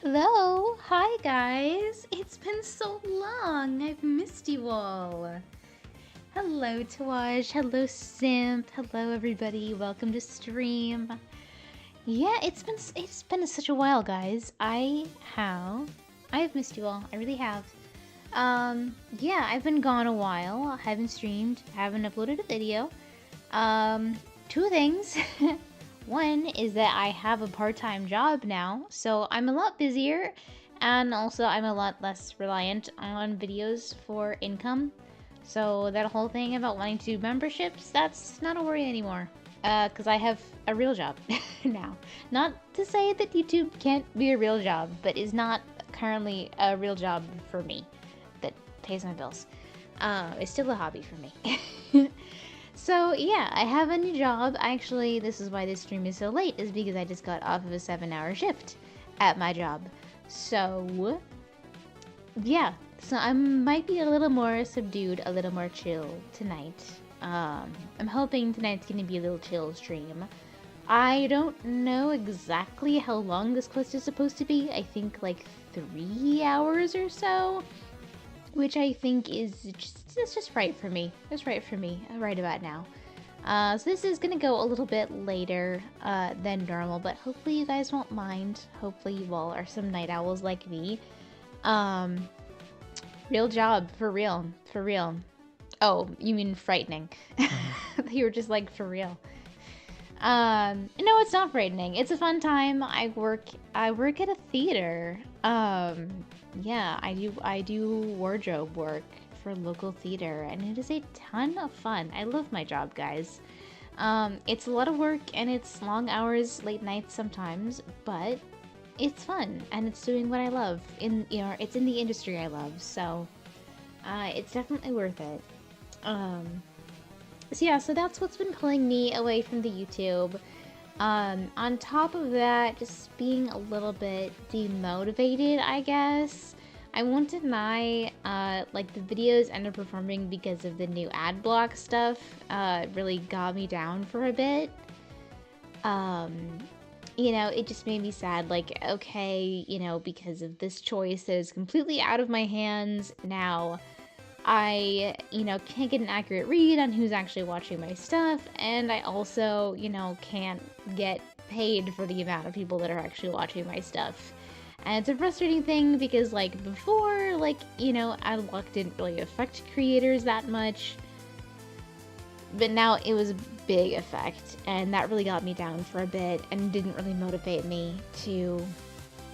Hello! Hi guys! It's been so long! I've missed you all! Hello Tawaj, hello Simp, hello everybody, welcome to stream. Yeah, it's been such a while guys. I've missed you all, I really have. Yeah, I've been gone a while, I haven't streamed, haven't uploaded a video. Two things. One is that I have a part-time job now, so I'm a lot busier, and also I'm a lot less reliant on videos for income. So that whole thing about wanting to do memberships, that's not a worry anymore. Because I have a real job now. Not to say that YouTube can't be a real job, but is not currently a real job for me that pays my bills. It's still a hobby for me. So yeah, I have a new job. Actually, this is why this stream is so late, is because I just got off of a 7-hour shift at my job. So yeah, so I might be a little more subdued, a little more chill tonight. I'm hoping tonight's gonna be a little chill stream. I don't know exactly how long this quest is supposed to be. I think like 3 hours or so. Which I think is just right for me. It's right for me, right about now. So this is gonna go a little bit later than normal, but hopefully you guys won't mind. Hopefully you all are some night owls like me. Real job, for real, for real. Oh, you mean frightening. You were just like, for real. No, it's not frightening. It's a fun time. I work at a theater. Yeah, I do wardrobe work for local theater, and it is a ton of fun. I love my job, guys. It's a lot of work, and it's long hours, late nights sometimes, but it's fun, and it's doing what I love. It's in the industry I love, so it's definitely worth it. So yeah, so that's what's been pulling me away from the YouTube. On top of that, just being a little bit demotivated, I guess. I won't deny, like, the videos underperforming because of the new ad block stuff, really got me down for a bit. It just made me sad, like, okay, because of this choice that is completely out of my hands, now I, can't get an accurate read on who's actually watching my stuff, and I also, can't get paid for the amount of people that are actually watching my stuff. And it's a frustrating thing because, like, before, like, ad block didn't really affect creators that much, but now it was a big effect, and that really got me down for a bit and didn't really motivate me to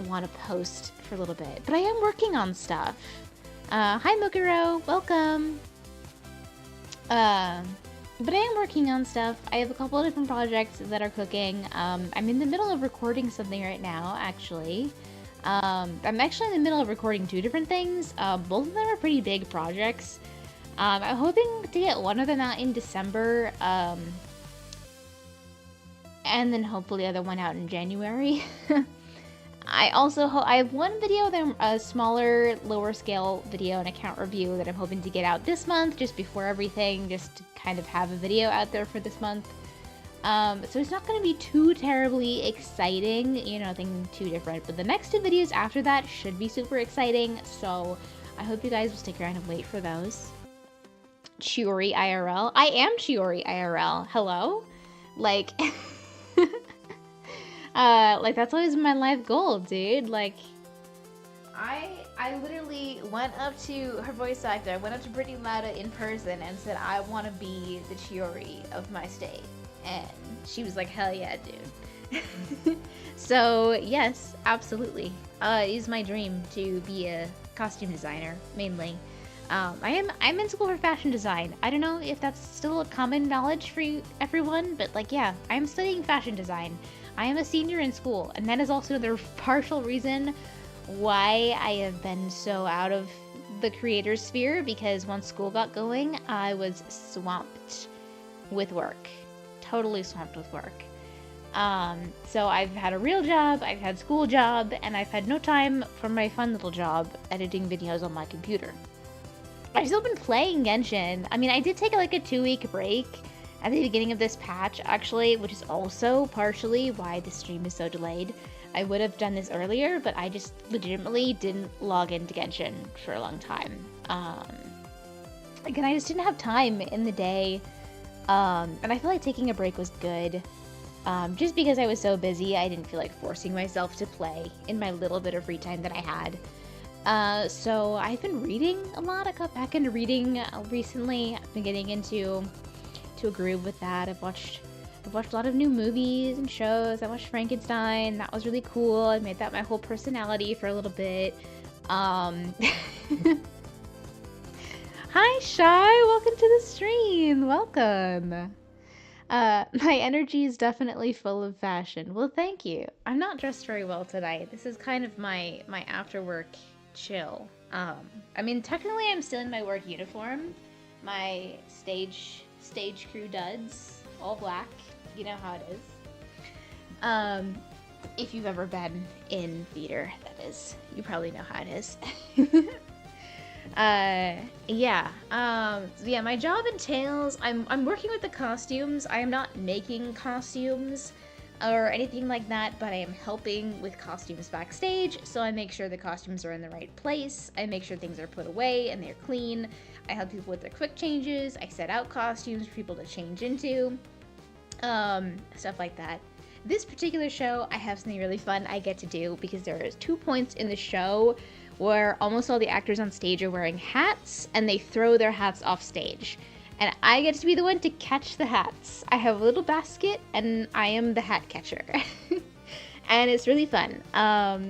want to post for a little bit. But I am working on stuff. Hi Mokuro, welcome! But I am working on stuff. I have a couple of different projects that are cooking. I'm in the middle of recording something right now, actually. I'm actually in the middle of recording 2 different things. Both of them are pretty big projects. I'm hoping to get one of them out in December, and then hopefully the other one out in January. I have one video, then a smaller, lower scale video and account review that I'm hoping to get out this month, just before everything, just to kind of have a video out there for this month. So it's not going to be too terribly exciting, nothing too different, but the next 2 videos after that should be super exciting, so I hope you guys will stick around and wait for those. Chiori IRL. I am Chiori IRL. Hello? Like... like, that's always my life goal, dude. Like, I literally went up to her voice actor, I went up to Brittany Lauda in person and said, I want to be the Chiori of my state. And she was like, hell yeah, dude. So, yes, absolutely. It is my dream to be a costume designer, mainly. I'm in school for fashion design. I don't know if that's still a common knowledge for everyone, but like, yeah, I'm studying fashion design. I am a senior in school, and that is also the partial reason why I have been so out of the creator sphere, because once school got going, I was swamped with work. Totally swamped with work. So I've had a real job, I've had school job, and I've had no time for my fun little job editing videos on my computer. I've still been playing Genshin. I mean, I did take like a 2-week break at the beginning of this patch, actually, which is also partially why the stream is so delayed. I would have done this earlier, but I just legitimately didn't log into Genshin for a long time. Again, I just didn't have time in the day, and I feel like taking a break was good. Just because I was so busy, I didn't feel like forcing myself to play in my little bit of free time that I had. So I've been reading a lot. I got back into reading recently. I've been getting into a groove with that. I've watched a lot of new movies and shows. I watched Frankenstein. That was really cool. I made that my whole personality for a little bit. Hi, Shy. Welcome to the stream. Welcome. My energy is definitely full of fashion. Well, thank you. I'm not dressed very well tonight. This is kind of my after work chill. I mean, technically I'm still in my work uniform. My stage crew duds, all black. You know how it is. If you've ever been in theater, that is. You probably know how it is. Yeah, my job entails, I'm working with the costumes. I am not making costumes or anything like that, but I am helping with costumes backstage, so I make sure the costumes are in the right place. I make sure things are put away and they're clean. I help people with their quick changes. I set out costumes for people to change into, stuff like that. This particular show, I have something really fun I get to do, because there is 2 points in the show where almost all the actors on stage are wearing hats, and they throw their hats off stage. And I get to be the one to catch the hats. I have a little basket, and I am the hat catcher. And it's really fun,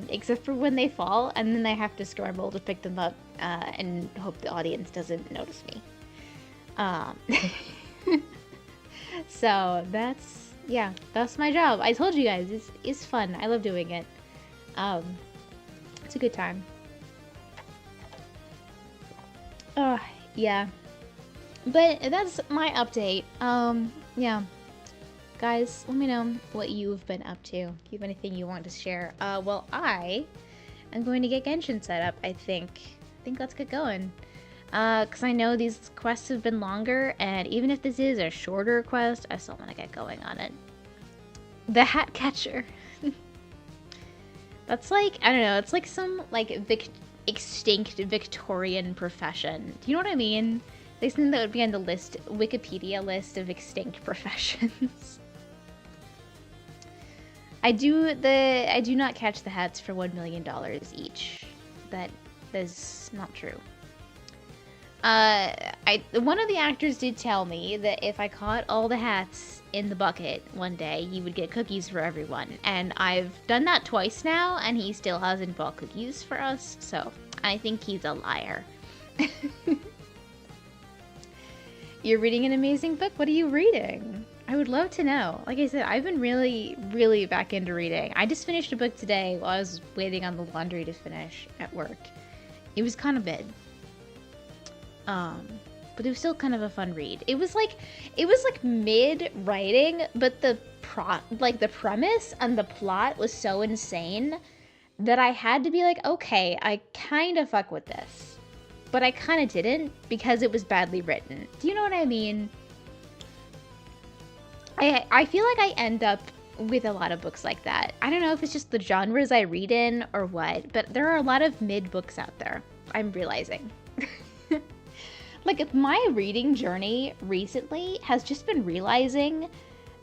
except for when they fall, and then I have to scramble to pick them up, and hope the audience doesn't notice me. So that's my job. I told you guys, it's fun. I love doing it. It's a good time. Oh, yeah. But that's my update. Yeah. Guys, let me know what you've been up to. If you have anything you want to share. Well, I am going to get Genshin set up, I think. Let's get going. Because I know these quests have been longer, and even if this is a shorter quest, I still want to get going on it. The hat catcher. That's like, I don't know, it's like some, like, extinct Victorian profession. Do you know what I mean? Like something that would be on the list, Wikipedia list of extinct professions. I do not catch the hats for $1 million each. That is not true. One of the actors did tell me that if I caught all the hats in the bucket one day, he would get cookies for everyone. And I've done that twice now, and he still hasn't bought cookies for us, so I think he's a liar. You're reading an amazing book? What are you reading? I would love to know. Like I said, I've been really, really back into reading. I just finished a book today while I was waiting on the laundry to finish at work. It was kind of big. But it was still kind of a fun read. It was like mid-writing, but the premise and the plot was so insane that I had to be like, okay, I kind of fuck with this. But I kind of didn't, because it was badly written. Do you know what I mean? I feel like I end up with a lot of books like that. I don't know if it's just the genres I read in or what, but there are a lot of mid books out there, I'm realizing. Like, my reading journey recently has just been realizing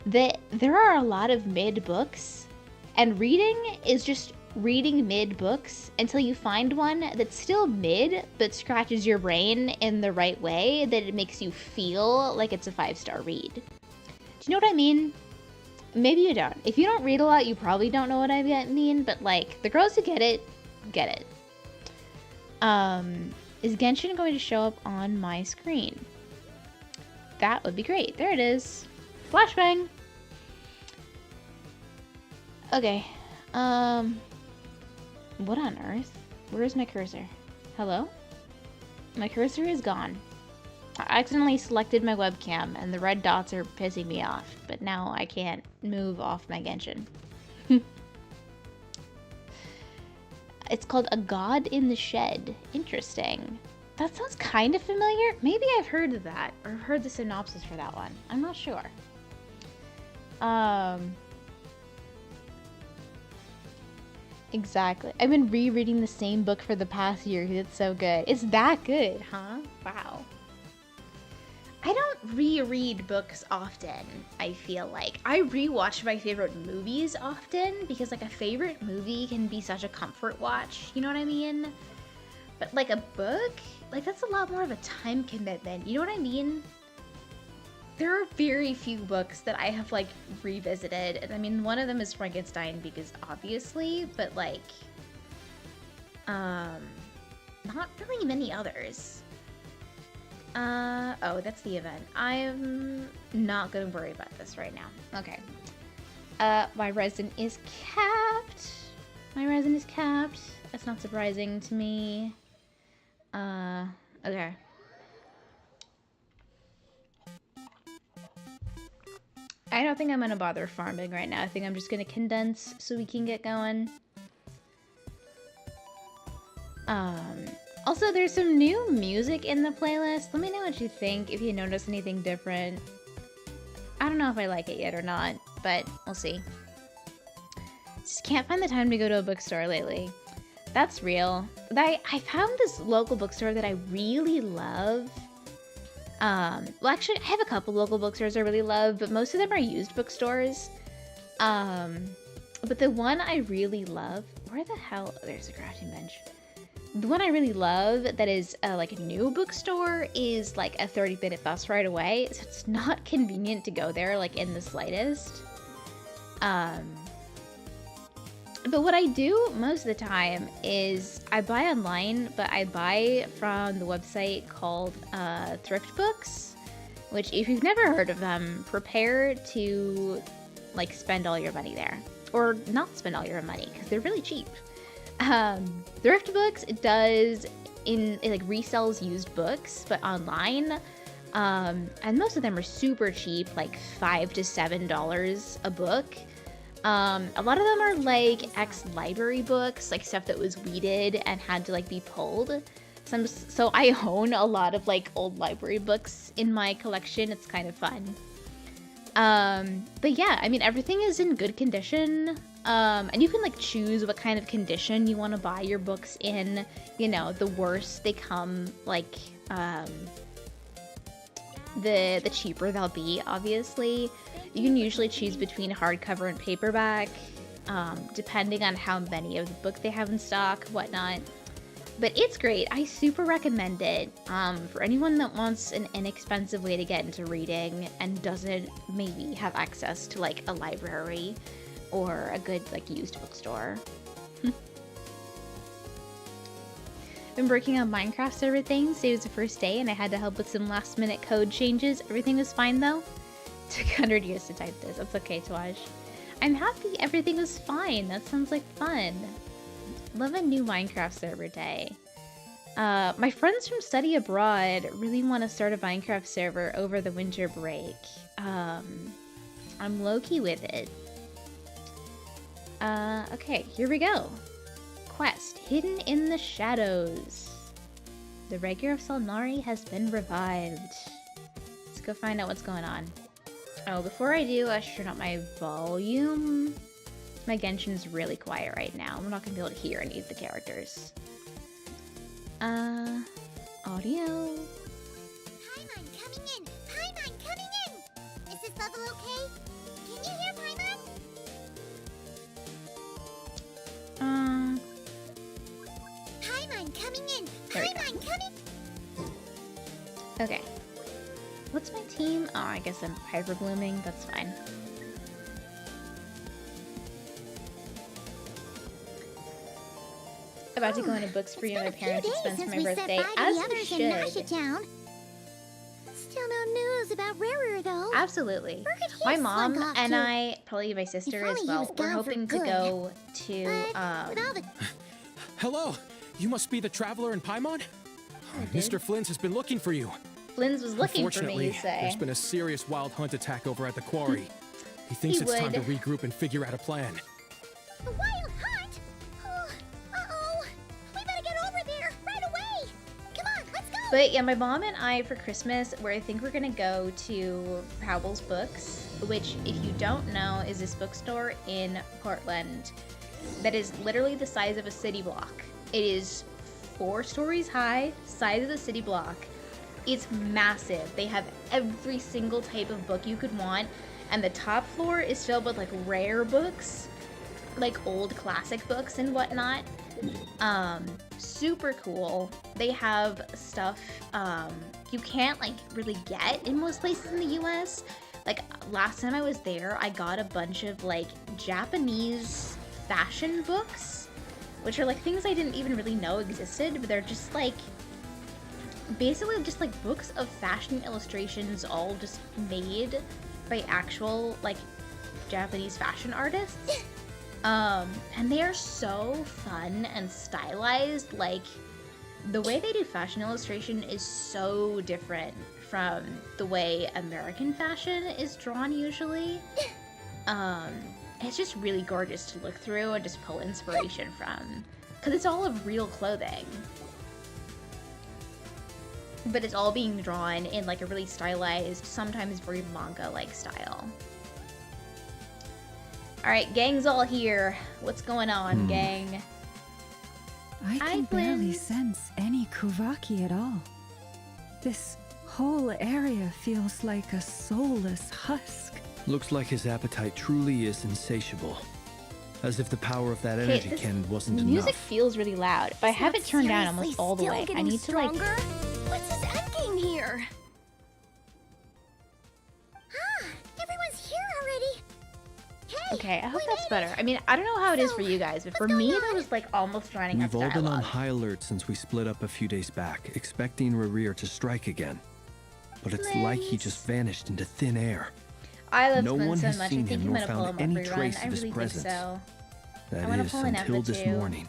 that there are a lot of mid books, and reading is just reading mid books until you find one that's still mid but scratches your brain in the right way, that it makes you feel like it's a 5-star read. Do you know what I mean? Maybe you don't. If you don't read a lot, you probably don't know what I mean, but like, the girls who get it, get it. Is Genshin going to show up on my screen? That would be great. There it is. Flashbang! Okay. What on earth? Where is my cursor? Hello? My cursor is gone. I accidentally selected my webcam, and the red dots are pissing me off, but now I can't move off my Genshin. It's called A God in the Shed. Interesting. That sounds kind of familiar. Maybe I've heard of that, or heard the synopsis for that one. I'm not sure. Exactly. I've been rereading the same book for the past year. It's so good. It's that good, huh? Wow. I don't reread books often, I feel like. I rewatch my favorite movies often because like a favorite movie can be such a comfort watch, you know what I mean? But like a book, like that's a lot more of a time commitment, you know what I mean? There are very few books that I have like revisited, and I mean one of them is Frankenstein because obviously, but like, not really many others. Oh, that's the event. I'm not gonna worry about this right now. Okay. My resin is capped. My resin is capped. That's not surprising to me. Okay. I don't think I'm gonna bother farming right now. I think I'm just gonna condense so we can get going. Also, there's some new music in the playlist. Let me know what you think, if you notice anything different. I don't know if I like it yet or not, but we'll see. Just can't find the time to go to a bookstore lately. That's real. I found this local bookstore that I really love. Well, actually, I have a couple local bookstores I really love, but most of them are used bookstores. But the one I really love... Where the hell... There's a crafting bench. The one I really love that is like a new bookstore is like a 30-minute bus ride away, so it's not convenient to go there like in the slightest. But what I do most of the time is I buy online, but I buy from the website called Thrift Books, which if you've never heard of them, prepare to like spend all your money there. Or not spend all your money, because they're really cheap. Thrift Books does it like resells used books, but online. And most of them are super cheap, like $5 to $7 a book. A lot of them are like ex-library books, like stuff that was weeded and had to like be pulled. So I own a lot of like old library books in my collection. It's kind of fun. But yeah, I mean, everything is in good condition. And you can like choose what kind of condition you want to buy your books in. You know, the worse they come, like, the cheaper they'll be, obviously. You can usually choose between hardcover and paperback, depending on how many of the book they have in stock, whatnot. But it's great. I super recommend it for anyone that wants an inexpensive way to get into reading and doesn't maybe have access to like a library or a good like used bookstore. Been working on Minecraft server things. Today was the first day and I had to help with some last minute code changes. Everything was fine though. Took 100 years to type this. That's okay, Twaj. I'm happy everything was fine. That sounds like fun. Love a new Minecraft server day. My friends from study abroad really want to start a Minecraft server over the winter break. I'm low-key with it. Okay, here we go. Quest, Hidden in the Shadows. The Rerir of Solnari has been revived. Let's go find out what's going on. Oh, before I do, I should turn up my volume. My Genshin's really quiet right now. I'm not gonna be able to hear any of the characters. Audio. Paimon coming in! Paimon coming in! Is this level okay? Can you hear Paimon? Paimon coming in! Paimon coming! Okay. What's my team? Oh, I guess I'm hyper blooming. That's fine. About to go into books for you and my parents' expense for my birthday, as we should. Still no news about Rerir though. Absolutely. My mom and I, probably my sister as well, we're hoping to go to, Hello! You must be the traveler in Paimon? Mr. Flynn has been looking for you. Flynn's was looking for me, you say. There's been a serious wild hunt attack over at the quarry. He thinks it's time to regroup and figure out a plan. A wild hunt? Uh-oh. We better get over there right away. Come on, let's go. But yeah, my mom and I for Christmas, I think we're gonna go to Powell's Books, which, if you don't know, is this bookstore in Portland. that is literally the size of a city block. It is 4 stories high, size of the city block. It's massive. They have every single type of book you could want, and the top floor is filled with like rare books, like old classic books and whatnot. Super cool. They have stuff you can't like really get in most places in the US. Like last time I was there, I got a bunch of like Japanese fashion books, which are like things I didn't even really know existed, but they're just like basically just like books of fashion illustrations, all just made by actual like Japanese fashion artists. And they are so fun and stylized. Like the way they do fashion illustration is so different from the way American fashion is drawn usually. It's just really gorgeous to look through and just pull inspiration from, because it's all of real clothing, but it's all being drawn in like a really stylized, sometimes very manga-like style. Alright, gang's all here. What's going on, gang? I can barely sense any Kuvaki at all. This whole area feels like a soulless husk. Looks like his appetite truly is insatiable. As if the power of that energy cannon wasn't enough. The music feels really loud, but I have it turned down almost all the way. I need to like... What's his endgame here? Everyone's here already. Hey, okay, I hope that's better. I mean, I don't know how it is for you guys, but for me, that was like almost running out of dialogue. We've all been on high alert since we split up a few days back, expecting Rerir to strike again. But it's like he just vanished into thin air. I love no Flynn one so has much. seen I think him I'm nor gonna pull found him up any rerun. trace I of his really presence. think so. That is until this morning,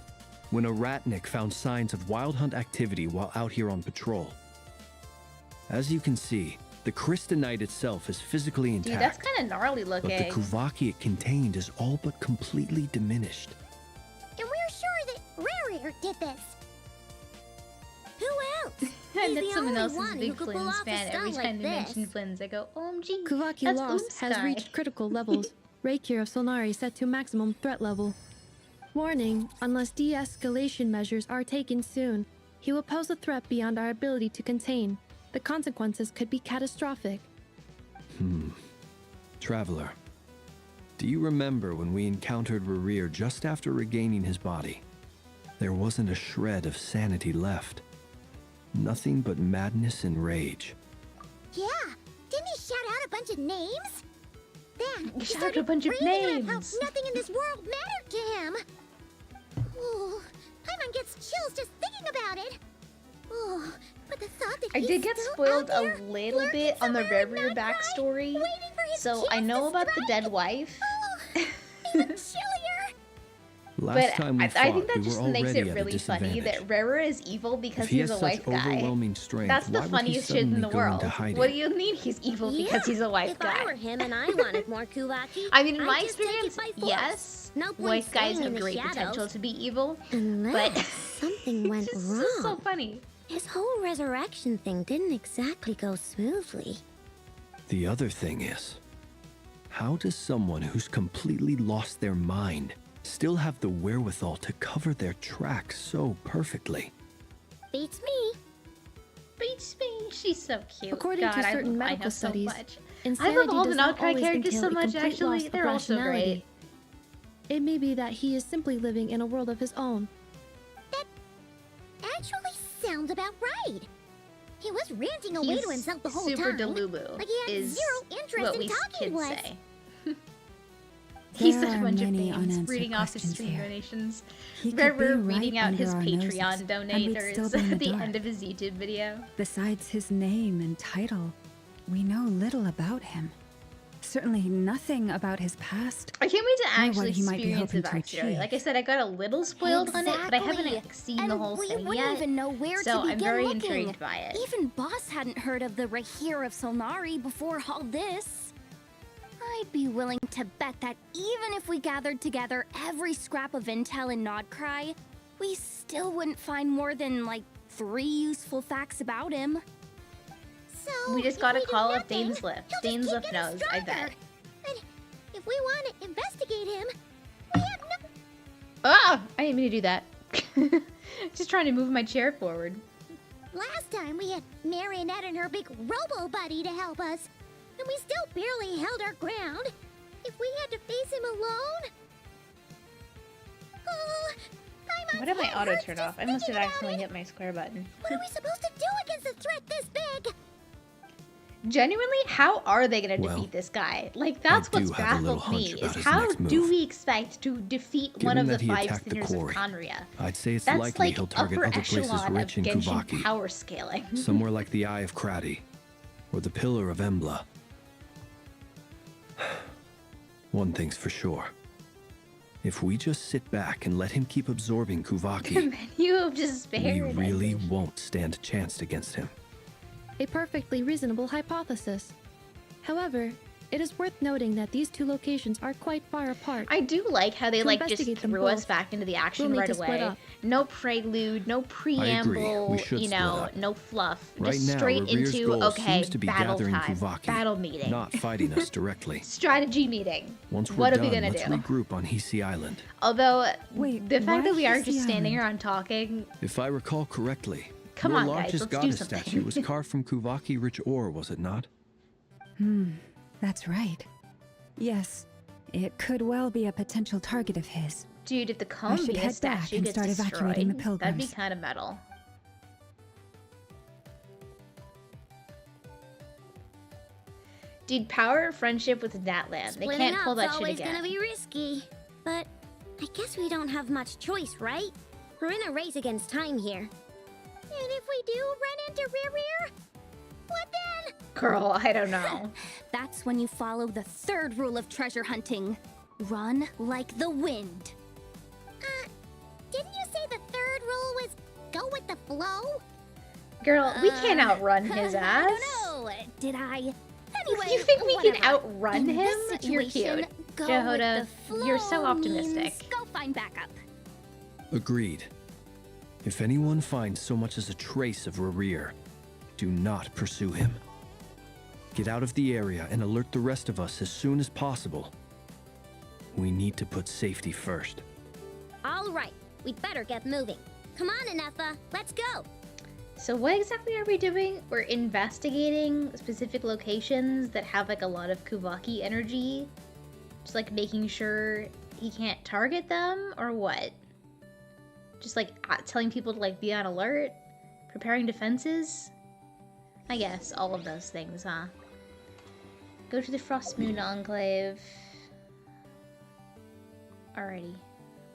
when a ratnik found signs of wild hunt activity while out here on patrol. As you can see, the crystalline itself is physically intact. Dude, that's kind of gnarly looking. But the Kuvaki it contained is all but completely diminished. And we're sure that Rerir did this. Who else? I He's met the someone only else who's a one who big could pull Flynn's off a fan. Every stunt time like they this. mention Flynn's, I go, OMG, Kuvaki that's lost has Sky. reached critical levels. Rerir of Solnari set to maximum threat level. Warning, unless de-escalation measures are taken soon, he will pose a threat beyond our ability to contain. The consequences could be catastrophic. Traveler, do you remember when we encountered Rerir just after regaining his body? There wasn't a shred of sanity left. Nothing but madness and rage. Yeah, didn't he shout out a bunch of names? Then he Shout out started a bunch of raving about names. how nothing in this world mattered to him. Oh, Paimon gets chills just thinking about it. Oh, but the thought that I he's did get still spoiled out a there, little lurking bit on the somewhere in Rerir Nod Krai, backstory, waiting for his so I chance know to about the strike. dead wife. Oh, even chillier. Last time we I fought, think that we just were makes already it at a really funny disadvantage. that Rerir is evil because If he he's has a such wife guy. overwhelming strength, That's the why would he funniest shit in suddenly the go world. into hiding? What do you mean he's evil because he's a wife if guy? I were him and I wanted more Kuvaki, I mean, in I'd my just take it experience, by force. yes, No point wife guys staying in have the great shadows. potential to be evil, Unless but something went it's wrong. just so funny. His whole resurrection thing didn't exactly go smoothly. The other thing is, how does someone who's completely lost their mind still have the wherewithal to cover their tracks so perfectly? Beats me. Beats me. She's so cute. According God, to certain I medical love so studies, much. I insanity love all the does Nod not Krai always characters entail so a much, complete actually. loss of They're all so rationality. great. It may be that he is simply living in a world of his own. That actually sounds about right. He was ranting away He's to himself the whole super time. delulu, Like he had is zero interest what in we talking kids to us. say. He's There such a are bunch of many names, unanswered reading off his questions stream here. donations. He could be Rerir right reading out his under our Patreon noses, and we'd still donators be in at the dark. end of his YouTube video. Besides his name and title, we know little about him. Certainly nothing about his past. I can't wait to Or what actually he might be experience the hoping to backstory. achieve. Like I said, I got a little spoiled on it, but I haven't Exactly. seen And the whole we thing wouldn't yet. even know where So to I'm begin very looking. intrigued by it. Even Boss hadn't heard of the Rerir of Solnari before all this. I'd be willing to bet that even if we gathered together every scrap of intel in Nod Krai, we still wouldn't find more than, like, 3 useful facts about him. So We just gotta call up Dainsliff. Dainsliff Dainsliff knows, I bet. And if we want to investigate him, we have no... Ah! I didn't mean to do that. Just trying to move my chair forward. Last time we had Marionette and her big robo-buddy to help us, and we still barely held our ground. If we had to face him alone... Oh, Why did my auto turn off? I must have accidentally hit my square button. What are we supposed to do against a threat this big? Genuinely, how are they gonna defeat this guy? Like, that's what's baffled me, is how do we expect to defeat one of the five singers of Conria? I'd say it's That's likely like he'll target upper other places echelon rich in of Genshin Kuvaki. power scaling. Somewhere like the Eye of KRAI, or the Pillar of Embla. One thing's for sure. If we just sit back and let him keep absorbing Kuvaki, You have despair. we really won't stand a chance against him. A perfectly reasonable hypothesis. However, it is worth noting that these two locations are quite far apart. I do like how they To like just investigate them threw us both, back into the action we'll need right to split away. up. No prelude, no preamble, We should you split know, up. no fluff. Right just now, straight Rerir's into goal okay, seems to be battle gathering time, Kuvaki, battle meeting, not fighting us directly. strategy meeting. Once we're What are done, we gonna let's do? regroup on Hisi Island. Although Wait, the fact why that we aren't just Hisi standing here Island? and talking, If I recall correctly, Come your on, guys, largest let's do goddess something. statue was carved from Kuvaki rich ore, was it not? That's right. Yes, it could well be a potential target of his. dude, if the should Columbia head back statue and gets start evacuating the destroyed, that'd be pilgrims. kind of metal. Dude, power and friendship with Natlan. They Splitting can't pull up's that shit always again. gonna be risky. But I guess we don't have much choice, right? We're in a race against time here. And if we do run into Rerir, what then? Girl, I don't know. That's when you follow the third rule of treasure hunting. Run like the wind. Didn't you say the third rule was go with the flow? Girl, we can't outrun his I ass. don't know. Did I? Anyway, You think we can whatever. outrun In him? this You're situation, cute. go Jehoda, with the you're so flow optimistic. means Go find backup. Agreed. If anyone finds so much as a trace of Rerir, do not pursue him. Get out of the area and alert the rest of us as soon as possible. We need to put safety first. All right, we'd better get moving. Come on, Nefer, let's go. So what exactly are we doing? We're investigating specific locations that have like a lot of Kuvaki energy. Just like making sure he can't target them, or what? Just like telling people to like be on alert? Preparing defenses? I guess all of those things, huh? Go to the Frostmoon Enclave. Alrighty.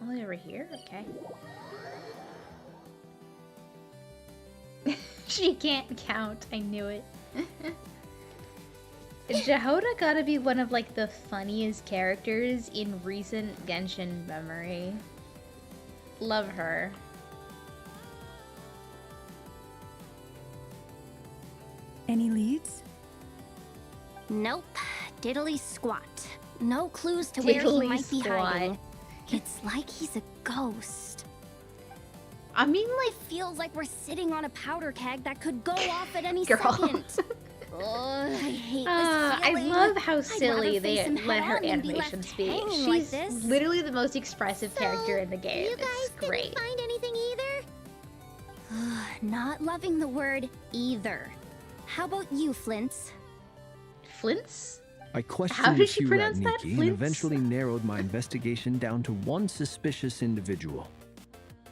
All the way over here? Okay. She can't count. I knew it. Jehoda gotta be one of like the funniest characters in recent Genshin memory. Love her. Any leads? Nope. Diddly squat. No clues to where he Diddly might be squat. hiding. It's like he's a ghost. I mean, like, It feels like we're sitting on a powder keg that could go off at any Girl. second. Ugh, I hate this I feeling. love how I'd silly rather they face him let her head-on than be animations left be. hanging like She's this. literally the most expressive character in the game. You guys It's great. didn't find anything either? Not loving the word either. How about you, Flints? Flints? I How questioned did a she few pronounce that? Ratniki and Flints? eventually narrowed my investigation down to one suspicious individual.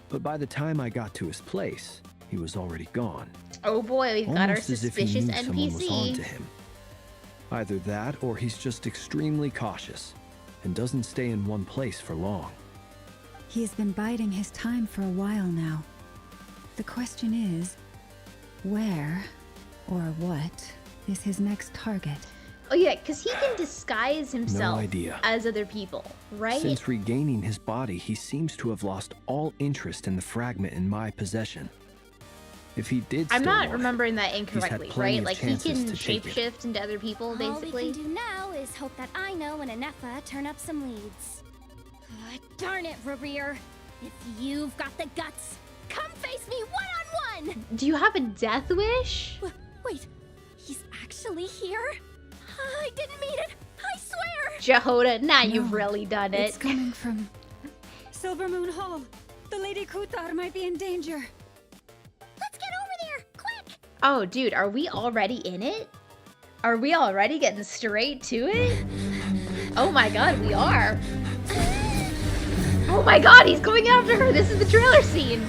But by the time I got to his place, he was already gone. Oh boy, we've got our Almost as if he suspicious knew someone was onto NPC. him. Either that, or he's just extremely cautious and doesn't stay in one place for long. He's been biding his time for a while now. The question is, where or what is his next target? Oh yeah, because he can disguise himself idea. as other people, right? Since regaining his body, he seems to have lost all interest in the fragment in my possession. If he did I'm still not want it, remembering that had incorrectly, plenty right? of Like he chances can to take it. shapeshift into other people, All basically. we can do now is hope that I know and Nefer turn up some leads. Darn it, Rerir. If you've got the guts, come face me one-on-one! Do you have a death wish? Wait, he's actually here? I didn't mean it, I swear! Jehoda, now you've No, really done It's it. coming from Silver Moon Hall. The Lady Kutar might be in danger. Let's get over there, quick! Oh, dude, are we already in it? Are we already getting straight to it? Oh my god, we are. Oh my god, he's going after her! This is the trailer scene!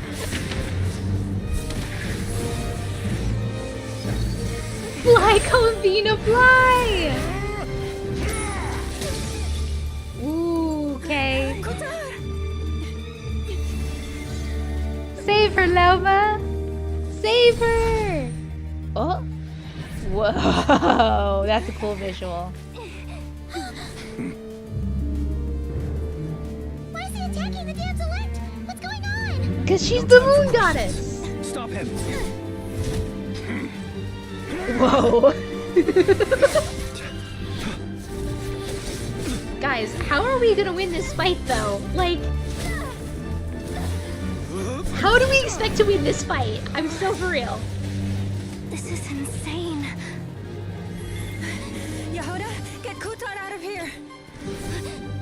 Fly, Columbina, fly! Ooh, okay. Save her, Loma! Save her! Oh. Whoa, that's a cool visual. Why is he attacking the damsel elect? What's going on? Because she's the moon goddess! Stop him! Whoa. Guys, how are we gonna win this fight though? Like, how do we expect to win this fight? I'm so for real. This is insane. Yehuda, get Kutar out of here.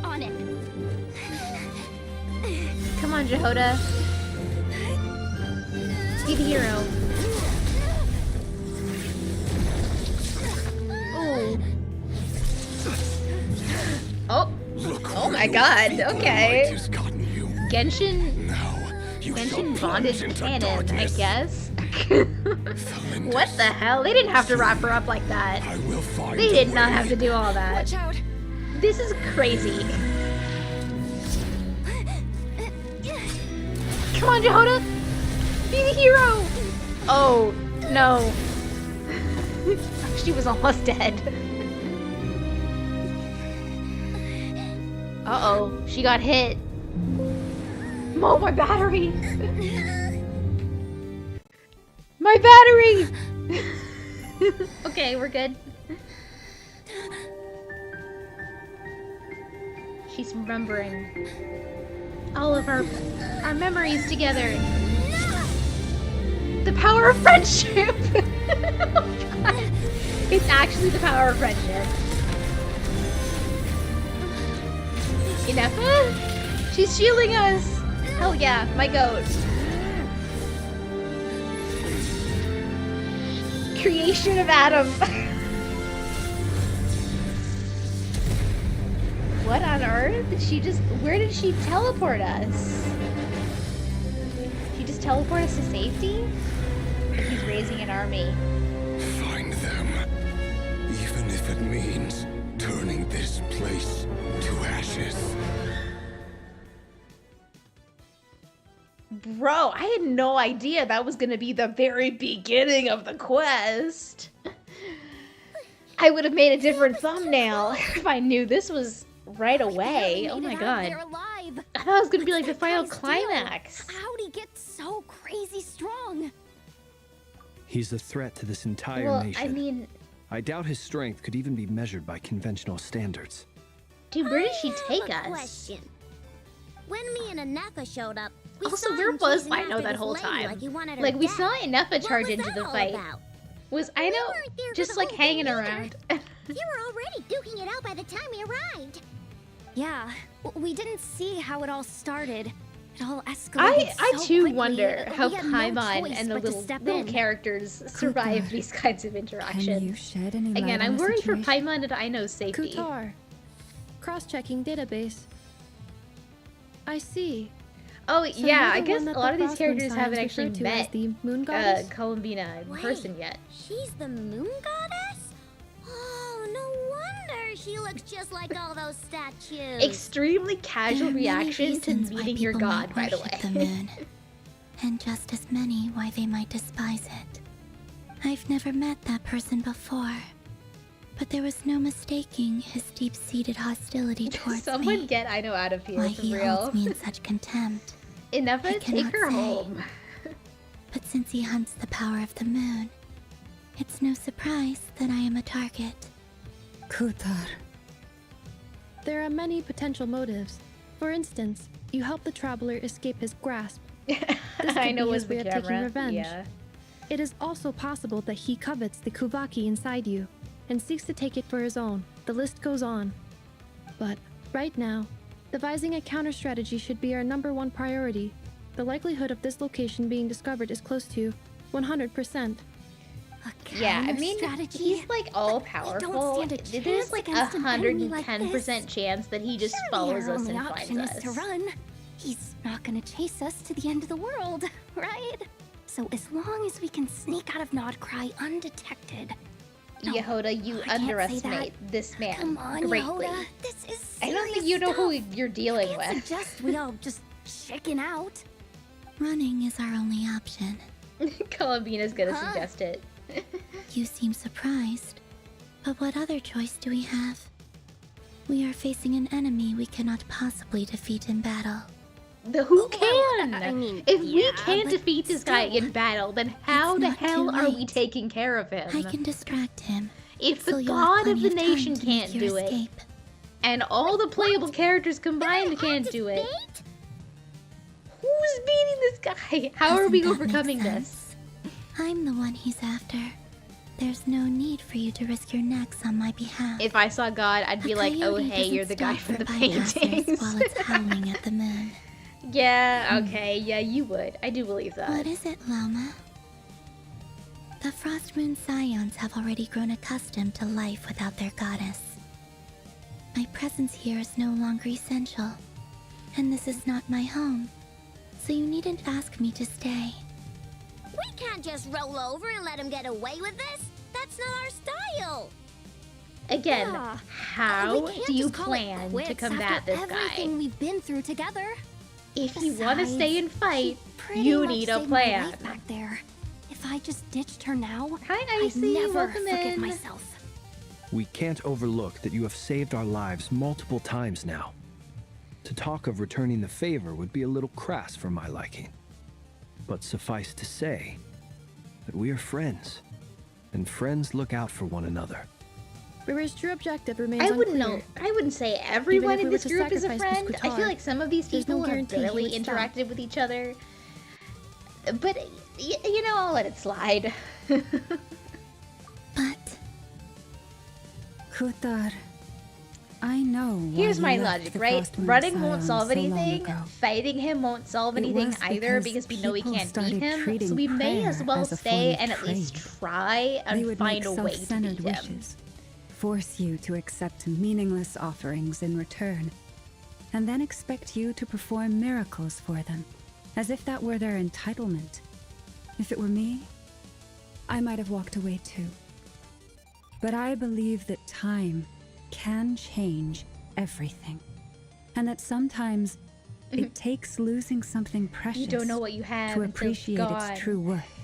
On it. Come on, Jehoda. Be the hero. Oh. Oh. Oh my god. Okay. Genshin bondage canon, I guess. What the hell? They didn't have to wrap her up like that. They did not have to do all that. Watch out. This is crazy. Come on, Jehoda! Be the hero! Oh, no. She was almost dead. Uh-oh, she got hit. Oh, my battery! My battery! Okay, we're good. She's remembering all of our memories together. The power of friendship! Oh, God. It's actually the power of friendship. Nefer? She's shielding us! Hell yeah, my goat. Creation of Adam. What on earth? Did she just... Where did she teleport us? She just teleport us to safety? He's raising an army. Find them. Even if it means turning this place to ashes. Bro, I had no idea that was gonna be the very beginning of the quest. I would have made a different thumbnail if I knew this was right away. Oh my god. They're alive. I thought it was gonna be like the What final did Kai's do? climax. How'd he get so crazy strong? He's a threat to this entire Well, nation. I mean, I doubt his strength could even be measured by conventional standards. dude, where did she I take have a us? question. When me and Nefer showed up, we Also, saw where him was chasing Lino after that this whole lady time? Like, he wanted her Like, we dead. saw Nefer What charge was into that the all fight. about? Was I We know weren't there for just the like whole hanging thing around? You were already duking it out by the time we arrived. Yeah, we didn't see how it all started. It all escalated I so too quickly, wonder we how had no Paimon choice and the but to little step little in. characters survive Kutar, these kinds of Can you interactions. shed any light Again, on I'm the worried for situation? Paimon and Aino's safety. Kutar. Cross-checking database. I see. Oh So yeah, you're I the guess one that a lot the of these Frostmoon characters haven't signs actually refer to as met the moon goddess? Columbina in Wait. person yet. She's the moon goddess? Oh, no wonder she looks just like all those statues. Extremely casual There are many reaction to reasons why meeting your people god, might by the way. worship the moon, and just as many why they might despise it. I've never met that person before, but there was no mistaking his deep-seated hostility towards Someone me. get Aino out of here Why for he real. holds me in such contempt. Enough I take cannot her say. home. But since he hunts the power of the moon, it's no surprise that I am a target. Kutar. There are many potential motives. For instance, you help the traveler escape his grasp. This could Aino be was his the way of taking camera. revenge. Yeah. It is also possible that he covets the Kuvaki inside you and seeks to take it for his own. The list goes on. But right now, Devising a counter strategy should be our #1 priority. The likelihood of this location being discovered is close to 100%. Yeah, I mean, strategy? he's like all powerful. stand a There's chance like against an enemy like 110% chance that he just Surely follows our us only and option finds is us. to run. He's not gonna chase us to the end of the world, right? So as long as we can sneak out of Nod Krai undetected. No, Yehoda, you I can't say underestimate this man Come on, greatly. Yehoda. This is serious I don't think you know who stuff. you're dealing You can't with. suggest we all just chicken out. Running is our only option. Columbina's gonna Huh? suggest it. You seem surprised. But what other choice do we have? We are facing an enemy we cannot possibly defeat in battle. Who can? I mean, if we yeah, can't but defeat this guy still. in battle, then how It's the not hell too are we late. taking care of him? I can distract him. If so the you'll have god of plenty the time nation to make can't your do it, escape. and all the playable characters combined can't do it, who's beating this guy? How are Doesn't we that make overcoming sense? this? I'm the one he's after. There's no need for you to risk your necks on my behalf. If I saw God, I'd be A like, oh coyote hey, you're doesn't the guy stop from for the bypassers paintings. while it's howling at the moon. Yeah, okay, yeah, you would. I do believe that. What is it, Loma? The Frost Moon Scions have already grown accustomed to life without their goddess. My presence here is no longer essential, and this is not my home, so you needn't ask me to stay. We can't just roll over and let him get away with this. That's not our style. Again, Yeah. how We can't do you just call it plan to quits combat after this everything guy? we've been through together. If you want to Besides, stay and fight, Pretty you much need a saved my plan. life back there. If I just ditched her now, Hi, I'd Icy. never Welcome forgive in. myself. We can't overlook that you have saved our lives multiple times now. To talk of returning the favor would be a little crass for my liking. But suffice to say that we are friends, and friends look out for one another. Rerir's true objective remains I wouldn't unclear. know. I wouldn't say everyone if in we this were to group is a sacrifice Miss friend. I feel Qatar, like some of these there's no people have guarantee he barely would stop. interacted with each other. But, you know, I'll let it slide. But Kutar, I know why Here's you my left logic, the right? Frost Moon Running won't Scions solve so long anything. ago. Fighting him won't solve It anything was either because because we know we people can't beat started him. So treating we may as prayer well as a stay form of and at least trade. try They and would find make a way to self-centered beat him. wishes, force you to accept meaningless offerings in return, and then expect you to perform miracles for them, as if that were their entitlement. If it were me, I might have walked away too. But I believe that time can change everything, and that sometimes it takes losing something precious You don't know what you have to until it's appreciate gone. its true worth.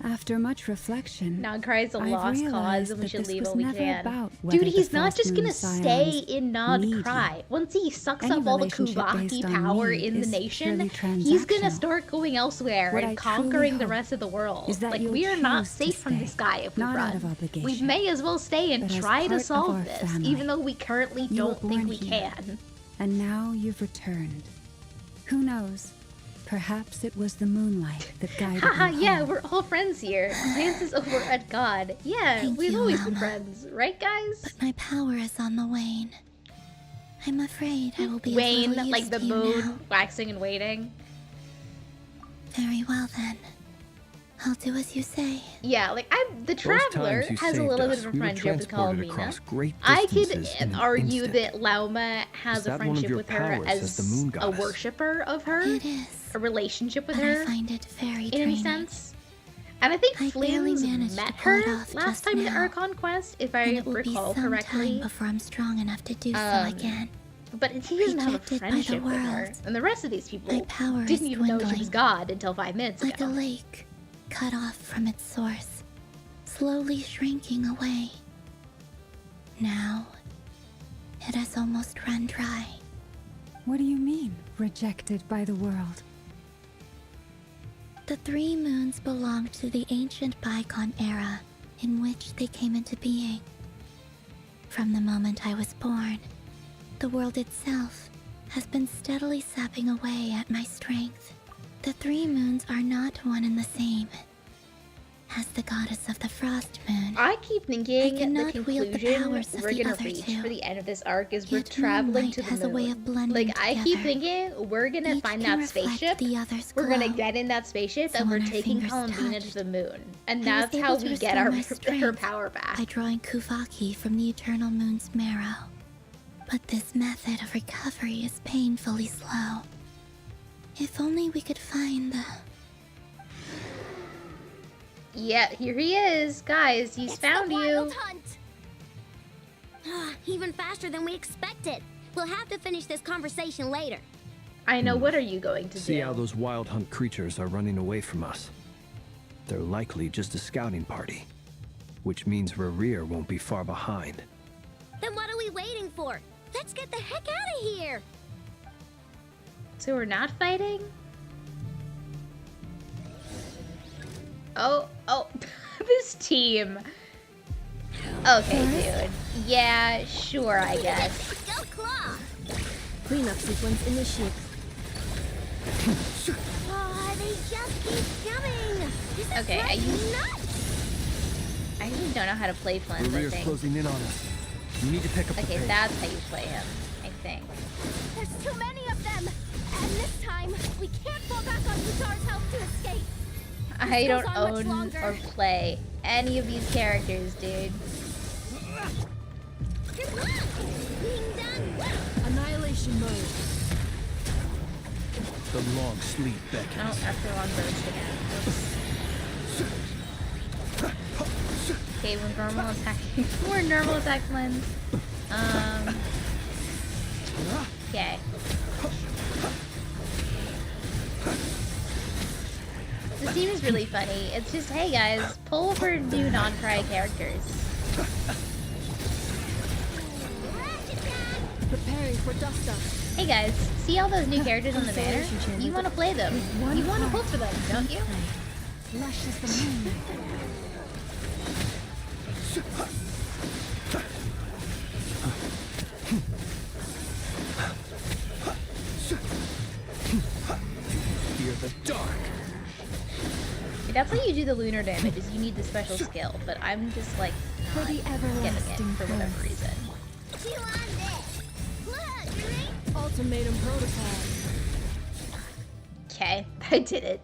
After much reflection, Nod Krai is a I've lost cause realized and we that should this leave was while we never can. about whether Dude, the he's not Frost just Moon gonna stay Scions in Nod need you. Krai. Once he sucks Any up all the relationship Kuvaki based on power need in the is nation, purely he's gonna transactional. start going elsewhere What and I conquering truly the hope rest of the world. is that Like, you'll we are not choose to safe from stay, this guy if we not out run. of We obligation, may as well stay and but as try to part of solve our this, family. even though we currently You were don't think born we here. can. And now you've returned. Who knows? Perhaps it was the moonlight that guided Haha, you yeah, home. we're all friends here. Lance is over at God. Yeah, Thank we've you, always been Lama. friends, right, guys? but my power is on the wane. I'm afraid I will be Wayne, of little like use the to you moon, now. waxing and waiting. Very well then. I'll do as you say. Yeah, like the Those Traveler times you has a saved little us, bit of a we were friendship with transported Columbina. across great I distances in could an argue instant. that Lauma has Is a that one of friendship your with her powers as the moon a goddess? worshipper of her, It is. a relationship with But her I find it very in draining. any sense. And I think I barely Flynn's managed met to pull it her off last just time in now. Archon Quest, if I And it will be recall some correctly. time before I'm strong enough to do so Um, again. But he doesn't have a Rejected by the friendship with her. world. And the rest of these people My power is didn't even know she was dwindling. God until 5 minutes Like a ago. lake, cut off from its source, slowly shrinking away. Now, it has almost run dry. What do you mean, rejected by the world? The 3 moons belong to the ancient bygone era in which they came into being. From the moment I was born, the world itself has been steadily sapping away at my strength. The 3 moons are not one and the same. As the goddess of the frost moon, I keep thinking the cannot wield the conclusion powers of we're the gonna other reach two. for the end of this arc is we're Yet traveling moonlight to the has moon. a way of blending Like, I keep together. thinking we're gonna Each find can that reflect spaceship. the other's We're gonna glow. get in that spaceship So and we're when our taking fingers Columbina to touched, the moon. And I was that's able how to we get restore our my her strength power back. by drawing Kuvaki from the eternal moon's marrow. But this method of recovery is painfully slow. If only we could find the... Yeah, here he is. Guys, he's found you. Even faster than we expected. We'll have to finish this conversation later. I know, what are you going to See do? how those wild hunt creatures are running away from us. They're likely just a scouting party, which means Rerir won't be far behind. Then what are we waiting for? Let's get the heck out of here! So we're not fighting? Oh, this team. Okay, dude. Yeah, sure, I guess. Go Claw! Cleanup sequence initiated. Oh, they just keep coming! This is Okay, driving me nuts! I really don't know how to play Flint, I Rerir's think. closing in on us. We need to pick up the Okay, pace. that's how you play him, I think. There's too many of them! And this time, we can't fall back on Futar's help to escape! I goes don't on much own longer. or play any of these characters, dude. Good luck! Being done well! Annihilation mode. The long sleep beckons. Oh, after long burst again. Oops. Okay, we're normal attacking. We're normal attack Flint. Okay. This team is really funny. It's just, hey guys, pull for new Nod Krai characters. Preparing for dust up. Hey guys, see all those new characters on the banner? You want to play them. You want to pull for them, don't you? Lush as the moon. Fear the dark. That's how you do the lunar damage, is you need the special skill, but I'm just like For not the getting it everlasting for whatever curse. reason. Chew on this! Look, drink! Ultimatum protocol. Okay, I did it.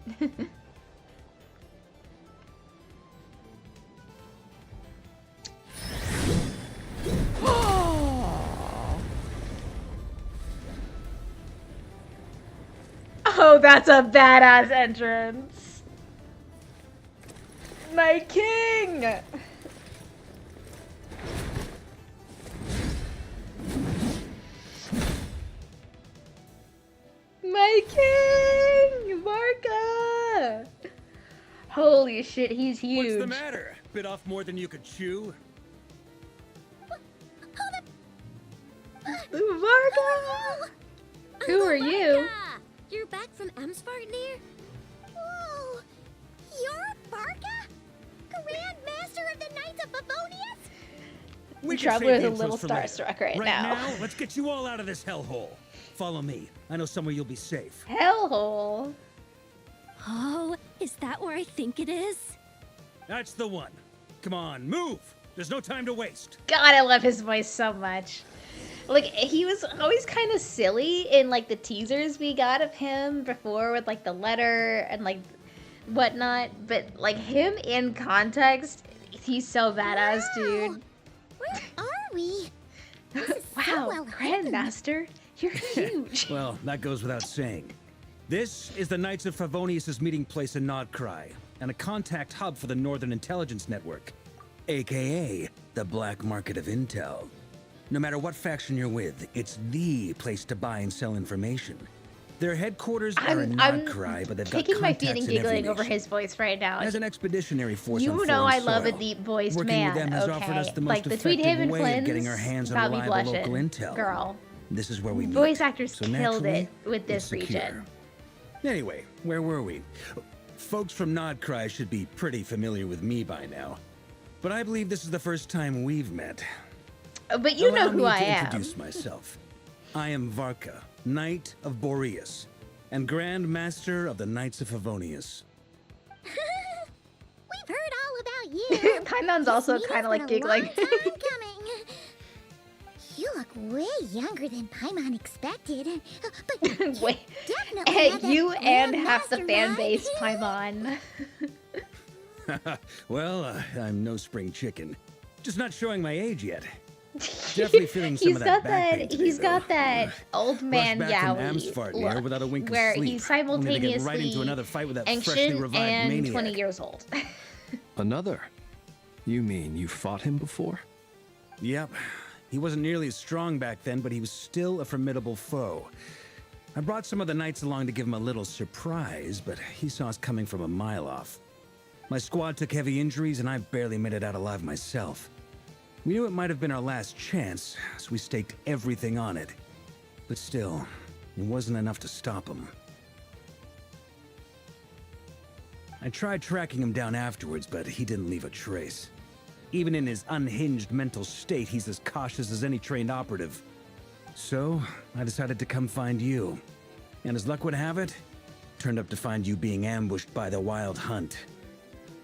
Oh, that's a badass entrance. My king! My king! Marka! Holy shit, he's huge. What's the matter? Bit off more than you could chew? Marka! Who are you? Barca! You're back from Amsvartnir? Whoa! You're Barca? Grand Master of the Knights of Favonius? We The can Traveler save is the a little intros for later. starstruck right now. Let's get you all out of this hellhole. Follow me. I know somewhere you'll be safe. Hellhole. Oh, is that where I think it is? That's the one. Come on, move. There's no time to waste. God, I love his voice so much. Like, he was always kind of silly in, like, the teasers we got of him before with, like, the letter and, like, whatnot. But, like, him in context, he's so badass, dude. Where are we? This is so Wow, well hidden. Grandmaster, you're huge. Well, that goes without saying. This is the Knights of Favonius' meeting place in Nod Krai, and a contact hub for the Northern Intelligence Network, aka the Black Market of Intel. No matter what faction you're with, it's the place to buy and sell information. Their headquarters are in I'm Nod Krai, but they've got kicking my contacts feet and in every giggling over nation. his voice right now. As an expeditionary force on You know foreign I love a soil, deep-voiced working man, with them has okay? offered us the most Like, between effective him and way of Flynn's, getting our hands on got me reliable local blushing. intel. Girl. This is where we meet. Voice actors So killed naturally, it with this it's secure. region. Anyway, where were we? Folks from Nod Krai should be pretty familiar with me by now. But I believe this is the first time we've met. But you know Allow who me I to am. introduce myself. I am Varka, Knight of Boreas, and Grand Master of the Knights of Favonius. We've heard you. Paimon's This also meeting's kind of like been a long giggling. time coming. You look way younger than Paimon expected. But you Wait, definitely had that you and half the grandmaster fan vibe. base, Paimon. Well, I'm no spring chicken. Just not showing my age yet. Definitely feeling some He's of that got back pain that. today, He's got though. that old man Rushed back from Amsfart Yowie here look, without a wink of where sleep, he's only to get right into simultaneously another fight with that freshly ancient revived and maniac. 20 years old. Another? You mean you fought him before? Yep. He wasn't nearly as strong back then, but he was still a formidable foe. I brought some of the knights along to give him a little surprise, but he saw us coming from a mile off. My squad took heavy injuries, and I barely made it out alive myself. We knew it might have been our last chance, so we staked everything on it. But still, it wasn't enough to stop him. I tried tracking him down afterwards, but he didn't leave a trace. Even in his unhinged mental state, he's as cautious as any trained operative. So, I decided to come find you. And as luck would have it, turned up to find you being ambushed by the Wild Hunt.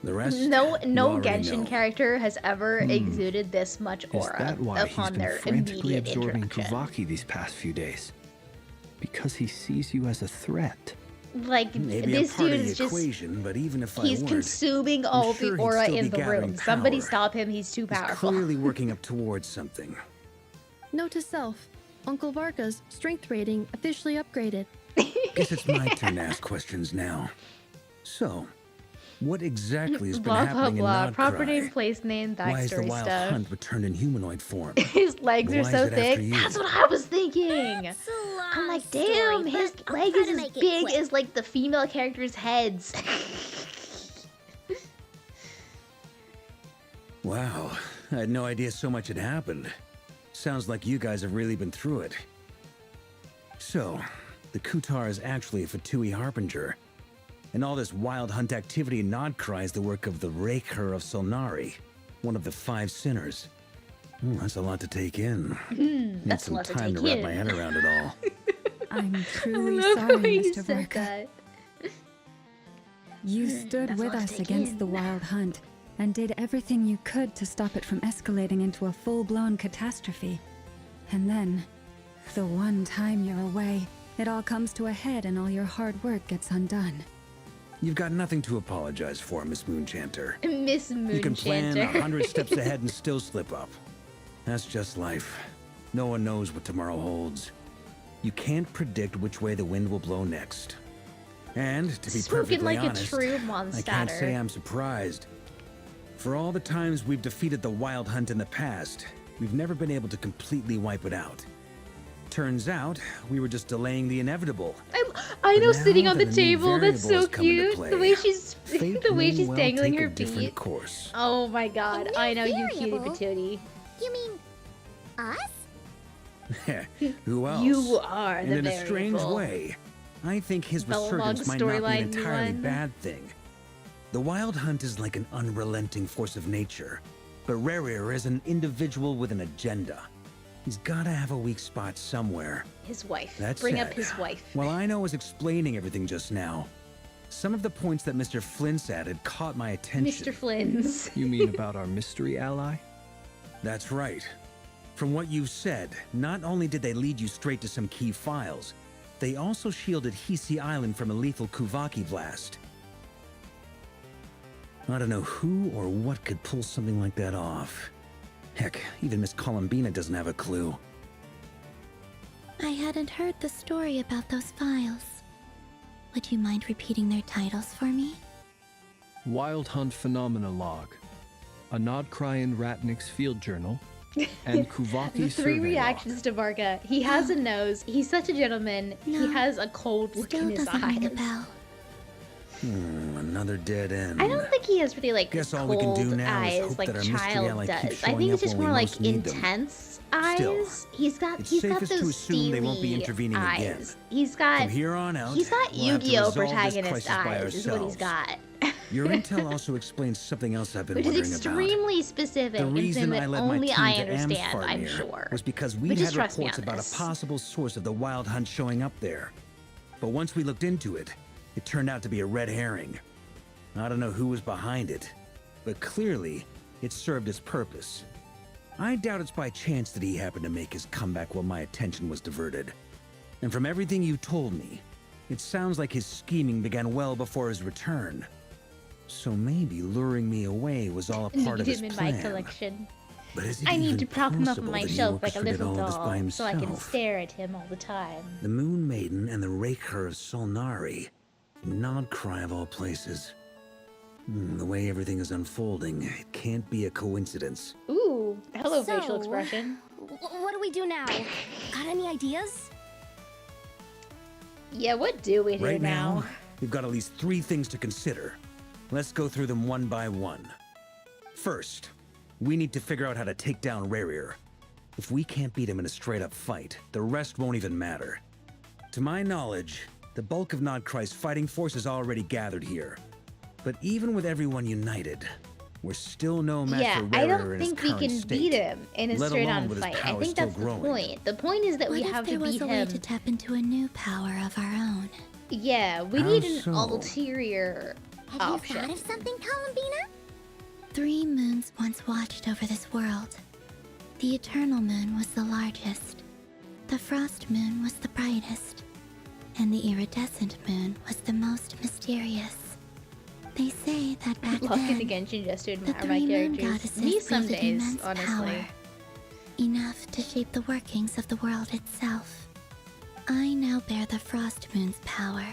The rest, No you already Genshin know. character has ever exuded this much Is aura that why he's upon been their frantically immediate absorbing introduction. Kuvaki these past few days? Because he sees you as a threat. Like, Maybe this I'm part dude of the is just... equation, but even if He's I weren't, consuming all sure the he'd aura still in be the gathering room. Somebody power. stop him, he's too he's powerful. clearly working up towards something. Note to self: Uncle Varka's strength rating officially upgraded. Guess it's my turn to ask questions now. So, what exactly has been Blah, blah, happening blah. in Nod Proper Krai? name, place name, Why is the backstory Wild stuff. Hunt returned in humanoid form? His legs Why are is so it after thick. you? That's what I was thinking. It's a long I'm like, story, damn, his but I'll leg try is to as make it big quick. as like the female characters' heads. Wow, I had no idea so much had happened. Sounds like you guys have really been through it. So, the Kutar is actually a Fatui Harbinger. And all this Wild Hunt activity in Nod Krai is the work of the Rerir of Solnari, one of the 5 sinners. That's a lot to take in. Need that's a some lot to time take to wrap in. my head around it all. I'm truly I love how sorry, he Mr. said Varka. that. You stood That's a with lot to us take against in. the Wild Hunt and did everything you could to stop it from escalating into a full-blown catastrophe. And then, the one time you're away, it all comes to a head and all your hard work gets undone. You've got nothing to apologize for, Miss Moonchanter. Miss You can plan Moonchanter. 100 steps ahead and still slip up. That's just life. No one knows what tomorrow holds. You can't predict which way the wind will blow next. And to be Spoken perfectly like a honest, true I can't say monster. I'm surprised. For all the times we've defeated the Wild Hunt in the past, we've never been able to completely wipe it out. Turns out, we were just delaying the inevitable. I know, But sitting now on the that a new table. That's variable so has come into cute. play, The way she's fate the way may she's well dangling take her a different feet. course. Oh my god, A new I know you, cutie variable? patootie. You mean us? Who else? You are And the in a strange variable. way, I think his Belmont resurgence might not be an storyline entirely one. bad thing. The Wild Hunt is like an unrelenting force of nature, but Rerir is an individual with an agenda. He's gotta have a weak spot somewhere. His wife. That Bring said, up his wife. While I know I was explaining everything just now, some of the points that Mr. Flint's added caught my attention. Mr. Flynn's. You mean about our mystery ally? That's right. From what you've said, not only did they lead you straight to some key files, they also shielded Hisi Island from a lethal Kuvaki blast. I don't know who or what could pull something like that off. Heck, even Miss Columbina doesn't have a clue. I hadn't heard the story about those files. Would you mind repeating their titles for me? Wild Hunt Phenomena Log, a Nod Krai and Ratnik's Field Journal, and Kuvaki The 3 Survey reactions to Varka. He has a nose. He's such a gentleman. He No. has a cold look Still in his doesn't ring a eyes. bell. Another dead end. I don't think he has really like Guess all cold we can do now is eyes hope like that our mystery child ally does. keeps I think showing it's up just when more we like most need them. intense Still, eyes. He's got it's he's got safest to those assume they won't be steely intervening eyes. again. He's got From here on out, he's got we'll have to Yu-Gi-Oh resolve this protagonist crisis by eyes is what he's ourselves. got. Your intel also explains something else I've been Which is wondering extremely specific about. The and reason something I that led my only team I to understand, I'm Amsfarnir sure. was because we But had just trust me reports on about this. a possible source of the Wild Hunt showing up there. But once we looked into it, it turned out to be a red herring. I don't know who was behind it, but clearly, it served its purpose. I doubt it's by chance that he happened to make his comeback while my attention was diverted. And from everything you told me, it sounds like his scheming began well before his return. So maybe luring me away was all a part of his in plan. my collection. But is it I need even to prop him up on possible my that he shelf like a orchestrated little all this by doll, so I can himself? stare at him all the time. The Moon Maiden and the Rerir of Solnari. Nod Krai of all places. The way everything is unfolding, it can't be a coincidence. Ooh, hello, So, facial expression. What do we do now? Got any ideas? Yeah, what do we do Right now? now, we've got at least 3 things to consider. Let's go through them one by one. First, we need to figure out how to take down Rerir. If we can't beat him in a straight-up fight, the rest won't even matter. To my knowledge, the bulk of Nod Krai's fighting force is already gathered here. But even with everyone united, we're still no match Yeah, for I Rerir don't in his think we current can state, beat him in a let straight-on alone with his fight. I power think still that's growing. the point. The point is that What we if have there to was beat a way him. to tap into a new power of our own? Yeah, we How need an so? ulterior Have option. you thought of something, Columbina? 3 moons once watched over this world. The eternal moon was the largest. The frost moon was the brightest. And the iridescent moon was the most mysterious. They say that back Locking then, the Genshin just to the admire my 3 moon characters. goddesses Me some wielded days, immense honestly. power. Enough to shape the workings of the world itself. I now bear the frost moon's power,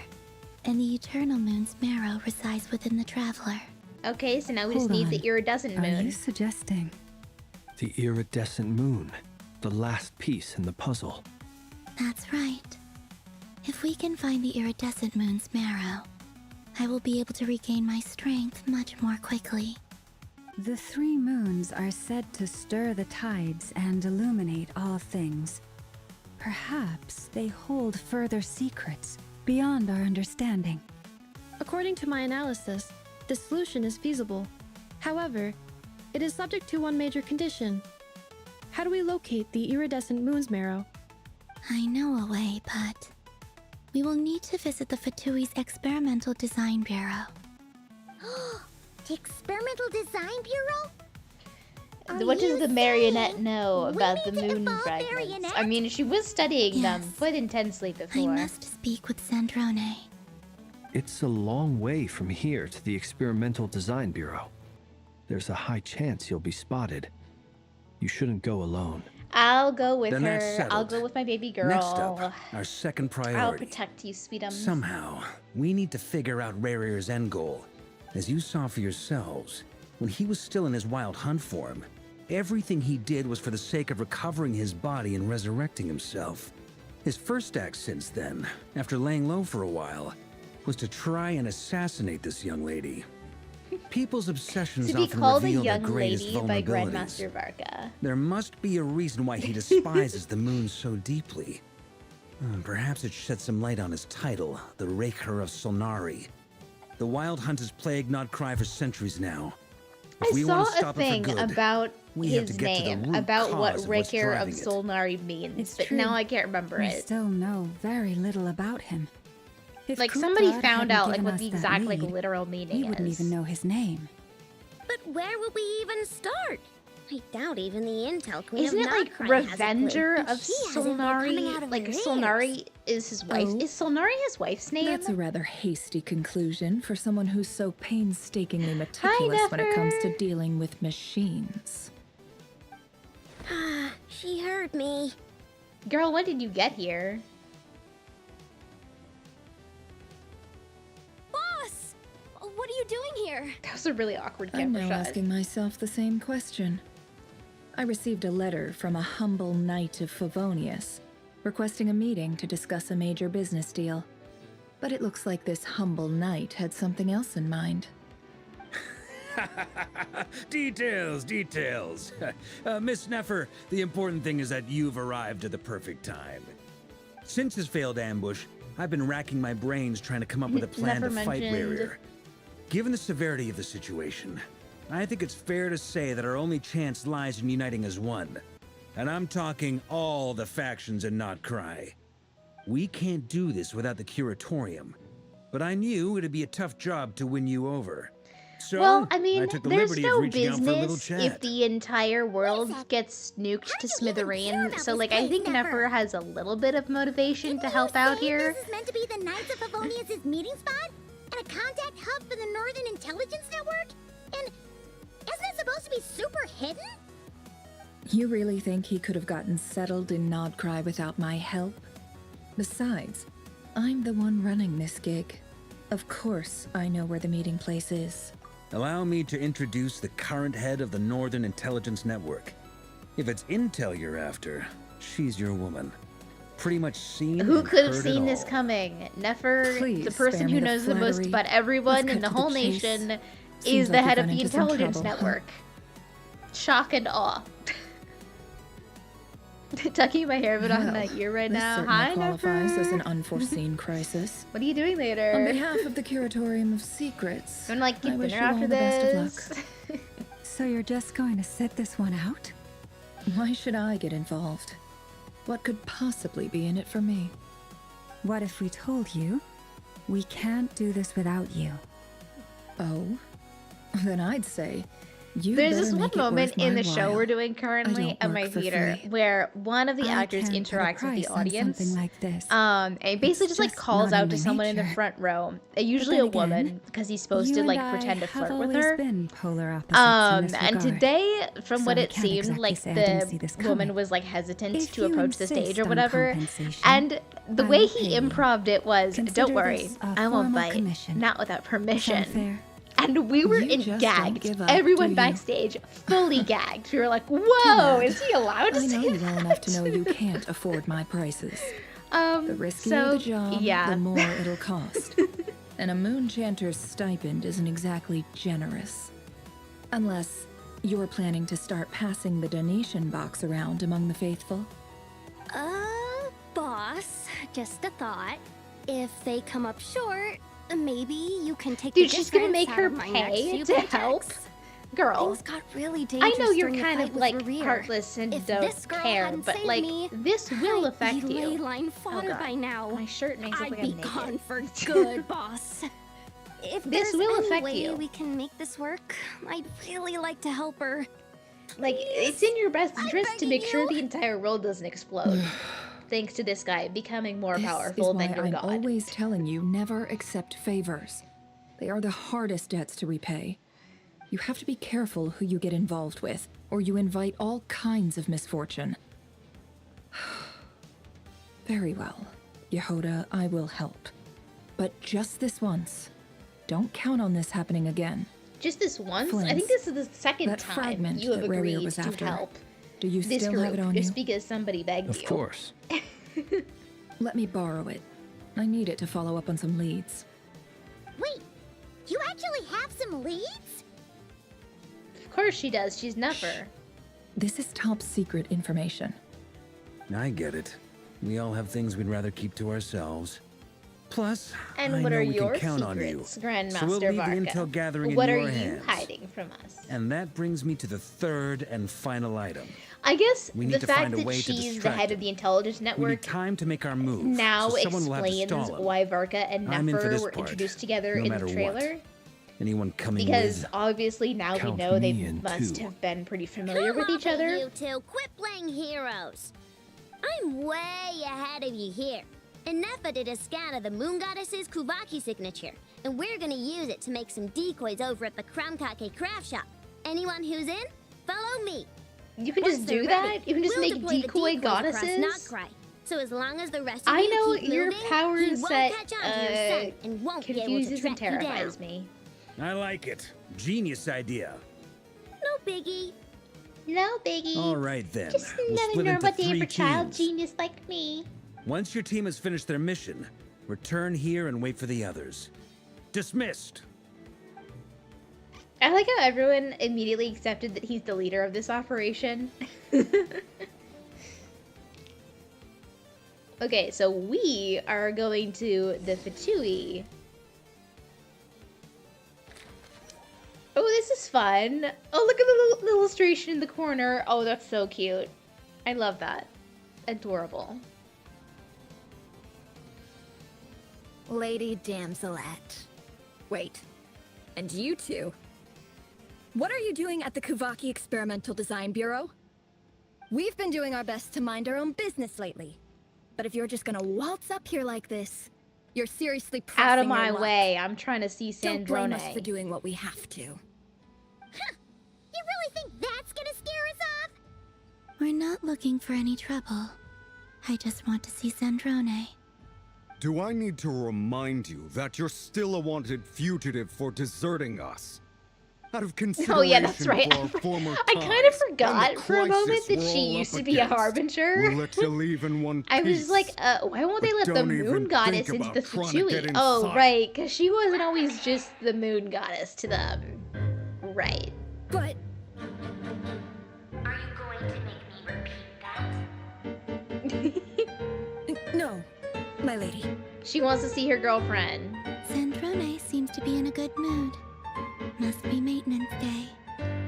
and the eternal moon's marrow resides within the traveler. Okay, so now we just Hold need on. the iridescent Are moon. you suggesting? The iridescent moon, the last piece in the puzzle. That's right. If we can find the iridescent moon's marrow, I will be able to regain my strength much more quickly. The 3 moons are said to stir the tides and illuminate all things. Perhaps they hold further secrets beyond our understanding. According to my analysis, the solution is feasible. However, it is subject to one major condition. How do we locate the iridescent moon's marrow? I know a way, but we will need to visit the Fatui's Experimental Design Bureau. The Experimental Design Bureau? Are What does you the marionette saying know we about the need to moon evolve fragments? I marionettes? mean, she was studying them Yes. quite intensely I before. must speak with Sandrone. It's a long way from here to the Experimental Design Bureau. There's a high chance you'll be spotted. You shouldn't go alone. I'll go with Then that's her. settled. I'll go with my baby girl. Next up, our second I'll priority. protect you, sweetums. Somehow, we need to figure out Rerir's end goal. As you saw for yourselves, when he was still in his wild hunt form, everything he did was for the sake of recovering his body and resurrecting himself. His first act since then, after laying low for a while, was to try and assassinate this young lady. People's obsessions To be often called a reveal their young greatest lady by vulnerabilities. Grandmaster Varka. There must be a reason why he despises the moon so deeply. Perhaps it sheds some light on his title, the Rerir of Solnari. The wild hunt has plagued Nod Krai for centuries now. If I we saw want to a stop it for thing good, about we have to his get to the name, root about what cause of what's Rerir of driving it. Solnari means, It's but true. now I can't remember We it. still know very little about him. If Like somebody Kuklad found hadn't out like given what us the that exact like lead, literal meaning we wouldn't is. even know his name. But where would we even start? I doubt even the Intel Queen Isn't of it like Nod Krai has a clue, Revenger and of she hasn't been coming out Solnari? of Like her ears. Solnari is his wife. Oh. Is Solnari his wife's name? That's a rather hasty conclusion for someone who's so painstakingly meticulous when it comes to Nefer. dealing with machines. She heard me. Girl, when did you get here? Boss! What are you doing here? That was a really awkward I'm camera now shot. asking myself the same question. I received a letter from a humble knight of Favonius, requesting a meeting to discuss a major business deal. But it looks like this humble knight had something else in mind. Details, details. Miss Nefer, the important thing is that you've arrived at the perfect time. Since his failed ambush, I've been racking my brains trying to come up with a plan Never to fight mentioned. Rerir. Given the severity of the situation, I think it's fair to say that our only chance lies in uniting as one. And I'm talking all the factions in Nod Krai. We can't do this without the Curatorium, but I knew it'd be a tough job to win you over. So, Well, I mean, took the there's liberty of no reaching out for a little business chat. if the entire world sec. gets nuked How to do you even care smithereens. about So, this like, I place, think Nefer? Nefer has a little bit of motivation Didn't to you help out say here. This is meant to be the Knights of Favonius' meeting spot? And a contact hub for the Northern Intelligence Network? And isn't it supposed to be super hidden? You really think he could have gotten settled in Nod Krai without my help? Besides, I'm the one running this gig. Of course I know where the meeting place is. Allow me to introduce the current head of the Northern Intelligence Network. If it's intel you're after, she's your woman. Pretty much seen Who and could have heard seen it this all. coming? Nefer, Please the spare person me who the knows the most flattery. about everyone Let's in the cut to whole the chase. nation, is Seems the like head you've of run the into some intelligence trouble, huh? network. Shock and awe. Tucking my hair behind my ear right this now. certainly Hi, qualifies as an Nefer. unforeseen crisis. What are you doing later? On behalf of the Curatorium of Secrets, I'm like, I get wish dinner you all after the best of this. luck. So you're just going to sit this one out? Why should I get involved? What could possibly be in it for me? What if we told you we can't do this without you? Oh, then I'd say you There's better this one make it moment worth in my the show while. we're doing I currently don't at my work for theater free. where one of the I actors can't put a interacts with the price on audience. something like this. And basically It's just like just calls not out in to my someone in the nature. front row, usually then a woman, again, because he's supposed you to and like I pretend to have flirt with always her. been polar opposites in this And regard. today, from So what I it can't seemed exactly like say I didn't see the this woman coming. was like hesitant If to you approach the stage insist or on whatever. compensation, And the I way will he pay you. improv'd it was, Consider don't worry, this a I won't formal bite, commission. not without permission. Sound fair? And we were You in just don't gagged. give up, Everyone do you? backstage fully gagged. We were like, Too whoa, bad. is he allowed to I know say you well enough to know you can't afford my prices. The riskier so, the job, yeah. the more it'll cost. And a moon chanter's stipend isn't exactly generous. Unless you're planning to start passing the donation box around among the faithful. Boss, just a thought. If they come up short, maybe you can take Dude, the she's gonna difference make out her of my next pay few to paychecks. help? Girl, Things got really I dangerous know you're during the kind fight of with like Rerir. heartless and If don't this girl care, hadn't but saved like me, this will I'd affect be you. leyline fodder God. by now. My shirt makes it I'd look like be I'm naked. gone for good, boss. If This there's will any affect way you. we can make this work, I'd really like to help her. Like, it's in your best interest to begging make sure you. the entire world doesn't explode. Thanks to this guy becoming more This powerful is why than your I'm god. always telling you never accept favors. They are the hardest debts to repay. You have to be careful who you get involved with, or you invite all kinds of misfortune. Very well, Yehoda, I will help. But just this once. Don't count on this happening again. Just this once? I Flint, think this is the second that time fragment you have that Rerir agreed was to after, help Do you this still group have it on just you? because somebody begged Of you. course. Let me borrow it. I need it to follow up on some leads. Wait, you actually have some leads? Of course she does. She's Nefer. This is top secret information. I get it. We all have things we'd rather keep to ourselves. Plus, And I what know are we your can count on you. secrets, Grandmaster So we'll leave the Varka? intel gathering What in are your you hands. hiding from us? And that brings me to the third and final item. I guess We the need to fact find a that way to she's the distract head him. of the intelligence We need network time to make our move. now so someone will have to explains stall him. why Varka and I'm in for Nefer this were part, introduced together no in matter the what. trailer. Anyone coming Because with? obviously now we Count know they me in, must too. have been pretty familiar Come with each on, other. You two, quit playing heroes. I'm way ahead of you here. And Nefer did a scan of the Moon Goddess's Kuvaki signature, and we're gonna use it to make some decoys over at the Kramkake craft shop. Anyone who's in, follow me. You can Once just they're do ready, that? You can just we'll make deploy the decoy decoys across goddesses? Nod Krai. So as long as the rest of I you know keep your moving, power he won't set catch on to your scent and won't be able to confuses and track you down. terrifies me. I like it. Genius idea. No biggie. No, Biggie. All right then. Just We'll another split into normal day three for child teams. genius like me. Once your team has finished their mission, return here and wait for the others. Dismissed. I like how everyone immediately accepted that he's the leader of this operation. Okay, so we are going to the Fatui. Oh, this is fun. Oh, look at the little illustration in the corner. Oh, that's so cute. I love that. Adorable. Lady Damselette. Wait, and you two? What are you doing at the Kuvaki Experimental Design Bureau? We've been doing our best to mind our own business lately. But if you're just gonna waltz up here like this, you're seriously pressing Out of your my luck. way. I'm trying to see Don't blame Sandrone. us for doing what we have to. Huh. You really think that's gonna scare us off? We're not looking for any trouble. I just want to see Sandrone. Do I need to remind you that you're still a wanted fugitive for deserting us? Out of consideration Oh yeah, that's right. for our former I ties kind of and forgot the for a moment crisis that we're she all used up to be a against, harbinger. We'll let you leave in one I was piece. like, why won't they But let the don't even moon goddess think into about the trying to get Fatui? Oh, inside. right, because she wasn't always just the moon goddess to them. Right. But Are you going to make me repeat that? no, my lady. She wants to see her girlfriend. Sandrone seems to be in a good mood. Must be maintenance day.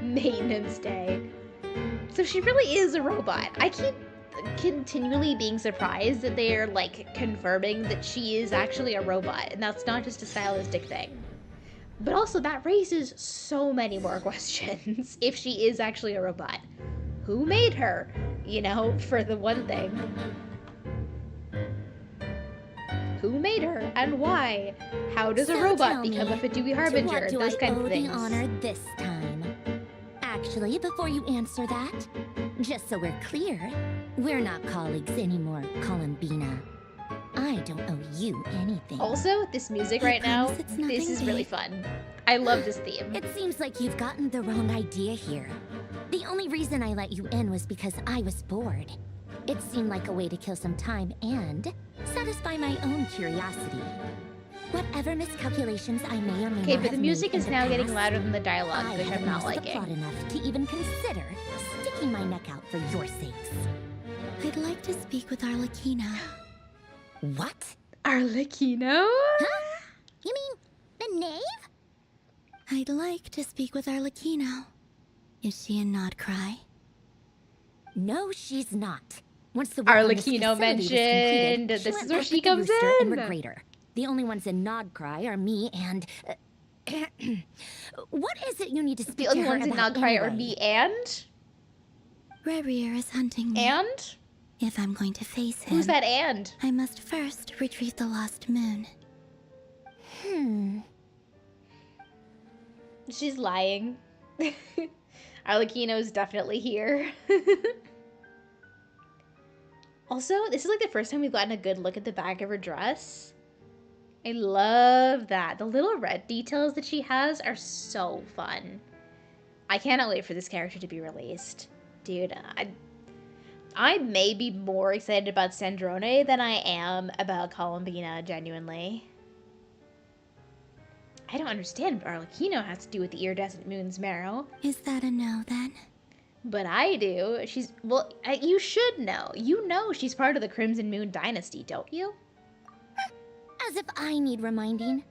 Maintenance day. So she really is a robot. I keep continually being surprised that they are like confirming that she is actually a robot, and that's not just a stylistic thing. But also that raises so many more questions. If she is actually a robot, who made her? You know, for the one thing. Who made her and why? How does a So robot tell become me, a Fatui to harbinger? what do Those I kind owe of things. the honor this time? Actually, before you answer that, just so we're clear, we're not colleagues anymore, Columbina. I don't owe you anything. Also, this music I right now, promise it's this nothing is really big. fun. I love this theme. It seems like you've gotten the wrong idea here. The only reason I let you in was because I was bored. It seemed like a way to kill some time and satisfy my own curiosity. Whatever miscalculations I may or may Okay, not but the have music made is in the now getting past, louder than the dialogue, I which I'm haven't not lost the plot liking. enough to even consider sticking my neck out for your sakes. I'd like to speak with Arlecchino. What? Arlecchino? Huh? You mean the knave? I'd like to speak with Arlecchino. Is she in Nod Krai? No, she's not. Once the work on this Arlecchino facility was mentioned. completed, This went is where back she with the comes Rooster and in. Rerir. The only ones in Nod Krai are me and... what is it you need to speak The to only her ones in about Nod Krai are anyway? me and? Rerir is hunting me. And? If I'm going to face him, Who's that and? I must first retrieve the lost moon. She's lying. Arlecchino's definitely here. Also, this is like the first time we've gotten a good look at the back of her dress. I love that. The little red details that she has are so fun. I cannot wait for this character to be released. Dude, I may be more excited about Sandrone than I am about Columbina, genuinely. I don't understand what Arlecchino has to do with the iridescent moon's marrow. Is that a no then? But I do. She's, well, you should know. You know she's part of the Crimson Moon dynasty, don't you? As if I need reminding.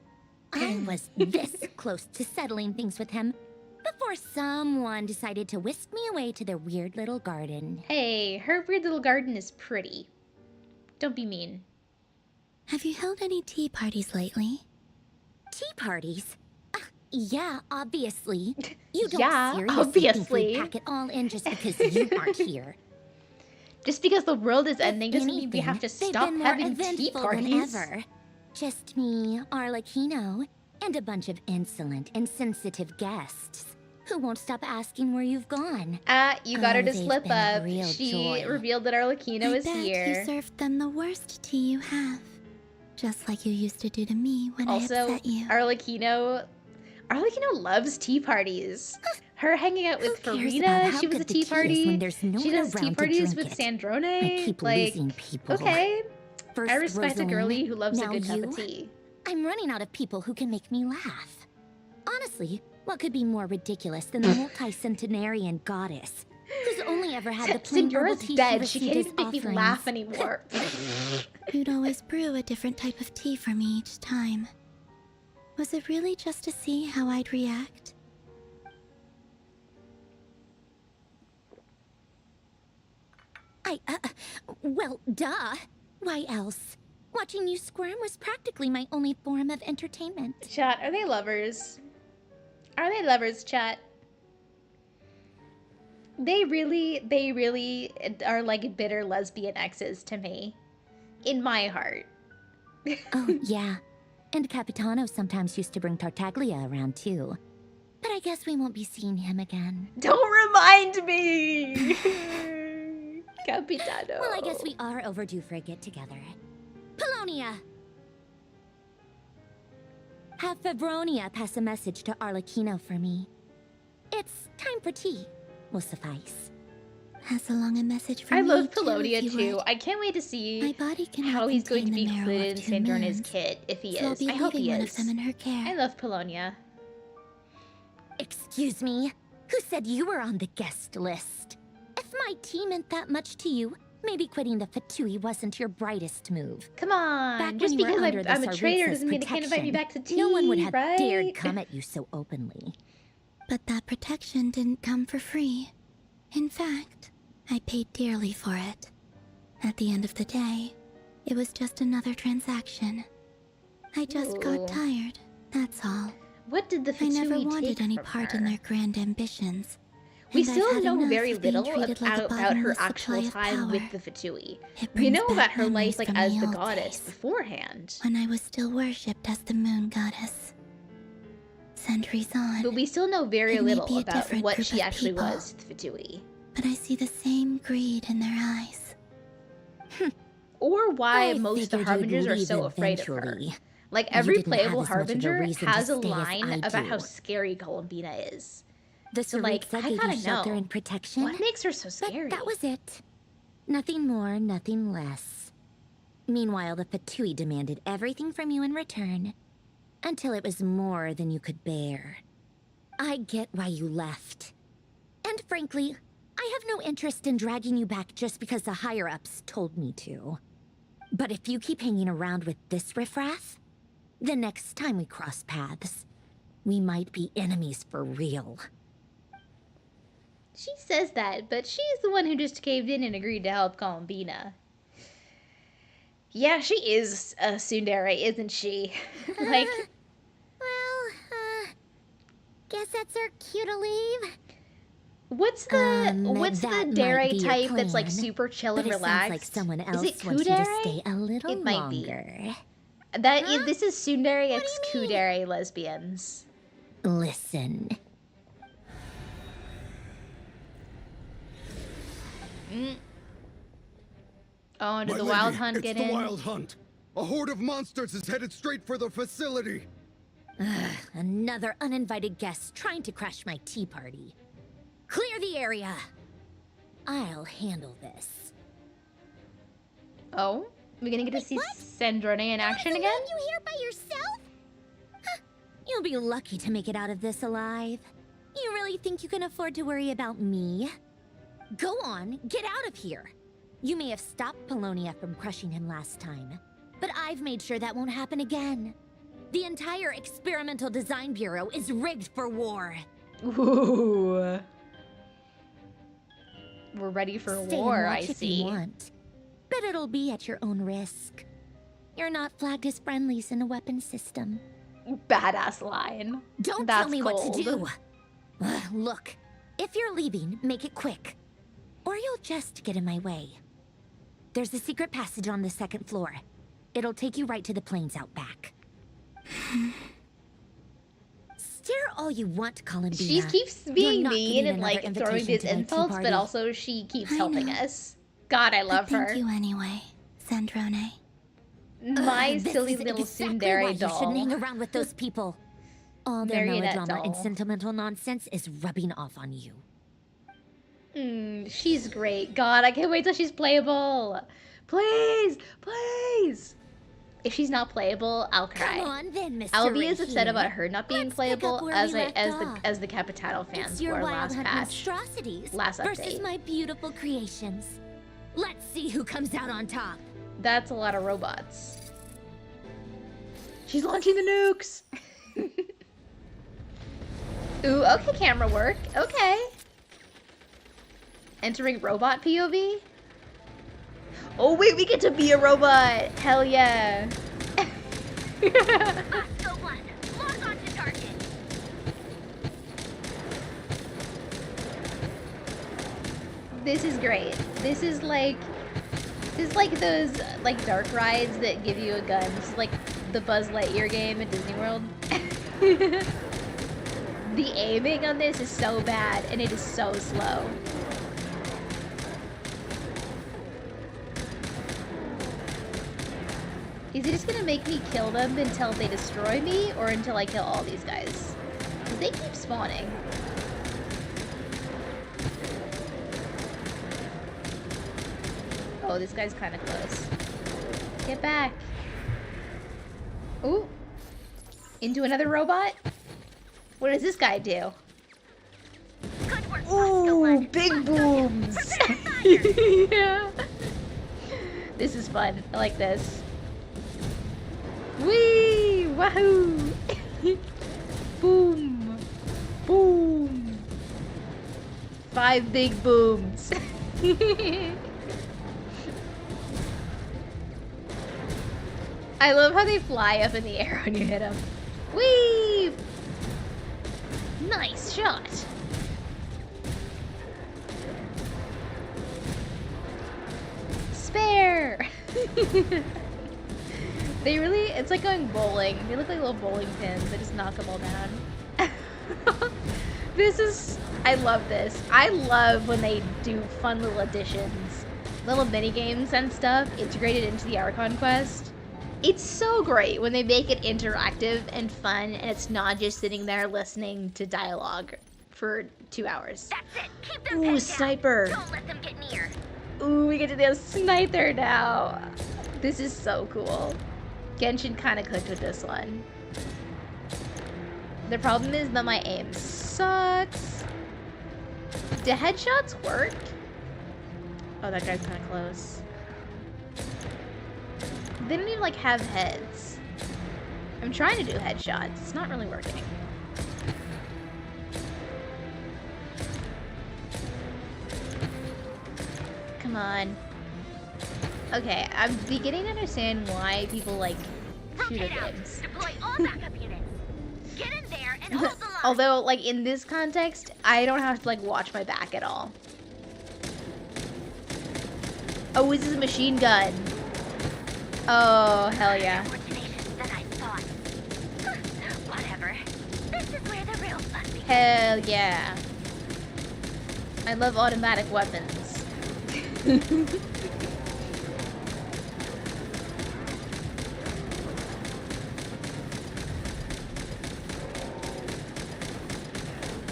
I was this close to settling things with him before someone decided to whisk me away to their weird little garden. Hey, her weird little garden is pretty. Don't be mean. Have you held any tea parties lately? Tea parties? Yeah, obviously. You don't Yeah, seriously obviously. think we pack it all in just because you aren't here. Just because the world is ending If doesn't mean we anything, have to they've stop been more having tea eventful parties. than ever. Just me, Arlecchino, and a bunch of insolent and sensitive guests who won't stop asking where you've gone. You got her to they've slip been a up. real She joy. revealed that Arlecchino I is bet here. you served them the worst tea you have. Just like you used to do to me when I Also, upset you. Arlecchino loves tea parties. Her hanging out with Who cares Farida, about how she was a good the tea tea is party. when there's no She one does tea around to parties drink with it? Sandrone. I keep Like, losing people. okay. First I respect a Rosalind, girlie who loves a now good cup you. of tea. I'm running out of people who can make me laugh. Honestly, what could be more ridiculous than the multi-centenarian goddess, who's only ever had the plain herbal Sindora's tea dead. she She can't received even as make me offerings? laugh anymore. You'd always brew a different type of tea for me each time. Was it really just to see how I'd react? Well, duh. Why else? Watching you squirm was practically my only form of entertainment. Chat, are they lovers? Are they lovers, chat? They really are like bitter lesbian exes to me. In my heart. Oh, yeah. And Capitano sometimes used to bring Tartaglia around too. But I guess we won't be seeing him again. Don't remind me! Capitano. Well, I guess we are overdue for a get-together. Polonia! Have Febronia pass a message to Arlecchino for me. It's time for tea. Will suffice. Pass along a message from I me love too, Polonia if you too. would. I can't wait to see My body cannot how he's going to contain be the marrow included in of 2 Sandrona's moons, kit, if he so I'll is. be I hope leaving he one is. of them in her care. I love Polonia. Excuse me? Who said you were on the guest list? If my tea meant that much to you, maybe quitting the Fatui wasn't your brightest move. Come on, Back just when you were because under the I'm a traitor Tsaritsa's doesn't mean they can't invite me protection, back to tea, no one would have right? dared come at you so openly. But that protection didn't come for free. In fact, I paid dearly for it. At the end of the day, it was just another transaction. I just got tired, that's all. What did the I never Fatui wanted take any from part her? in their grand ambitions. We And I've still had know enough very of being little treated like a about her bottomless actual supply of time power. with the Fatui. It We brings know back about her life memories like from as the the old goddess days, beforehand. when I was still worshipped as the moon goddess. Centuries on, But we still know very it may little be a about different what group she of actually people, was to the Fatui. but I see the same greed in their eyes. Or why I most of the figured you'd Harbingers are leave so afraid of her. eventually. Like You every didn't have playable as much of a Harbinger reason to has a stay as line I about how do. scary Columbina is. The So like, Tsaritsa I gave gotta you shelter know. and protection. What makes her so scary? But that was it. Nothing more, nothing less. Meanwhile, the Fatui demanded everything from you in return, until it was more than you could bear. I get why you left. And frankly, I have no interest in dragging you back just because the higher-ups told me to. But if you keep hanging around with this riffraff, the next time we cross paths, we might be enemies for real. She says that, but she's the one who just caved in and agreed to help Columbina. Yeah, she is a tsundere, isn't she? Like, Guess that's our cue to leave. what's the That dere might be your type that's like plan, super chill but and it relaxed? sounds like someone else Is it wants you to kudere? stay a little It might be. longer. This is tsundere x kudere lesbians. Listen. Oh, did My the lady, wild hunt it's get the in? Wild Hunt. A horde of monsters is headed straight for the facility. Another uninvited guest trying to crash my tea party. Clear the area. I'll handle this. Oh, we're gonna get to see Sandrone in action again? You here by yourself? You'll be lucky to make it out of this alive. You really think you can afford to worry about me? Go on, get out of here. You may have stopped Polonia from crushing him last time, but I've made sure that won't happen again. The entire Experimental Design Bureau is rigged for war. Ooh. We're ready for Stay and war, watch I if see. you want, but it'll be at your own risk. You're not flagged as friendlies in the weapons system. Badass line. Don't That's tell me what to cold. do. Look, if you're leaving, make it quick, or you'll just get in my way. There's a secret passage on the second floor. It'll take you right to the plains out back. Stare all you want, Columbina. She keeps You're being not mean getting and another like throwing invitation these to my tea insults, but party. also she keeps I helping know. us. God, I love But her. thank you anyway, Sandrone. My This silly is little exactly why tsundere you shouldn't doll. hang around with those people. All their Marionette melodrama and doll. sentimental nonsense is rubbing off on you. She's great. God, I can't wait till she's playable. Please, please. If she's not playable, I'll cry. Come on then, Mr. I'll be as upset Rerir. about her not being Let's pick up playable where as we I left off. as the Capitano fans It's your were Wild last Hunt patch. monstrosities Last versus update. my beautiful creations. Let's see who comes out on top. That's a lot of robots. She's launching the nukes. Ooh, okay, camera work. Okay. Entering robot POV? Oh wait, we get to be a robot! Hell yeah! Hostile one. Log on to target. This is great. This is like those like dark rides that give you a gun. This is like the Buzz Lightyear game at Disney World. The aiming on this is so bad and it is so slow. Is it just gonna make me kill them until they destroy me, or until I kill all these guys? Because they keep spawning. Oh, this guy's kind of close. Get back. Ooh. Into another robot? What does this guy do? Ooh, big booms! Yeah. This is fun. I like this. Whee! Wahoo! Boom! Boom! 5 big booms. I love how they fly up in the air when you hit them. Whee! Nice shot. Spare! They really, it's like going bowling. They look like little bowling pins. I just knock them all down. This is, I love this. I love when they do fun little additions. Little mini games and stuff integrated into the Archon quest. It's so great when they make it interactive and fun, and it's not just sitting there listening to dialogue for 2 hours. That's it. Keep them Ooh, pinned sniper. down. Don't let them get near. Ooh, we get to do a sniper now. This is so cool. Genshin kind of cooked with this one. The problem is that my aim sucks. Do headshots work? Oh, that guy's kind of close. They don't even like have heads. I'm trying to do headshots. It's not really working. Come on. Okay, I'm beginning to understand why people like shooter games. Deploy all backup units. Get in there and hold the line. Although, like, in this context, I don't have to, like, watch my back at all. Oh, this is a machine gun. Oh, hell yeah. Whatever. This is where the real fun begins. Hell yeah. I love automatic weapons.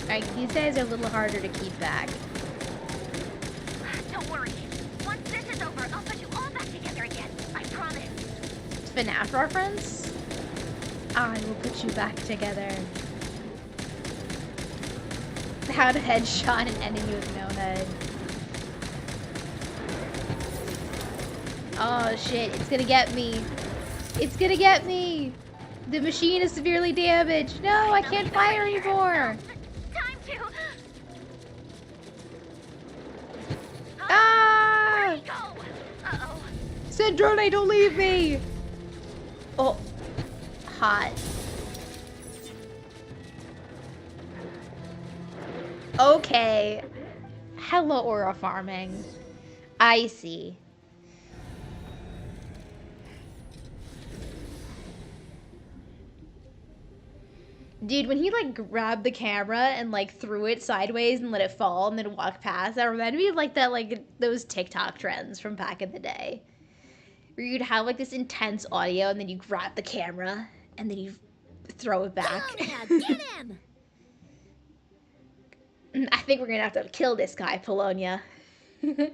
Alright, these guys are a little harder to keep back. Don't worry. Once this is over, I'll put you all back together again. I promise. FNAF reference? I will put you back together. How to headshot an enemy with no head. Oh shit, it's gonna get me. It's gonna get me! The machine is severely damaged. No, I can't fire anymore! Time to... Ah! Where'd he go? Uh-oh. Cendrone, don't leave me! Oh. Hot. Okay. Hello, aura farming. I see. Dude, when he like grabbed the camera and like threw it sideways and let it fall and then walked past, that reminded me of like that, like those TikTok trends from back in the day. Where you'd have like this intense audio and then you grab the camera and then you throw it back. Get him! I think we're gonna have to kill this guy, Polonia. I've upgraded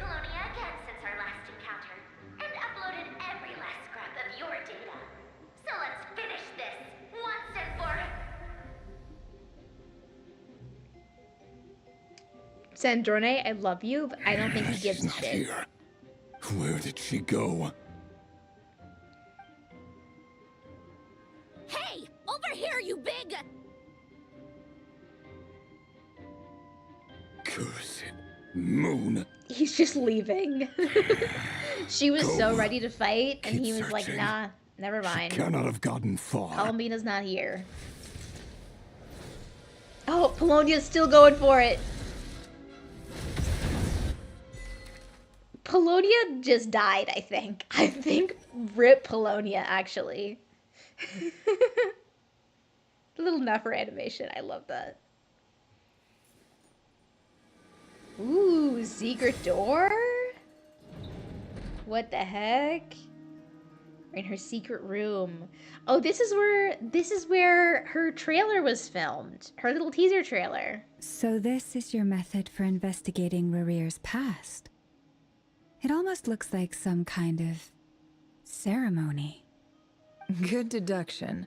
Polonia again since our last encounter, and uploaded every last scrap of your data. So let's finish this once and for... Cendrone, I love you, but I don't think he gives a She's not shit. here. Where did she go? Hey! Over here, you big... Cursed moon. He's just leaving. She was Go. so ready to fight, and Keep he was like, searching. nah, never mind. Cannot have gotten far. Columbina's not here. Oh, Polonia's still going for it. Polonia just died, I think. I think rip Polonia, actually. The little Nefer animation, I love that. Ooh, secret door? What the heck? We're in her secret room. Oh, this is where her trailer was filmed. Her little teaser trailer. So this is your method for investigating Rerir's past. It almost looks like some kind of ceremony. Good deduction.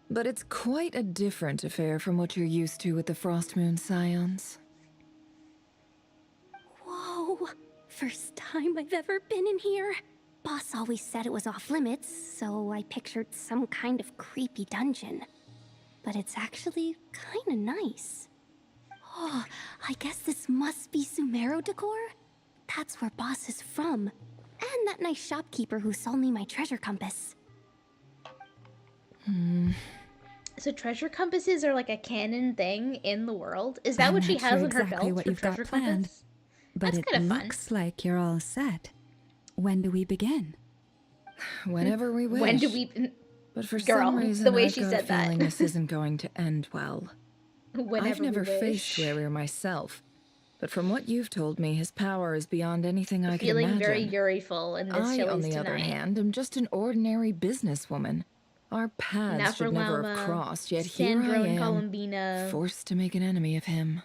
But it's quite a different affair from what you're used to with the Frostmoon Scions. Whoa, first time I've ever been in here. Boss always said it was off limits, so I pictured some kind of creepy dungeon. But it's actually kinda nice. Oh, I guess this must be Sumero decor? That's where Boss is from. And that nice shopkeeper who sold me my treasure compass. So treasure compasses are like a canon thing in the world? Is that I'm what she not has sure on her exactly belt what for you've got treasure planned, compass? but That's it kind of fun. looks like you're all set. When do we begin? Whenever we wish. When do we... But for Girl, some reason, the way I've she got said a that. feeling this isn't going to end well. Whenever I've never we wish. faced Rerir myself, but from what you've told me, his power is beyond anything I could Feeling imagine. very Yuri-ful in this I, Chili's on the tonight. other hand, am just an ordinary businesswoman. Our paths should never have Neferlama, crossed, yet Sandro here I and am, Columbina. forced to make an enemy of him.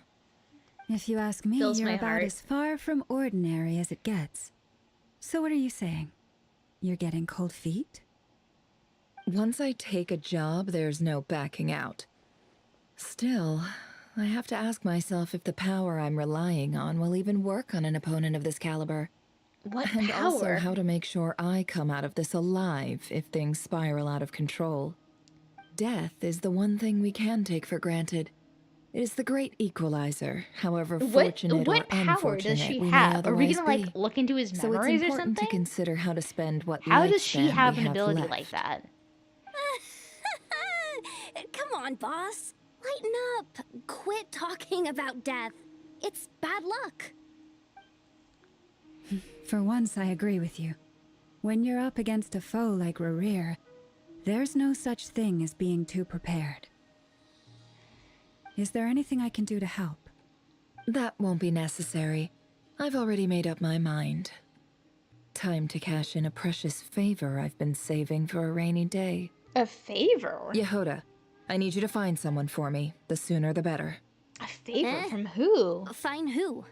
If you ask me, Fills you're my about heart. as far from ordinary as it gets. So what are you saying? You're getting cold feet? Once I take a job, there's no backing out. Still, I have to ask myself if the power I'm relying on will even work on an opponent of this caliber. What And power? also how to make sure I come out of this alive if things spiral out of control. Death is the one thing we can take for granted. It is the great equalizer, however fortunate what or power unfortunate does she we may have? Are we otherwise gonna like be. look into his So it's memories or important to something? consider how to spend what How does she lifespan have we an have ability left. like that? Come on, boss. Lighten up. Quit talking about death. It's bad luck. For once, I agree with you. When you're up against a foe like Rerir, there's no such thing as being too prepared. Is there anything I can do to help? That won't be necessary. I've already made up my mind. Time to cash in a precious favor I've been saving for a rainy day. A favor? Yehuda, I need you to find someone for me. The sooner the better. A favor from who? Find who?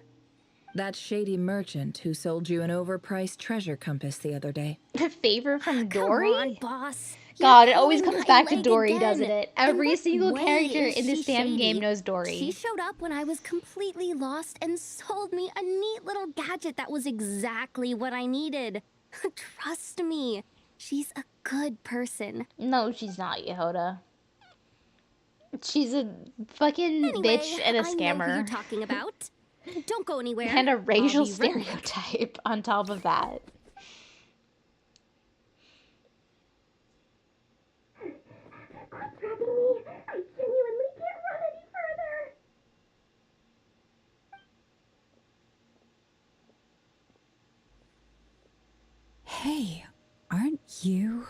That shady merchant who sold you an overpriced treasure compass the other day. A favor from Dory? Come on, boss. God, You're it always pulling comes my back to leg Dory, again. doesn't it? In Every what single way character is in this she damn shady? game knows Dory. She showed up when I was completely lost and sold me a neat little gadget that was exactly what I needed. Trust me, she's a good person. No, she's not, Yehuda. She's a fucking Anyway, bitch and a I know who you're scammer. talking about. Don't go anywhere. And a racial I'll be right back. stereotype on top of that. Hey, aren't you?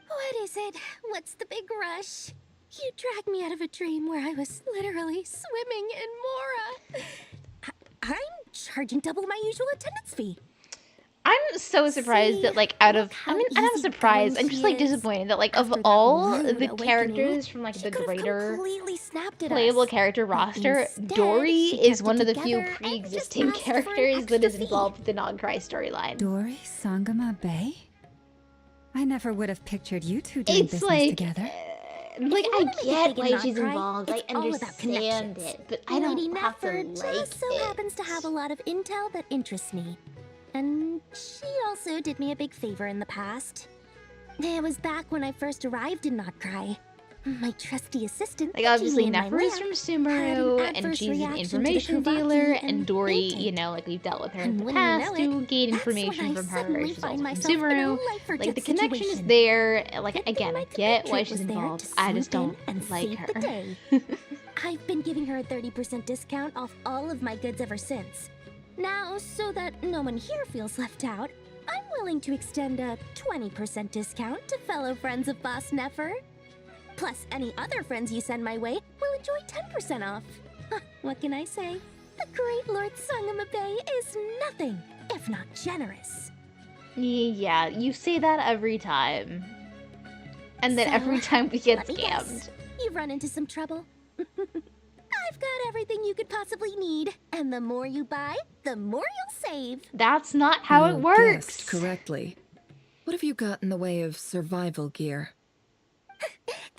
What is it? What's the big rush? You dragged me out of a dream where I was literally swimming in Mora. I'm charging double my usual attendance fee. I'm so surprised See, that, like, out of... look I how mean, I'm not easygoing surprised. I'm she just, like, is. disappointed that, like, of After that all rude the awakening, characters from, like, she the could have greater completely snapped at playable us. character But roster, instead, Dory she is kept one it of the few together and pre-existing just asked for an characters that extra is fee. involved with the Nod Krai storyline. Dory Sangama Bay? I never would have pictured you two doing It's business like... together. Like, you I wanna make it get big and why not she's cry, involved. I it's all about understand connections. it, but I Lady don't have to Nefer like just so it. happens to have a lot of intel that interests me. And she also did me a big favor in the past. It was back when I first arrived in Nod Krai. My trusty assistant, Like, the obviously, genie in my Nefer is lair, from had Sumeru, an and adverse she's an reaction to the information Kuvaki dealer, and Dory, intake. you know, like, we've dealt with her in And the wouldn't you past know it, to gain that's when information I from her. suddenly She's find also from myself in a Sumeru. life or Like, the death connection is situation. there. Like, And again, my I get why compatriot she's was there involved. to I just swoop in don't and like save her. the day. I've been giving her a 30% discount off all of my goods ever since. Now, so that no one here feels left out, I'm willing to extend a 20% discount to fellow friends of Boss Nefer. Plus, any other friends you send my way will enjoy 10% off. What can I say? The great Lord Sangamabe is nothing if not generous. Yeah, you say that every time. And then every time we get let me scammed. guess. You've run into some trouble. I've got everything you could possibly need. And the more you buy, the more you'll save. That's not how it You works. guessed correctly. What have you got in the way of survival gear?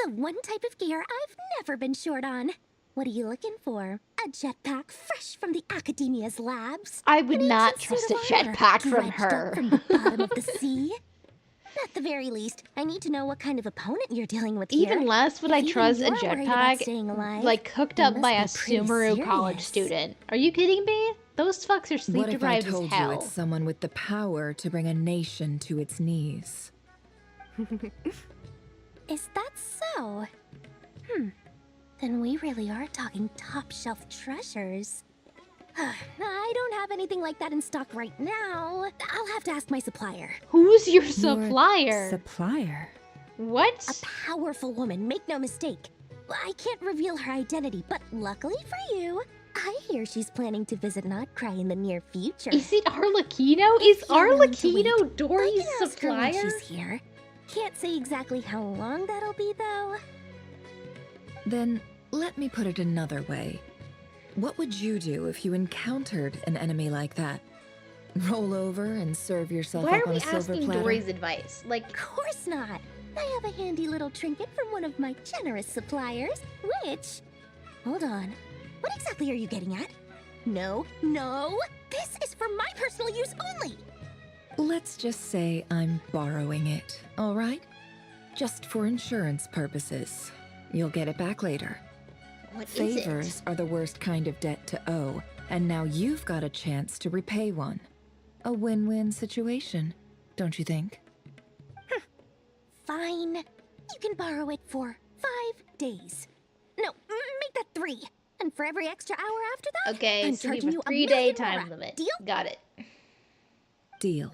The one type of gear I've never been short on. What are you looking for? A jetpack fresh from the Academia's labs? I would An not ancient trust suit a of armor jetpack from dredged her. up from the bottom of the sea? At the very least, I need to know what kind of opponent you're dealing with here. Even less would If I even trust a you're worried about jetpack, staying alive, like cooked you up must by a be pretty Sumeru college serious. student. Are you kidding me? Those fucks are sleep What if I deprived as told you hell. it's someone with the power to bring a nation to its knees? Is that so? Then we really are talking top-shelf treasures. I don't have anything like that in stock right now. I'll have to ask my supplier. Who's your supplier? Supplier? What? A powerful woman, make no mistake. I can't reveal her identity, but luckily for you, I hear she's planning to visit Nod Krai in the near future. Is it Arlecchino? If Is you're willing to wait, Arlecchino Dory's I can ask her when supplier? she's here. Can't say exactly how long that'll be, though. Then let me put it another way. What would you do if you encountered an enemy like that? Roll over and serve yourself Why up are on we a silver asking platter? Dory's advice? Like, Of course not. I have a handy little trinket from one of my generous suppliers, which... Hold on. What exactly are you getting at? No, no! This is for my personal use only! Let's just say I'm borrowing it, all right? Just for insurance purposes. You'll get it back later. what is Favors are the worst kind of debt to owe, and now you've got a chance to repay one. A win-win situation, don't you think? Fine. You can borrow it for 5 days. No, make that 3. And for every extra hour after it? that, Okay, I'm so we have charging a you 3-day million time more. limit. Deal? Got it. Deal.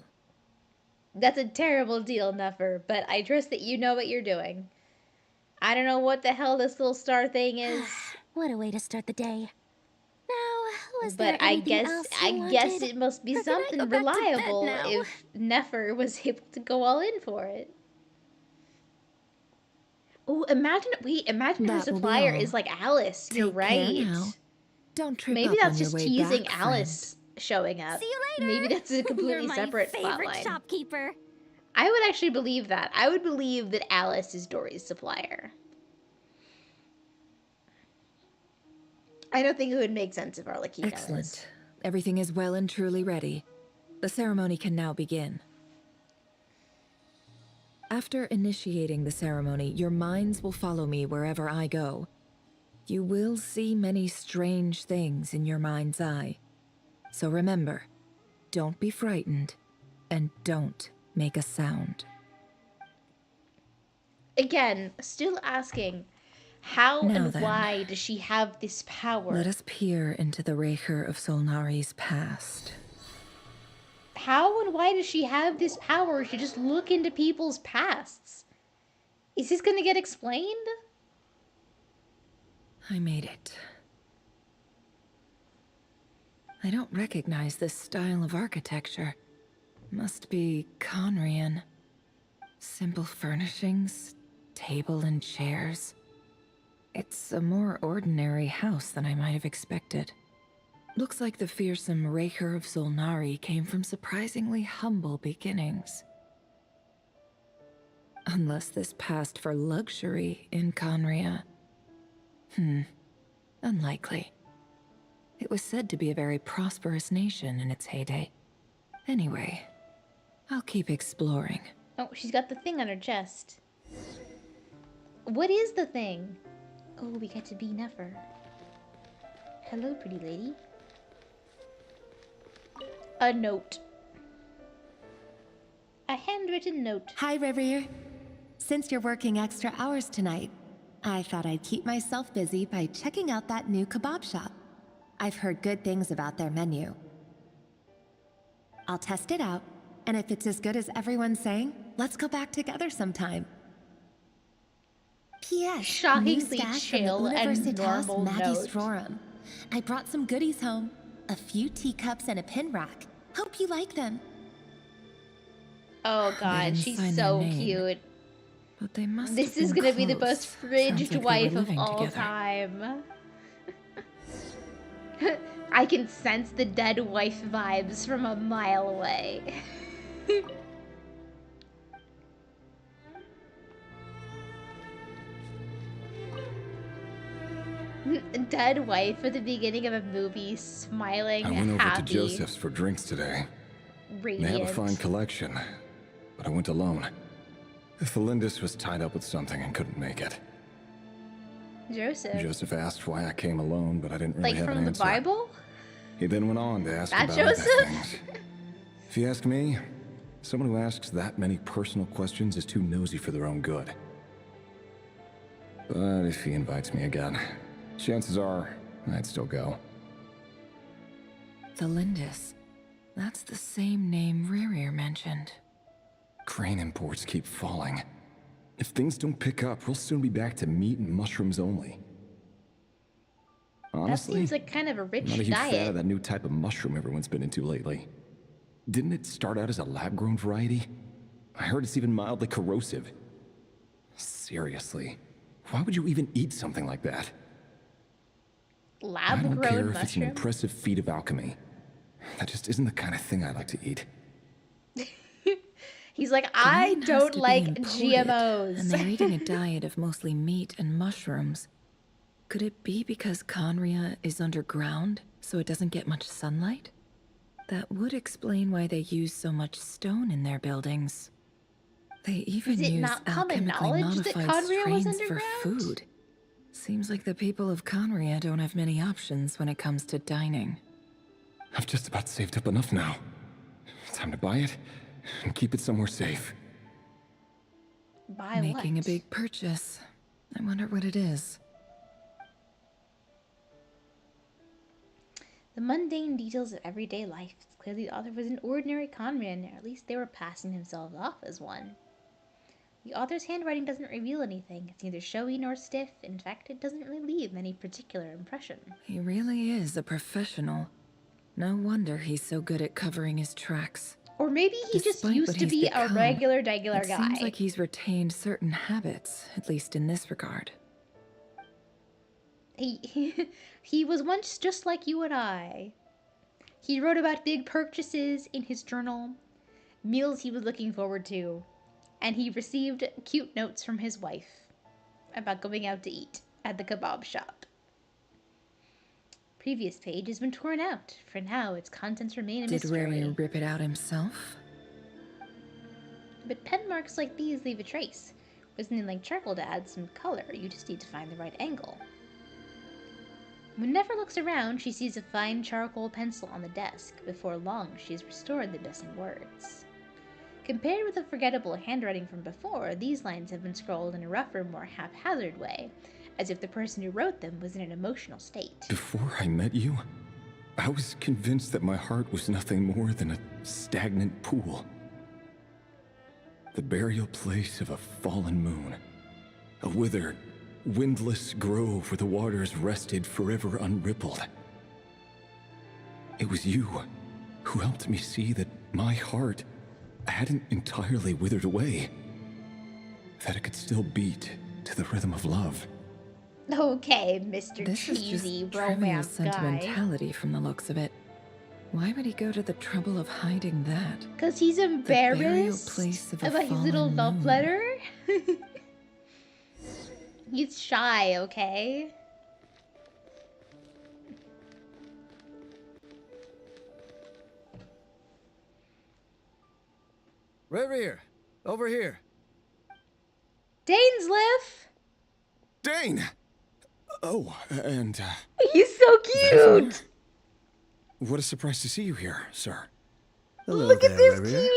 That's a terrible deal, Nefer, but I trust that you know what you're doing. I don't know what the hell this little star thing is, What a way to start the day. Now, was but there I anything guess else you guess wanted? it must be Or can I something go back to bed reliable now? if Nefer was able to go all in for it. Oh, imagine her That will be supplier all. is like Alice. You're Take care right. now. Don't trip Maybe up that's on your just way teasing back, Alice showing up. See you later! Maybe that's a You're completely my separate favorite plotline. shopkeeper. I would actually believe that. I would believe that Alice is Dory's supplier. I don't think it would make sense if Arlecchino is. Excellent. Everything is well and truly ready. The ceremony can now begin. After initiating the ceremony, your minds will follow me wherever I go. You will see many strange things in your mind's eye. So remember, don't be frightened, and don't make a sound. Again, still asking, how Now and then. why does she have this power? Let us peer into the Rerir of Solnari's past. How and why does she have this power to just look into people's pasts? Is this gonna get explained? I made it. I don't recognize this style of architecture. Must be Conrian. Simple furnishings, table and chairs. It's a more ordinary house than I might have expected. Looks like the fearsome Rerir of Solnari came from surprisingly humble beginnings. Unless this passed for luxury in Conria. Unlikely. It was said to be a very prosperous nation in its heyday. Anyway, I'll keep exploring. Oh, she's got the thing on her chest. What is the thing? Oh, we get to be Nefer. Hello, pretty lady. A note. A handwritten note. Hi, Rerir. Since you're working extra hours tonight, I thought I'd keep myself busy by checking out that new kebab shop. I've heard good things about their menu. I'll test it out, and if it's as good as everyone's saying, let's go back together sometime. P.S. Shockingly new stash from the chill and Universitas normal note. Magistrorum. I brought some goodies home. A few teacups and a pin rack. Hope you like them. Oh They god, didn't she's sign their so name. cute. But they must This have is been gonna be the close. most Sounds fridged like they were wife of living all together. time. I can sense the dead wife vibes from a mile away. Dead wife at the beginning of a movie, smiling, I went over happy, to Joseph's for drinks today. radiant. They have a fine collection, but I went alone. Felindis was tied up with something and couldn't make it. Joseph. Joseph asked why I came alone, but I didn't really Like have from an the answer. Bible? He then went on to ask That about other Joseph? things. If you ask me, someone who asks that many personal questions is too nosy for their own good. But if he invites me again, chances are I'd still go. Felindis. That's the same name Rerir mentioned. Crane imports keep falling. If things don't pick up, we'll soon be back to meat and mushrooms only. Honestly, That seems like kind of a rich I'm not a huge fan diet. of that new type of mushroom everyone's been into lately. Didn't it start out as a lab-grown variety? I heard it's even mildly corrosive. Seriously, why would you even eat something like that? I don't care Lab-grown if it's an mushroom? impressive feat of alchemy. That just isn't the kind of thing I like to eat. He's like, I Grain has don't to be like imported, GMOs. And they're eating a diet of mostly meat and mushrooms. Could it be because Conria is underground, so it doesn't get much sunlight? That would explain why they use so much stone in their buildings. They even Is it use not common alchemically knowledge that modified Conria was strains for underground? food. Seems like the people of Conria don't have many options when it comes to dining. I've just about saved up enough now. Time to buy it and keep it somewhere safe. Buy Making what? a big purchase. I wonder what it is. The mundane details of everyday life. It's clear the author was an ordinary conman, or at least they were passing themselves off as one. The author's handwriting doesn't reveal anything. It's neither showy nor stiff. In fact, it doesn't really leave any particular impression. He really is a professional. No wonder he's so good at covering his tracks. Or maybe he just Despite used what to he's be a become, regular It guy. seems like he's retained certain habits, at least in this regard. He was once just like you and I. He wrote about big purchases in his journal, meals he was looking forward to, and he received cute notes from his wife about going out to eat at the kebab shop. Previous page has been torn out. For now, its contents remain a Did mystery. Rerir rip it out himself? But pen marks like these leave a trace. With something like charcoal to add some color, you just need to find the right angle. When Nefer looks around, she sees a fine charcoal pencil on the desk. Before long, she has restored the missing words. Compared with the forgettable handwriting from before, these lines have been scrawled in a rougher, more haphazard way, as if the person who wrote them was in an emotional state. Before I met you, I was convinced that my heart was nothing more than a stagnant pool. The burial place of a fallen moon. A withered, windless grove where the waters rested forever unrippled. It was you who helped me see that my heart hadn't entirely withered away. That it could still beat to the rhythm of love. Okay, Mr. This is Cheesy just trivial romance guy. sentimentality from the looks of it. Why would he go to the trouble of hiding that? Because he's burial embarrassed place of a about his little fallen love moon. letter. He's shy, okay? Rerir, over here. Dainsliff! Dane! Oh, and, He's so cute! what a surprise to see you here, sir. Hello Look at there, this Rerir.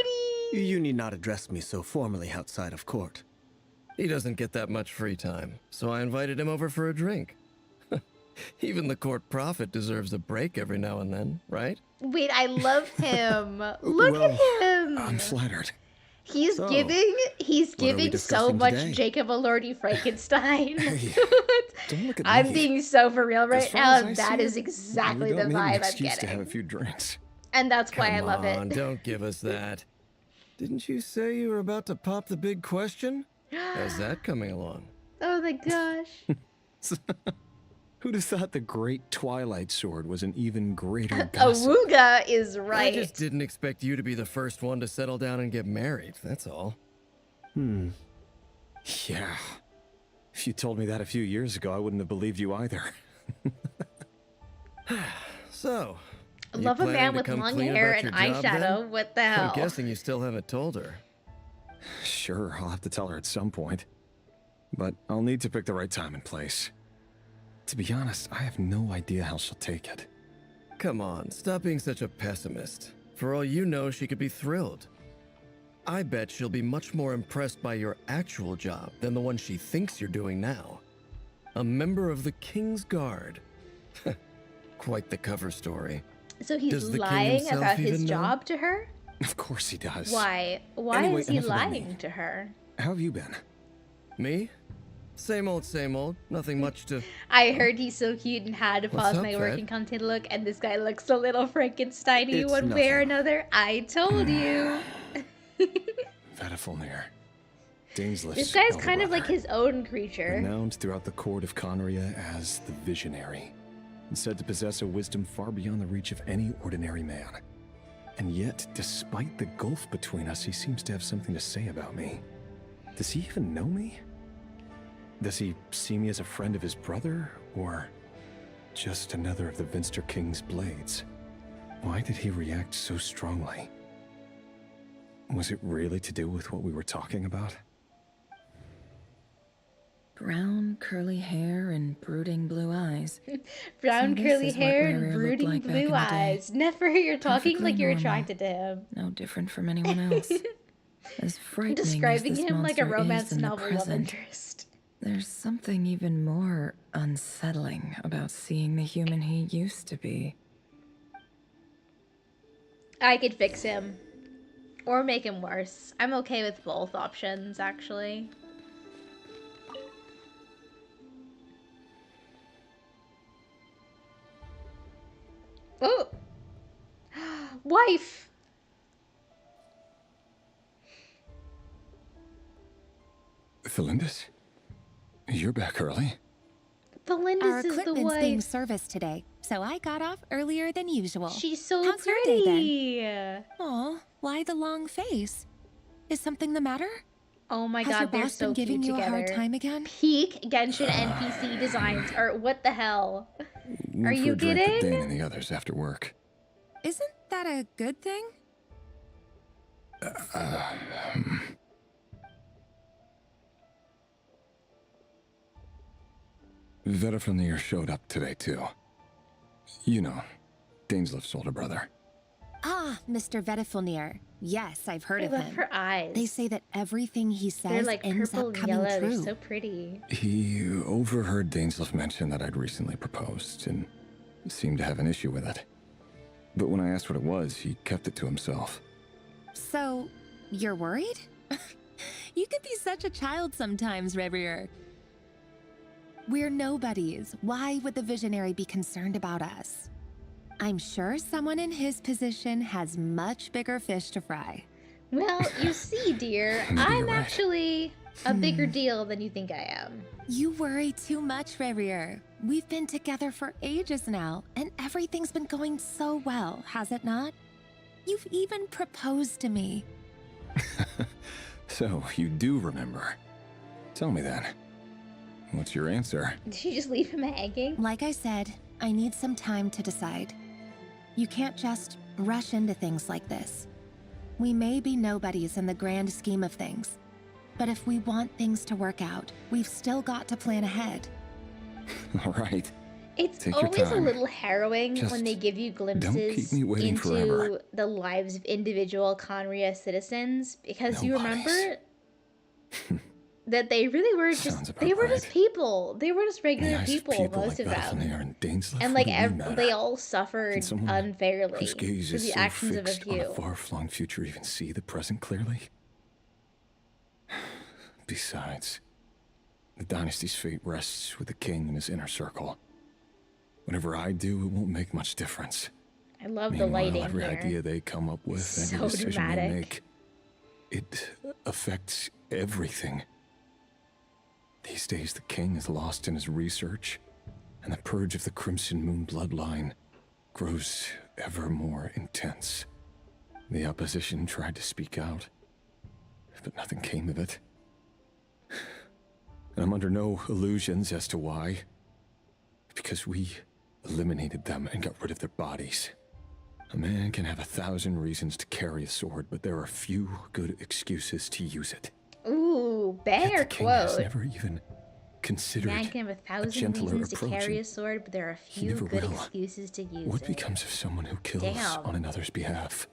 cutie! You need not address me so formally outside of court. He doesn't get that much free time, so I invited him over for a drink. Even the court prophet deserves a break every now and then, right? Wait, I love him. Look Well, at him. I'm flattered. He's So, giving what are we so discussing much today? Jacob Elordi Frankenstein. Hey, don't look at I'm me. being so for real As right far now. as I That see is it, exactly we the don't need an vibe I'm excuse to have a getting. few drinks. And that's why I Come love on, it. don't give us that. Didn't you say you were about to pop the big question? How's that coming along? Oh my gosh. Who'd have thought the great Twilight Sword was an even greater gossip? Awooga is right. I just didn't expect you to be the first one to settle down and get married, that's all. Yeah. If you told me that a few years ago, I wouldn't have believed you either. So, are you Love a planning man to with come long clean hair about and your job, eyeshadow. then? What the hell? I'm guessing you still haven't told her. Sure, I'll have to tell her at some point. But I'll need to pick the right time and place. To be honest, I have no idea how she'll take it. Come on, stop being such a pessimist. For all you know, she could be thrilled. I bet she'll be much more impressed by your actual job than the one she thinks you're doing now. A member of the King's Guard. Quite the cover story. So he's Does the king lying himself about his even know? job to her? Of course he does. Why? Why Anyway, is he enough about me. lying to her? How have you been? Me? Same old, same old. Nothing much to... I heard he's so cute and had to What's pause up, my Fed? working content look, and this guy looks a little Frankenstein-y It's one way or nothing. another. I told you. Vedifulnir. Dainsleif's This guy's elder kind of like brother, his own creature. renowned throughout the court of Conria as the Visionary, and said to possess a wisdom far beyond the reach of any ordinary man. And yet, despite the gulf between us, he seems to have something to say about me. Does he even know me? Does he see me as a friend of his brother, or just another of the Vinster King's blades? Why did he react so strongly? Was it really to do with what we were talking about? Brown, curly hair and brooding blue eyes. Brown So this curly is what hair Rerir and looked brooding like back in blue the day. eyes. Nefer, you're talking Perfectly like you're normal. attracted to him. No different from anyone else. As frightening Describing as this him like a monster romance is in the novel love present, interest. there's something even more unsettling about seeing the human he used to be. I could fix him. Or make him worse. I'm okay with both options, actually. Oh! Wife! Felindis? You're back early? Felindis Our is the equipment's being wife. serviced today, so I got off earlier than usual. She's so How's your pretty. day then? Aw, why the long face? Is something the matter? Oh my Has god, your they're boss so been giving cute you a together. hard time again? Peak Genshin NPC designs. Or what the hell? Are you For a drink with kidding? Dane and the others after work. Isn't that a good thing? Vedifulnir showed up today, too. You know, Dainsleif's older brother. Ah, Mr. Vedifulnir. Yes, I've heard I of love him. her eyes. They say that everything he They're says like ends purple up and coming yellow. true. They're so pretty. He overheard Dainsleif mention that I'd recently proposed, and seemed to have an issue with it. But when I asked what it was, he kept it to himself. So, you're worried? You could be such a child sometimes, Rerir. We're nobodies. Why would the Visionary be concerned about us? I'm sure someone in his position has much bigger fish to fry. Well, you see, dear, Maybe I'm you're right. actually a bigger deal than you think I am. You worry too much, Rerir. We've been together for ages now, and everything's been going so well, has it not? You've even proposed to me. So, you do remember. Tell me then. What's your answer? Did she just leave him hanging? Like I said, I need some time to decide. You can't just rush into things like this. We may be nobodies in the grand scheme of things, but if we want things to work out, we've still got to plan ahead. All right. It's Take your always a time. little harrowing Just when they give you don't glimpses keep me waiting into forever. the lives of individual Conria citizens, because you Nobodies. remember that they really were Sounds just about they were just right. people. They were just regular The eyes of people, people most like of them. Balthinear and Dainsleif, And what like do we matter? they all Can suffered someone whose unfairly gaze through is the so actions of a fixed on a few. far-flung future even see the present clearly? Besides, the dynasty's fate rests with the king and his inner circle. Whatever I do, it won't make much difference. I love the Meanwhile, lighting every here. idea they come up with, So every decision they dramatic. make, it affects everything. These days, the king is lost in his research, and the purge of the Crimson Moon bloodline grows ever more intense. The opposition tried to speak out, but nothing came of it. And I'm under no illusions as to why. Because we eliminated them and got rid of their bodies. A man can have 1,000 reasons to carry a sword, but there are few good excuses to use it. Ooh, Yet bear the king has quote. never even considered Man can have a 1,000 gentler reasons to approach, carry a and sword, but there are he few never good will. excuses to use What it. becomes of someone who kills Damn. on another's behalf?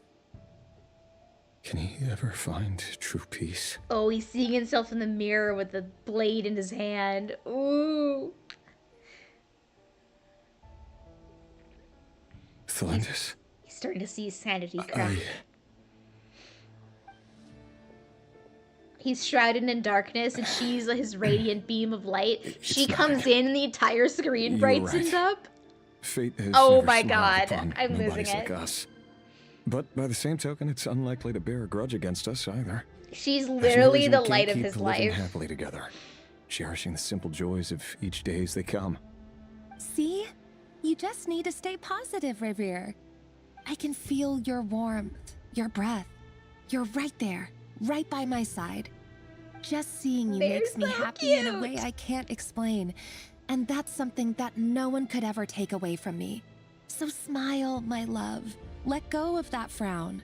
Can he ever find true peace? Oh, he's seeing himself in the mirror with the blade in his hand. Ooh. Thelindis, He's starting to see his sanity crack. He's shrouded in darkness, and she's his radiant beam of light. She comes in, and the entire screen You're brightens right. up. Fate has Oh never my smiled god, upon I'm losing nobodies like it. us. But by the same token, it's unlikely to bear a grudge against us either. She's There's no literally reason the we can't light of keep his living life. happily together, cherishing the simple joys of each day as they come. See? You just need to stay positive, Rerir. I can feel your warmth, your breath. You're right there, right by my side. Just seeing you They're makes me so happy in a cute. way I can't explain. And that's something that no one could ever take away from me. So smile, my love. Let go of that frown.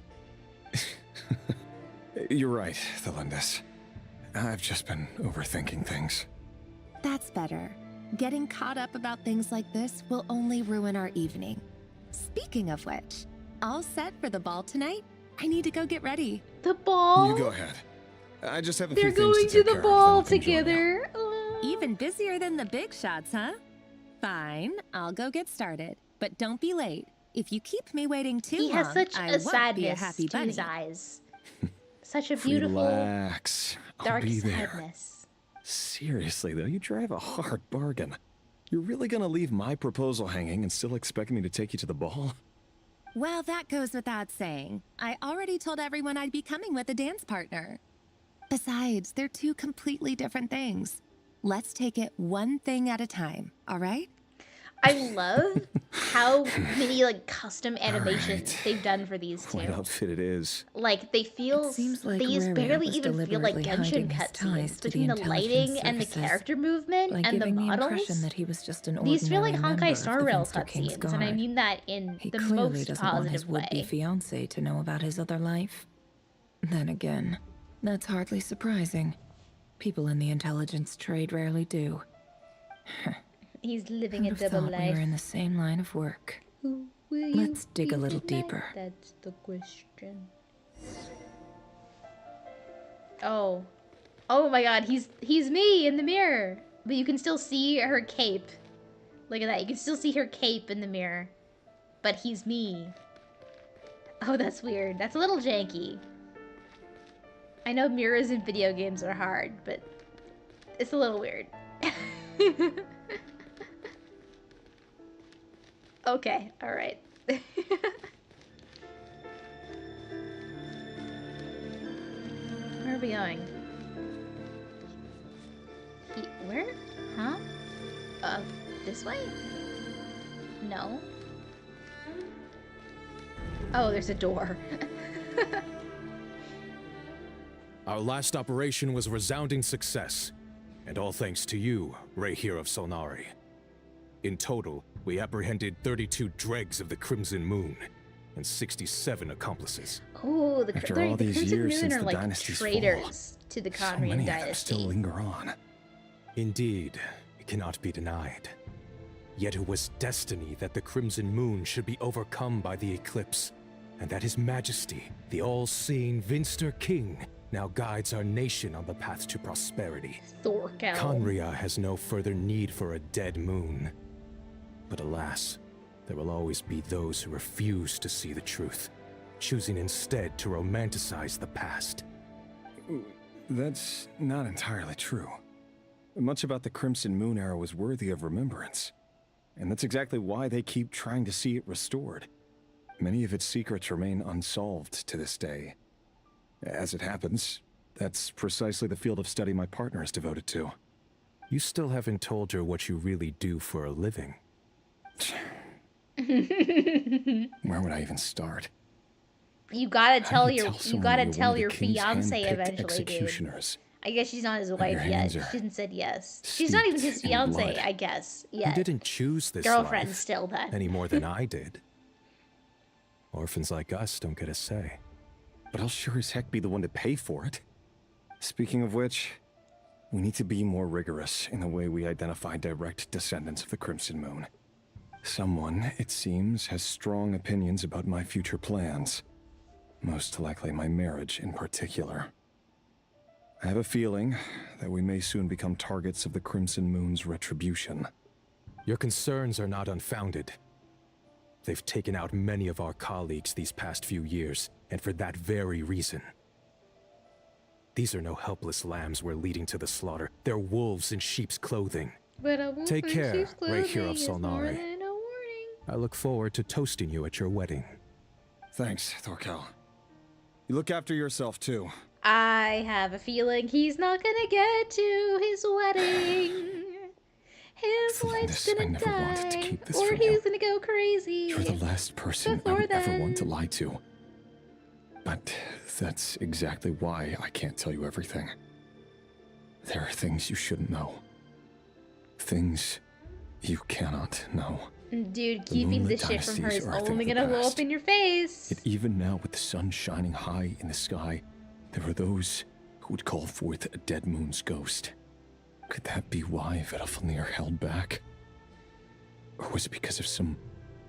You're right, Thelindis. I've just been overthinking things. That's better. Getting caught up about things like this will only ruin our evening. Speaking of which, all set for the ball tonight? I need to go get ready. The ball? You go ahead. I just have a They're few things going to to take the care of, ball then I can join you. together. Even busier than the big shots, huh? Fine, I'll go get started. But don't be late. If you keep me waiting too He long, has such I a won't be a sadness happy to his bunny. eyes. Such a beautiful, Relax. I'll dark be there. sadness. Seriously, though, you drive a hard bargain. You're really gonna leave my proposal hanging and still expect me to take you to the ball? Well, that goes without saying. I already told everyone I'd be coming with a dance partner. Besides, they're two completely different things. Let's take it one thing at a time, all right? I love how many like custom animations they've done for these two. What outfit it is. Like they feel seems like these Rerir barely was even feel like deliberately Genshin hiding his ties cutscenes to the between the lighting intelligence and the services character movement by and the giving the models. impression that he was just an These feel like ordinary Honkai member Star of the Rails Finster King's cutscenes, and I Guard. mean that in He the clearly most doesn't want his positive would-be way. fiancé to know about his other life. Then again, that's hardly surprising. People in the intelligence trade rarely do. He's living a Who'd have double thought we life. were in the same line of work. Who will you Let's dig a be little tonight? deeper. That's the question. Oh. Oh my god, he's me in the mirror. But you can still see her cape. Look at that. You can still see her cape in the mirror. But he's me. Oh, that's weird. That's a little janky. I know mirrors in video games are hard, but it's a little weird. Okay, alright. Where are we going? Where? Huh? This way? No. Oh, there's a door. Our last operation was a resounding success, and all thanks to you, Rerir of Solnari. In total, we apprehended 32 dregs of the Crimson Moon and 67 accomplices. Oh, the After all these Crimson years Moon since are the like dynasty's fall, traitors to the So Conrian many of them dynasty. still linger on. Indeed, it cannot be denied. Yet it was destiny that the Crimson Moon should be overcome by the eclipse, and that His Majesty, the all-seeing Vinster King, now guides our nation on the path to prosperity. Thorkel. KRAI has no further need for a dead moon. But alas, there will always be those who refuse to see the truth, choosing instead to romanticize the past. That's not entirely true. Much about the Crimson Moon era was worthy of remembrance. And that's exactly why they keep trying to see it restored. Many of its secrets remain unsolved to this day. As it happens, that's precisely the field of study my partner is devoted to. You still haven't told her what you really do for a living. Where would I even start? You gotta tell your fiance fiance eventually, dude. I guess she's not his wife yet. She hasn't said yes. She's not even his fiance, I guess. You didn't choose this girlfriend life still then. any more than I did. Orphans like us don't get a say. But I'll sure as heck be the one to pay for it. Speaking of which, we need to be more rigorous in the way we identify direct descendants of the Crimson Moon. Someone, it seems, has strong opinions about my future plans. Most likely my marriage in particular. I have a feeling that we may soon become targets of the Crimson Moon's retribution. Your concerns are not unfounded. They've taken out many of our colleagues these past few years, and for that very reason. These are no helpless lambs we're leading to the slaughter. They're wolves in sheep's clothing. Take care, Rerir of Solnari. I look forward to toasting you at your wedding. Thanks, Thorkel. You look after yourself, too. I have a feeling he's not gonna get to his wedding. His wife's gonna die, or he's gonna go crazy. You're the last person I would ever want to lie to. But that's exactly why I can't tell you everything. There are things you shouldn't know. Things you cannot know. Dude, keeping this shit from her is only gonna blow up in your face. Yet even now, with the sun shining high in the sky, there are those who would call forth a dead moon's ghost. Could that be why Vedalfnir held back? Or was it because of some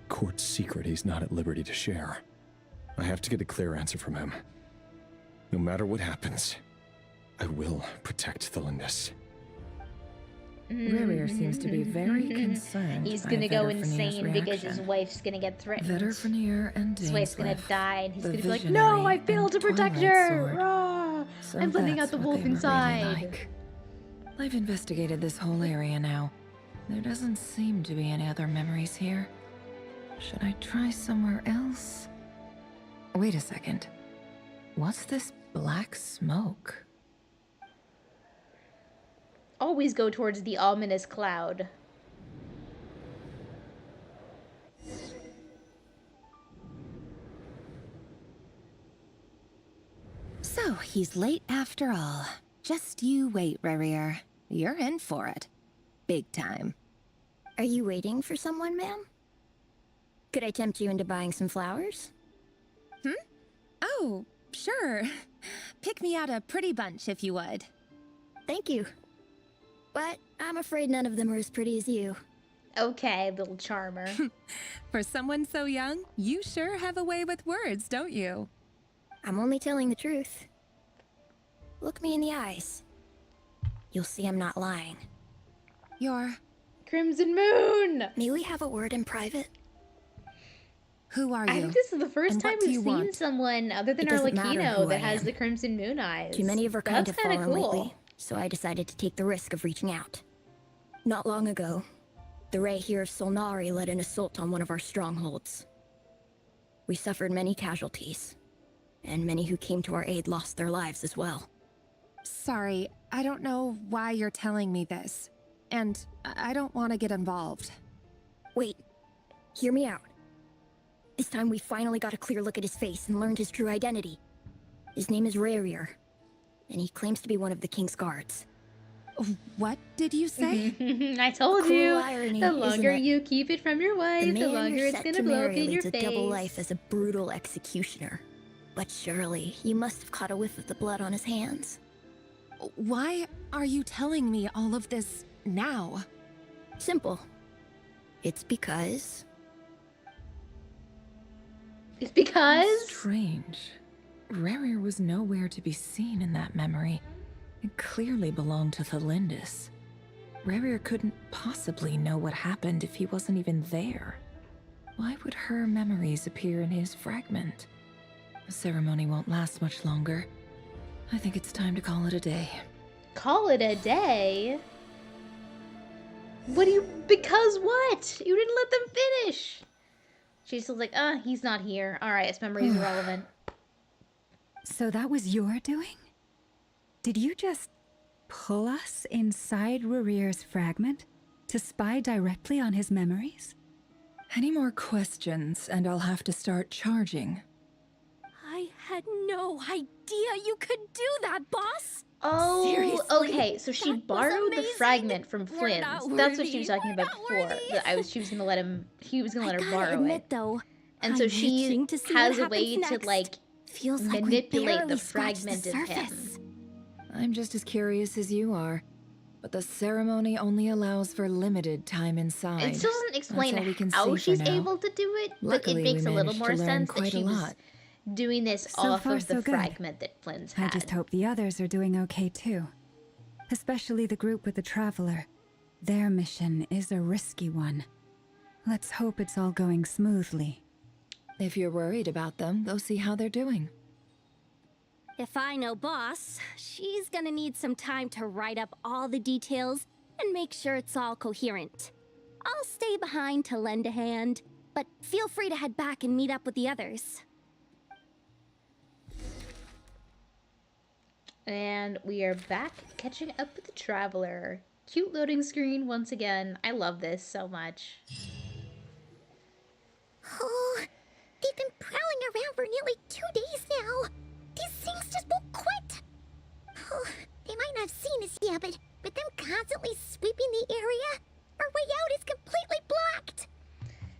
court secret he's not at liberty to share? I have to get a clear answer from him. No matter what happens, I will protect the Lindis. Rerir seems to be very concerned. He's gonna go insane because his wife's gonna get threatened. Vedalfnir and his wife's gonna die, and he's gonna be like, visionary "No, I failed to protect her! Rah! So I'm letting out that's the what wolf they were really inside." like. I've investigated this whole area now. There doesn't seem to be any other memories here. Should I try somewhere else? Wait a second. What's this black smoke? Always go towards the ominous cloud. So, he's late after all. Just you wait, Rerir. You're in for it. Big time. Are you waiting for someone, ma'am? Could I tempt you into buying some flowers? Oh, sure. Pick me out a pretty bunch if you would. Thank you. But I'm afraid none of them are as pretty as you. Okay, little charmer. For someone so young, you sure have a way with words, don't you? I'm only telling the truth. Look me in the eyes. You'll see I'm not lying. You're... Crimson Moon! May we have a word in private? Who are you? I think this is the first time we've seen want? someone other than Arlecchino that has the Crimson Moon eyes. Too many of her kind That's have kind of fallen cool. lately, so I decided to take the risk of reaching out. Not long ago, the Rerir of Solnari led an assault on one of our strongholds. We suffered many casualties, and many who came to our aid lost their lives as well. Sorry, I don't know why you're telling me this. And I don't want to get involved. Wait, hear me out. This time we finally got a clear look at his face and learned his true identity. His name is Rerir, and he claims to be one of the King's guards. What did you say? I told Cruel you, irony, the isn't longer it? you keep it from your wife, the longer it's gonna blow up in your leads face. a double life as a brutal executioner. But surely, you must have caught a whiff of the blood on his hands. Why are you telling me all of this now? Simple. It's because... It's because... Strange. Rerir was nowhere to be seen in that memory. It clearly belonged to Thalindis. Rerir couldn't possibly know what happened if he wasn't even there. Why would her memories appear in his fragment? The ceremony won't last much longer. I think it's time to call it a day. Call it a day? What do you... Because what? You didn't let them finish. She's still like, he's not here. Alright, his memory's irrelevant. So that was your doing? Did you just pull us inside Rerir's fragment to spy directly on his memories? Any more questions, and I'll have to start charging. I had no idea you could do that, boss! Oh, Seriously, okay. So she borrowed the fragment from Flynn's. That's what she was talking about before. That she was gonna let him. He was gonna let her borrow it. Though, and so I'm she itching to see has what a way happens to next. like Feels like we manipulate barely the scratched fragment the of him. surface. I'm just as curious as you are, but the ceremony only allows for limited time inside. It still doesn't explain we can how see for she's now. able to do it, Luckily, but it makes we a little managed more to learn sense that quite she a was lot. doing this So off far, of the so good. fragment that Flynn's had. I just hope the others are doing okay too. Especially the group with the Traveler. Their mission is a risky one. Let's hope it's all going smoothly. If you're worried about them, go see how they're doing. If I know boss, she's gonna need some time to write up all the details and make sure it's all coherent. I'll stay behind to lend a hand, but feel free to head back and meet up with the others. And we are back catching up with the Traveler. Cute loading screen once again. I love this so much. Oh, they've been prowling around for nearly 2 days now. These things just won't quit. Oh, they might not have seen us yet, but them constantly sweeping the area, our way out is completely blocked.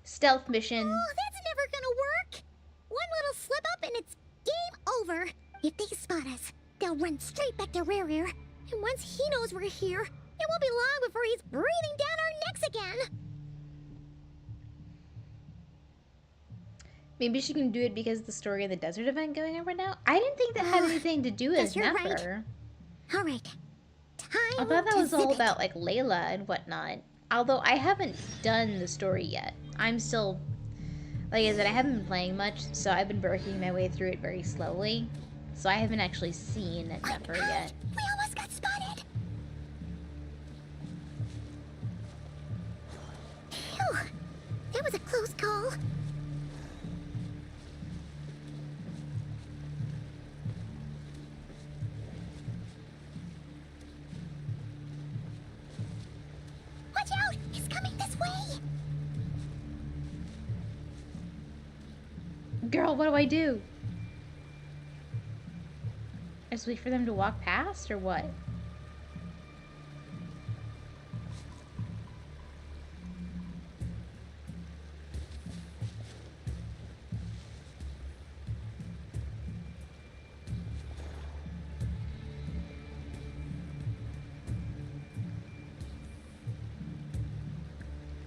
Stealth mission. Oh, that's never gonna work. One little slip up and it's game over. If they spot us, they'll run straight back to Rerir. And once he knows we're here, it won't be long before he's breathing down our necks again. Maybe she can do it because of the story of the desert event going on right now. I didn't think that had anything to do with you're Nefer. All right. I thought that was all about like Layla and whatnot. Although I haven't done the story yet. I'm still, like I said, I haven't been playing much, so I've been working my way through it very slowly. So I haven't actually seen Nefer yet. We almost got spotted. Phew. That was a close call. Watch out! He's coming this way! Girl, what do I do? I just wait for them to walk past, or what?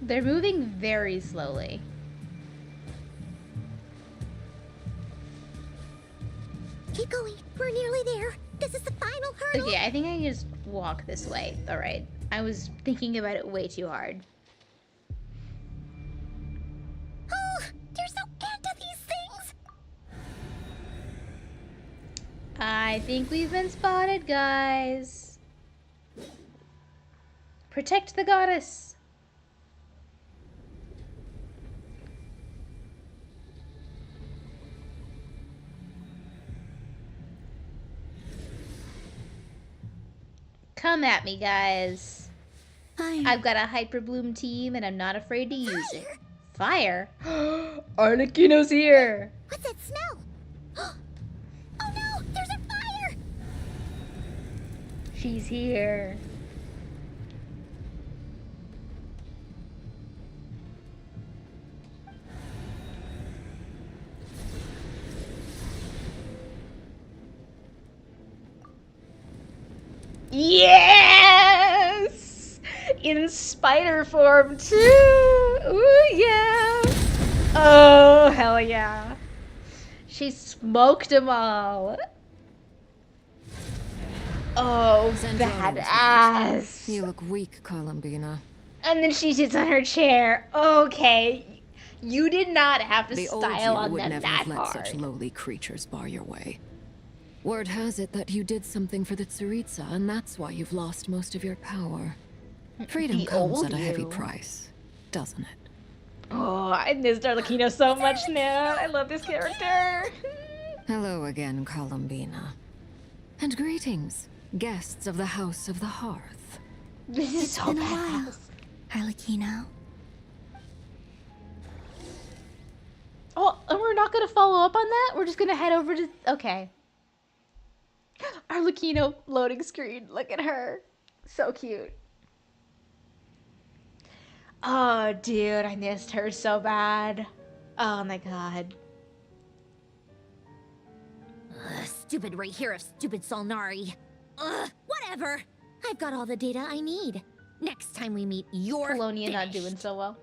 They're moving very slowly. Keep going. We're nearly there. This is the final hurdle. Okay, I think I can just walk this way. Alright. I was thinking about it way too hard. Oh, they're so into these things. I think we've been spotted, guys. Protect the goddess. Come at me, guys. I've got a Hyper Bloom team, and I'm not afraid to use it. Fire? Arlecchino's here! What's that smell? Oh no! There's a fire! She's here. Yes! In spider form too! Ooh, yeah! Oh, hell yeah. She smoked them all. Oh, badass. You look weak, Columbina. And then she sits on her chair. Okay. You did not have to The old style you on would them never that have let hard. such lowly creatures bar your way. Word has it that you did something for the Tsaritsa, and that's why you've lost most of your power. Freedom The comes old at a heavy you. price, doesn't it? Oh, I missed Arlecchino so much now. I love this character. Hello again, Columbina. And greetings, guests of the House of the Hearth. This is It's so been a while, badass. Arlecchino. Oh, and we're not gonna follow up on that? We're just gonna head over to... Okay. Arlecchino loading screen. Look at her. So cute. Oh, dude, I missed her so bad. Oh my god. Stupid Rerir of stupid Solnari. Ugh, whatever. I've got all the data I need. Next time we meet, you're Colonia not finished. doing so well.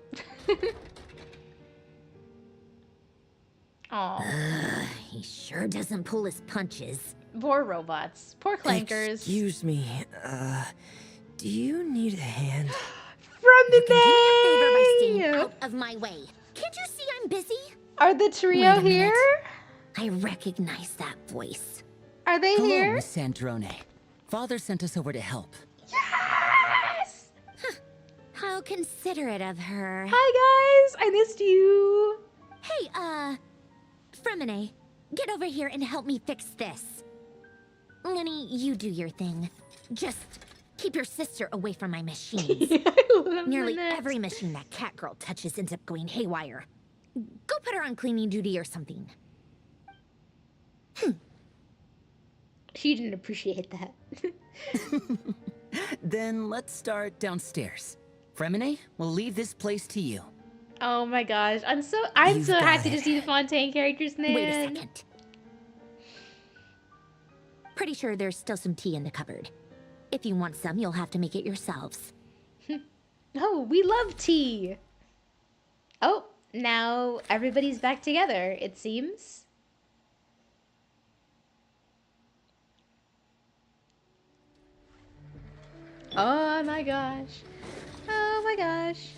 Aw. He sure doesn't pull his punches. Poor robots. Poor clankers. Excuse me, do you need a hand? From the Do me a favor by staying May! out of my way. Can't you see I'm busy? Are the trio Wait a minute. here? I recognize that voice. Are they Hello, here? Miss Sandrone. Father sent us over to help. Yes! How considerate of her. Hi guys, I missed you. Hey, Fremine, get over here and help me fix this. Lenny, you do your thing. Just keep your sister away from my machines. Nearly every machine that cat girl touches ends up going haywire. Go put her on cleaning duty or something. She didn't appreciate that. Then let's start downstairs. Fremine, we'll leave this place to you. Oh my gosh, I'm so You've happy got to see the Fontaine characters, man. Wait a second. Pretty sure there's still some tea in the cupboard. If you want some, you'll have to make it yourselves. Oh, we love tea. Oh, now everybody's back together, it seems. Oh my gosh. Oh my gosh.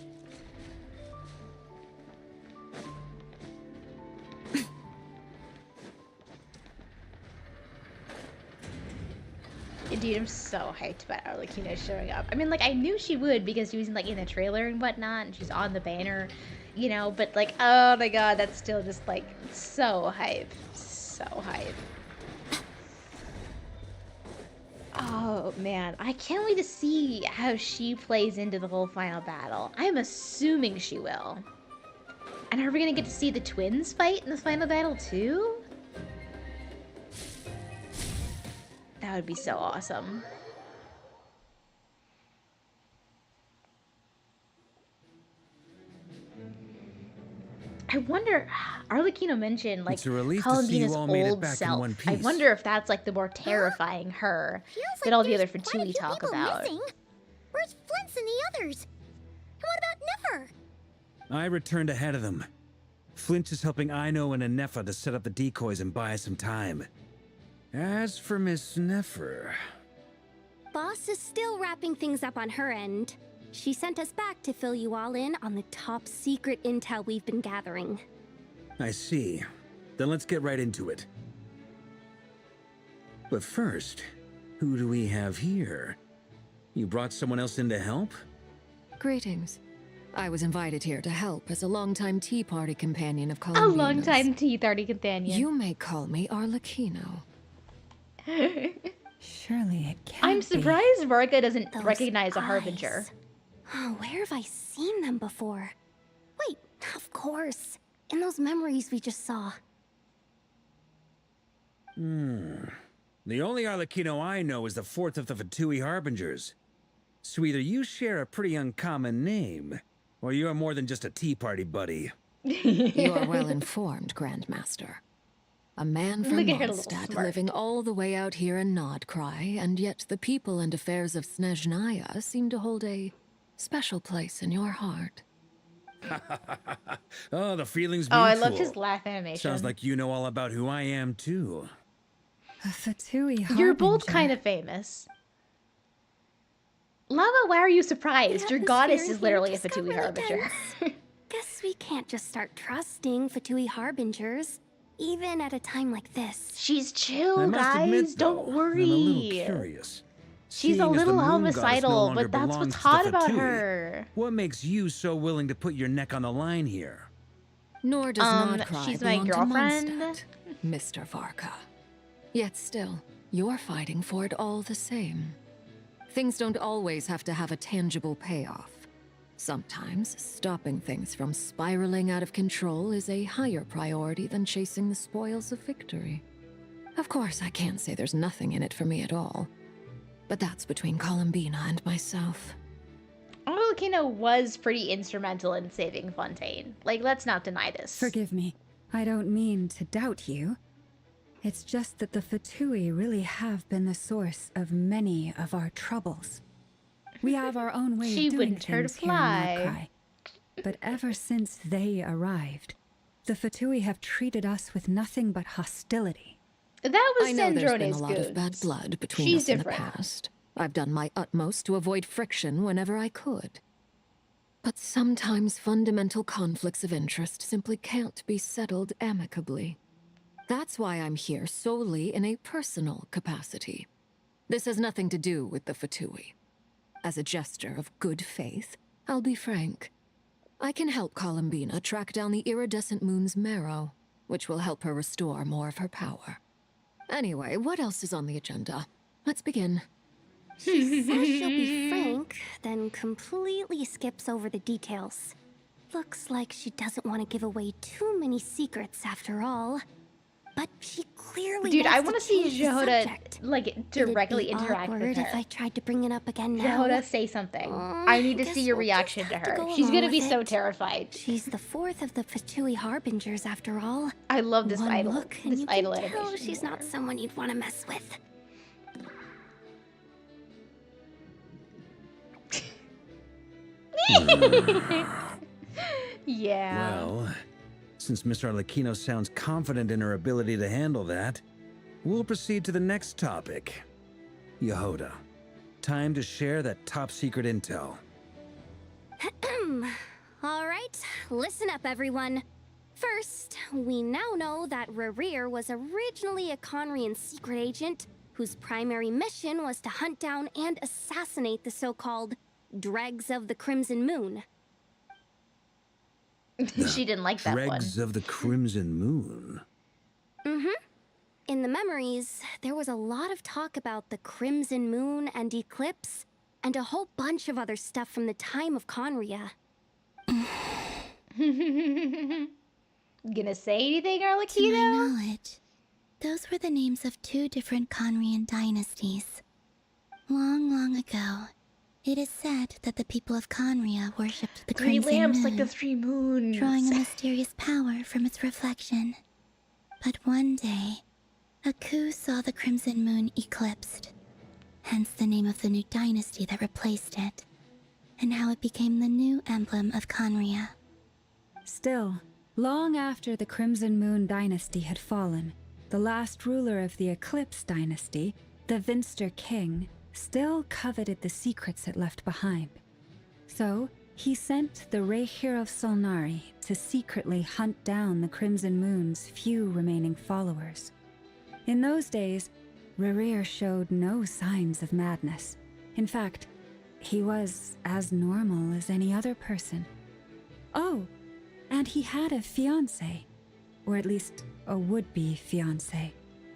Dude, I'm so hyped about Arlecchino showing up. I mean, like, I knew she would because she was, like, in the trailer and whatnot, and she's on the banner, you know, but, like, oh my god, that's still just, like, so hype. So hype. Oh, man. I can't wait to see how she plays into the whole final battle. I'm assuming she will. And are we gonna get to see the twins fight in the final battle, too? That would be so awesome. I wonder, Arlecchino mentioned, like, It's a relief to see you all made it old back in self. one I piece. wonder if that's, like, the more terrifying her that all the other Fatui talk about. Where's Flint's and the others? And what about Nefer? I returned ahead of them. Flint is helping Aino and Nefer to set up the decoys and buy us some time. As for Miss Nefer... Boss is still wrapping things up on her end. She sent us back to fill you all in on the top secret intel we've been gathering. I see. Then let's get right into it. But first, who do we have here? You brought someone else in to help? Greetings. I was invited here to help as a longtime Tea Party companion of A Columbina's. long-time Tea Party companion. You may call me Arlecchino. Surely it can't I'm be. surprised Varga doesn't Those recognize a eyes. Harbinger. Oh, where have I seen them before? Wait, of course. In those memories we just saw. The only Arlecchino I know is the fourth of the Fatui Harbingers. So either you share a pretty uncommon name, or you're more than just a Tea Party buddy. You are well informed, Grandmaster. A man from Look at her little Mondstadt smirk. living all the way out here in Nod Krai, and yet the people and affairs of Snezhnaya seem to hold a special place in your heart. Oh, the feeling's Oh, mutual. I love his laugh animation. Sounds like you know all about who I am, too. A Fatui harbinger. You're both kind of famous. Lava, why are you surprised? Your goddess is literally a Fatui harbinger. Guess we can't just start trusting Fatui harbingers, even at a time like this. She's chill, I must guys. admit, though, Don't worry. I'm a little curious. She's a Seeing as the little moon goddess no homicidal, longer but that's what's belongs to hot the about Fatui, her. What makes you so willing to put your neck on the line here? Nor does Nod Krai she's my belong to girlfriend. Mondstadt, Mr. Varka. Yet still, you're fighting for it all the same. Things don't always have to have a tangible payoff. Sometimes, stopping things from spiraling out of control is a higher priority than chasing the spoils of victory. Of course, I can't say there's nothing in it for me at all. But that's between Columbina and myself. Volcano was pretty instrumental in saving Fontaine. Like, let's not deny this. Forgive me. I don't mean to doubt you. It's just that the Fatui really have been the source of many of our troubles. We have our own way She of doing wouldn't hurt a things here in Nod fly. Krai. But ever since they arrived, the Fatui have treated us with nothing but hostility. That was I know there's been a Sandrone's lot of bad goods. blood between She's us in different. the past. I've done my utmost to avoid friction whenever I could. But sometimes fundamental conflicts of interest simply can't be settled amicably. That's why I'm here solely in a personal capacity. This has nothing to do with the Fatui. As a gesture of good faith, I'll be frank. I can help Columbina track down the iridescent moon's marrow, which will help her restore more of her power. Anyway, what else is on the agenda? Let's begin. She says she'll be frank, then completely skips over the details. Looks like she doesn't want to give away too many secrets after all. But she clearly Dude, I want to see change the Jehoda, subject. like, directly It'd be interact with awkward her. if I tried to bring it up again now. Jehoda, say something. I need to see your reaction to her. She's gonna be so terrified. She's the fourth of the Fatui harbingers, after all. I love this One idol. look, and This you idol can tell animation. she's not someone you'd want to mess with. Yeah. Well, since Miss Arlecchino sounds confident in her ability to handle that, we'll proceed to the next topic. Yehoda, time to share that top-secret intel. All right, listen up, everyone. First, we now know that Rerir was originally a Conrian secret agent whose primary mission was to hunt down and assassinate the so-called Dregs of the Crimson Moon. She didn't like that one. Dregs of the Crimson Moon. In the memories, there was a lot of talk about the Crimson Moon and Eclipse, and a whole bunch of other stuff from the time of Conria. Gonna say anything, To my Arlecchino? knowledge, those were the names of two different Conrian dynasties. Long, long ago, it is said that the people of Conria worshipped the Three Crimson lamps Moon, like the three moons. drawing a mysterious power from its reflection. But one day, a coup saw the Crimson Moon eclipsed, hence the name of the new dynasty that replaced it, and how it became the new emblem of Conria. Still, long after the Crimson Moon dynasty had fallen, the last ruler of the Eclipse dynasty, the Vinster King, still coveted the secrets it left behind. So, he sent the Rerir of Solnari to secretly hunt down the Crimson Moon's few remaining followers. In those days, Rerir showed no signs of madness. In fact, he was as normal as any other person. Oh, and he had a fiancé, or at least a would-be fiancé,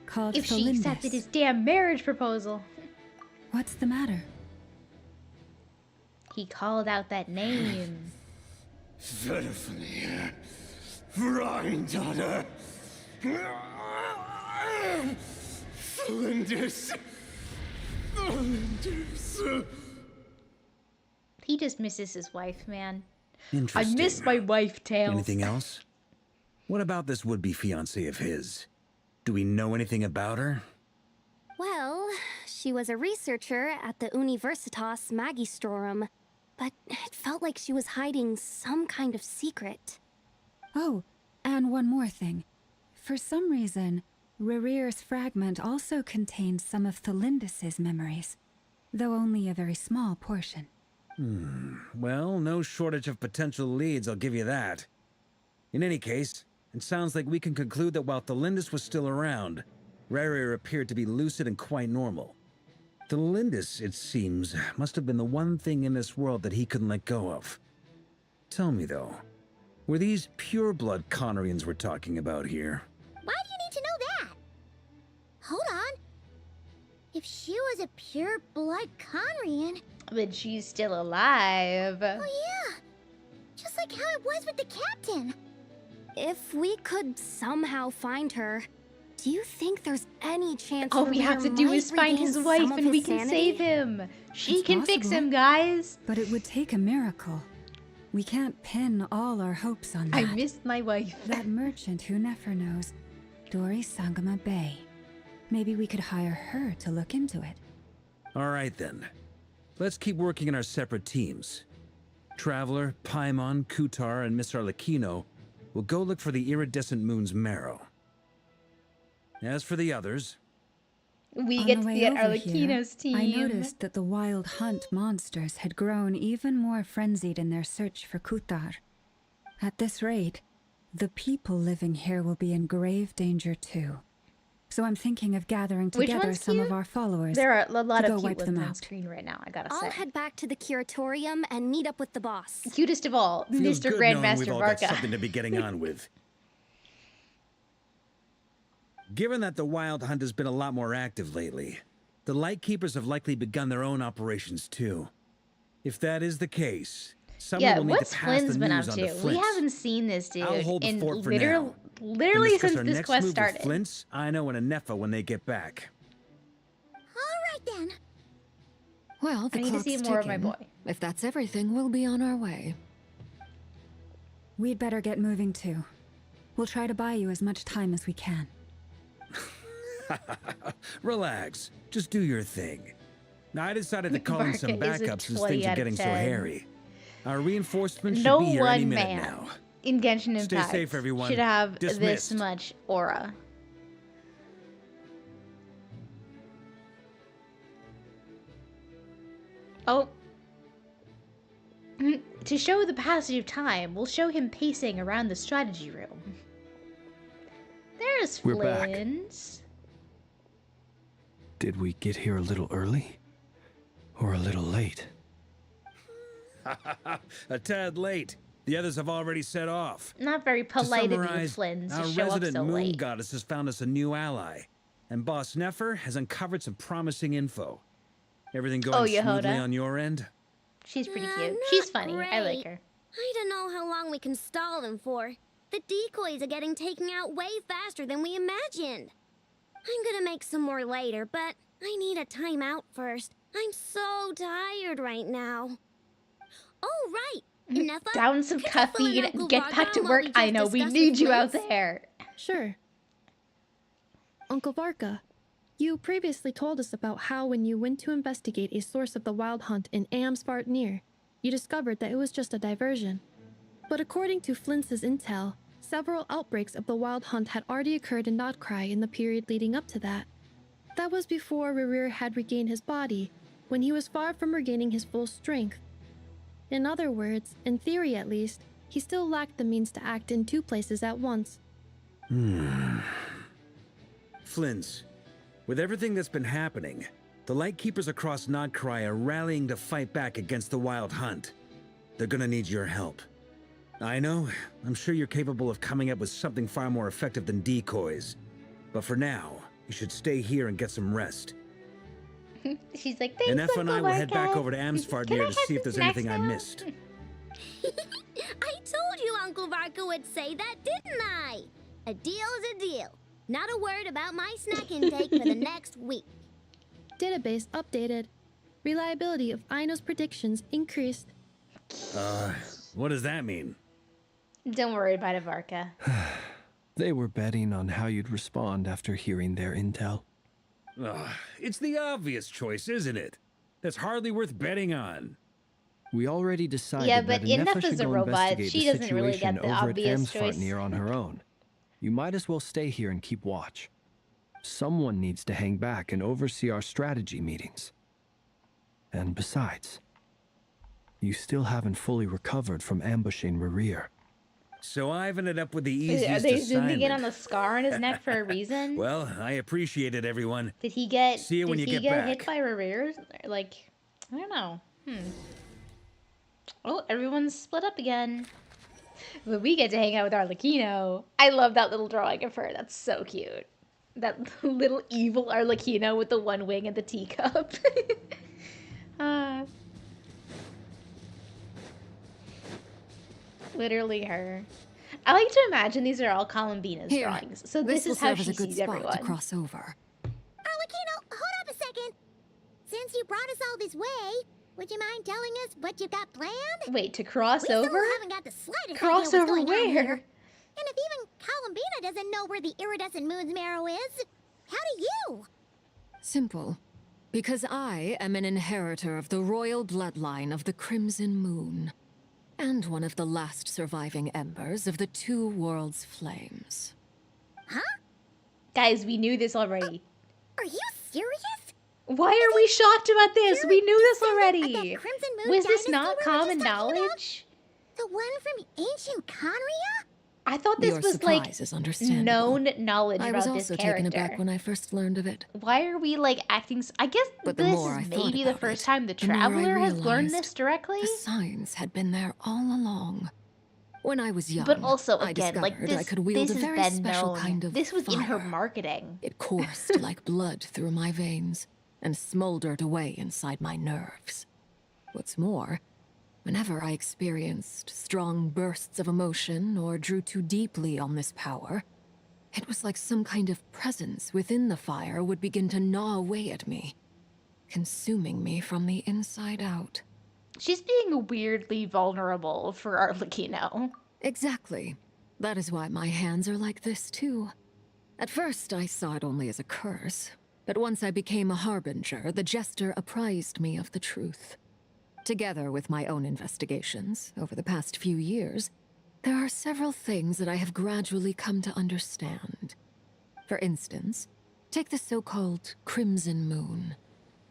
called If she Felindis. accepted his damn marriage proposal. What's the matter? He called out that name. Stephanie, Freundaughter, Flinders. He just misses his wife, man. I Interesting. miss my wife, Tails. Anything else? What about this would-be fiancé of his? Do we know anything about her? Well, she was a researcher at the Universitas Magistrorum. but it felt like she was hiding some kind of secret. Oh, and one more thing. For some reason, Rerir's fragment also contained some of Thelindis' memories, though only a very small portion. Well, no shortage of potential leads, I'll give you that. In any case, it sounds like we can conclude that while Thelindis was still around, Rerir appeared to be lucid and quite normal. Thelindis, it seems, must have been the one thing in this world that he couldn't let go of. Tell me, though, were these pure-blood Conorians we're talking about here? Why do you need to know that? Hold on. If she was a pure-blood Conrian... But she's still alive. Oh yeah! Just like how it was with the captain. If we could somehow find her, do you think there's any chance All we have to do is find his wife and we can save him. She can fix him, guys. But it would take a miracle. We can't pin all our hopes on that. I missed my wife. That merchant who Nefer knows, Dori Sangama Bay. Maybe we could hire her to look into it. All right, then. Let's keep working in our separate teams. Traveler, Paimon, Kutar, and Miss Arlecchino will go look for the iridescent moon's marrow. As for the others... We get to be at Arlecchino's team. I noticed that the wild hunt monsters had grown even more frenzied in their search for Kutar. At this rate, the people living here will be in grave danger too. So I'm thinking of gathering together some of our followers. There are a lot of cute wipe them ones on out. screen right now, I gotta say. I'll head back to the curatorium and meet up with the boss. Cutest of all, Feels Mr. good knowing we've Grandmaster all got Varka. something to be getting on with. Given that the Wild Hunt has been a lot more active lately, the Lightkeepers have likely begun their own operations too. If that is the case, someone will need what's to pass Flynn's the been up news on to? to We Flint's. haven't seen this dude I'll hold the in fort for now. literally And discuss since our this next quest move started. With Flint's, I know, and a Nefer when they get back. Alright then. Well, the I need to clock's see more of my ticking. boy. If that's everything, we'll be on our way. We'd better get moving too. We'll try to buy you as much time as we can. Relax. Just do your thing. Now, I decided to call in some Varka is a backup since 20 things are out of getting so 10. hairy. Our reinforcements should No be here any one minute man now. in Genshin Stay Impact safe, everyone. should have Dismissed. this much aura. Oh. To show the passage of time, we'll show him pacing around the strategy room. There's We're back. Flynn's. Did we get here a little early? Or a little late? A tad late. The others have already set off. Not very To polite of you, summarize, Flynn's, our to show up resident so moon late. goddess has found us a new ally, and Boss Nefer has uncovered some promising info. Everything going smoothly Yehoda. on your end? She's pretty cute. She's funny. I Great. like her. I don't know how long we can stall them for. The decoys are getting taken out way faster than we imagined. I'm gonna make some more later, but I need a timeout first. I'm so tired right now. Oh, right. Nefer, Down some could you fill in caffeine Uncle and get back to Varga work. while I just know, we discuss need with you out Flint's? there. Sure. Uncle Varka, you previously told us about how when you went to investigate a source of the Wild Hunt in Amsvartnir, you discovered that it was just a diversion. But according to Flint's intel, several outbreaks of the Wild Hunt had already occurred in Nod Krai in the period leading up to that. That was before Rerir had regained his body, when he was far from regaining his full strength. In other words, in theory at least, he still lacked the means to act in two places at once. Flint's, with everything that's been happening, the Lightkeepers across Nod Krai are rallying to fight back against the Wild Hunt. They're gonna need your help. I know, I'm sure you're capable of coming up with something far more effective than decoys. But for now, you should stay here and get some rest. She's like, thanks, And Nefer and I Uncle will head back Varka. over to Can Amsvartnir I to have see if some there's anything I snacks now? missed. I told you Uncle Varka would say that, didn't I? A deal's a deal. Not a word about my snack intake for the next week. Database updated. Reliability of Aino's predictions increased. What does that mean? Don't worry about it, Varka. They were betting on how you'd respond after hearing their intel. It's the obvious choice, isn't it? That's hardly worth betting on. We already decided Yeah, that but Nefer Enough should is a go robot. investigate She the doesn't really situation get the over at obvious choice. Amsfartnir on her own. You might as well stay here and keep watch. Someone needs to hang back and oversee our strategy meetings. And besides, you still haven't fully recovered from ambushing Rerir. So I've ended up with the Are easiest they assignment. zooming in on the scar on his neck for a reason? Well, I appreciate it, everyone. Did he get? See you when you Did he get back. hit by Rerir? Like, I don't know. Oh, everyone's split up again. But we get to hang out with Arlecchino. I love that little drawing of her. That's so cute. That little evil Arlecchino with the one wing and the teacup. Literally her. I like to imagine these are all Columbina's Here, drawings. So this this will is how serve she as a good sees spot everyone. to cross over. Arlecchino, hold up a second. Since you brought us all this way, would you mind telling us what you've got planned? Wait, to cross we over? still haven't got the slightest Cross idea what's over going on where? here. And if even Columbina doesn't know where the iridescent moon's marrow is, how do you? Simple. Because I am an inheritor of the royal bloodline of the Crimson Moon, and one of the last surviving embers of the Two Worlds' flames. Huh? Guys, we knew this already. Are you serious? Why are we shocked about this? We knew this already. Crimson Moon Was this dynasty not we were common just talking about? knowledge? The one from ancient Conria? I thought this Your was like surprise is understandable. known knowledge I about was this also character. taken aback when I first learned of it. Why are we like acting? I guess But the this more I is thought maybe the about first it, time the the more I traveler has learned realized this directly. The signs had been there all along. When I was young, But also, I again, like discovered this, I could wield this a has very been special known. kind of This was in her fire. marketing. It coursed like blood through my veins and smoldered away inside my nerves. What's more, whenever I experienced strong bursts of emotion or drew too deeply on this power, it was like some kind of presence within the fire would begin to gnaw away at me, consuming me from the inside out. She's being weirdly vulnerable for Arlecchino. Exactly. That is why my hands are like this, too. At first, I saw it only as a curse, but once I became a harbinger, the jester apprised me of the truth. Together with my own investigations, over the past few years, there are several things that I have gradually come to understand. For instance, take the so-called Crimson Moon.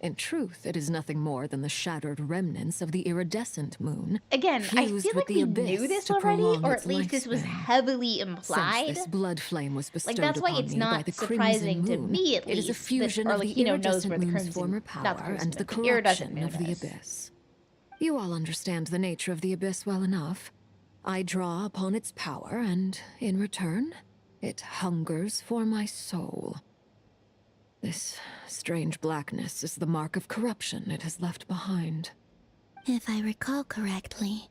In truth, it is nothing more than the shattered remnants of the iridescent moon. Again, I fused feel with like the we abyss knew this to already, prolong or its at least this was lifespan. heavily implied. Since this blood flame was bestowed Like that's why upon it's me by not the surprising to Crimson Moon, me, at it is least, a fusion that of the Arlecchino knows iridescent where the moon's Crimson, former not the power Crimson and the Moon, the iridescent corruption of moon the is. abyss. You all understand the nature of the abyss well enough. I draw upon its power, and in return, it hungers for my soul. This strange blackness is the mark of corruption it has left behind. If I recall correctly,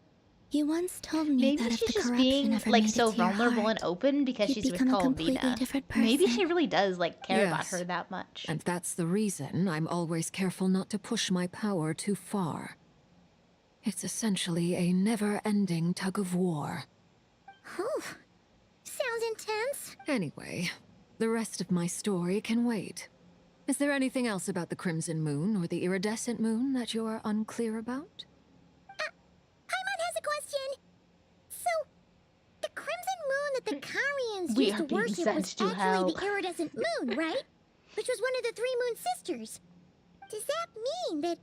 you once told me Maybe that if she's the just corruption being ever like made so it to your vulnerable heart, and open because you'd she's with become a completely Columbina. different Maybe person. she really does like care about Yes. her that much. And that's the reason I'm always careful not to push my power too far. It's essentially a never-ending tug of war. Whew. Sounds intense. Anyway, the rest of my story can wait. Is there anything else about the Crimson Moon or the Iridescent Moon that you're unclear about? Paimon has a question. So, the crimson moon that the Karians We used are to being worship sent was to actually hell. the iridescent moon, right? Which was one of the three moon sisters. Does that mean that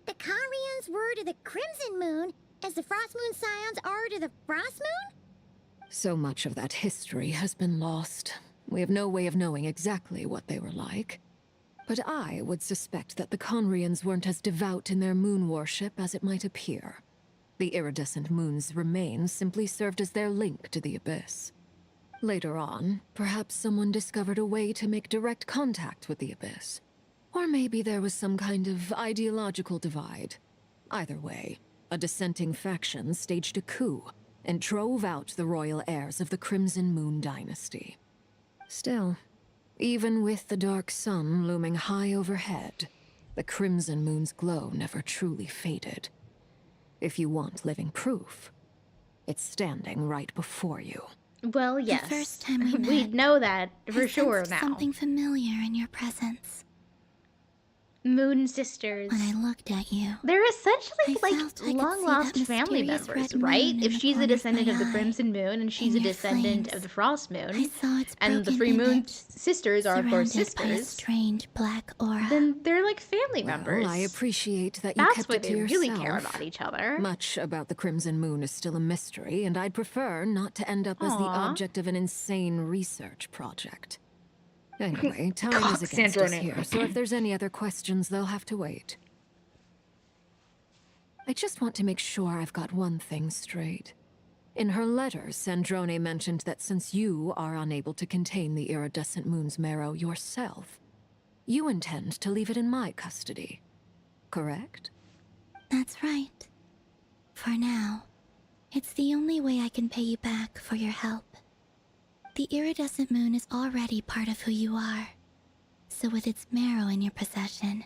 the Karians were to the crimson moon as the frost moon scions are to the frost moon? So much of that history has been lost. We have no way of knowing exactly what they were like. But I would suspect that the Conrians weren't as devout in their moon worship as it might appear. The iridescent moon's remains simply served as their link to the abyss. Later on, perhaps someone discovered a way to make direct contact with the abyss. Or maybe there was some kind of ideological divide. Either way, a dissenting faction staged a coup and drove out the royal heirs of the Crimson Moon dynasty. Still, even with the dark sun looming high overhead, the Crimson Moon's glow never truly faded. If you want living proof, it's standing right before you. Well, yes. The first time we met, we know that for I sure sensed now. something familiar in your presence. Moon sisters. When I looked at you, They're essentially I felt I could long see lost that family mysterious members, red right? moon If in the she's a corner of descendant my of the eye. Crimson Moon and she's In a your descendant flames, of the Frost Moon, I saw its and the broken three Moon image, sisters are of course surrounded by a sisters, strange black aura. then they're like family members. Well, I appreciate that you That's kept why it to they yourself. really care about each other. Much about the Crimson Moon is still a mystery, and I'd prefer not to end up as the Aw. object of an insane research project. Anyway, time is Cock against us Sandrone. here, so if there's any other questions, they'll have to wait. I just want to make sure I've got one thing straight. In her letter, Sandrone mentioned that since you are unable to contain the iridescent moon's marrow yourself, you intend to leave it in my custody. Correct? That's right. For now, it's the only way I can pay you back for your help. The iridescent moon is already part of who you are. So with its marrow in your possession,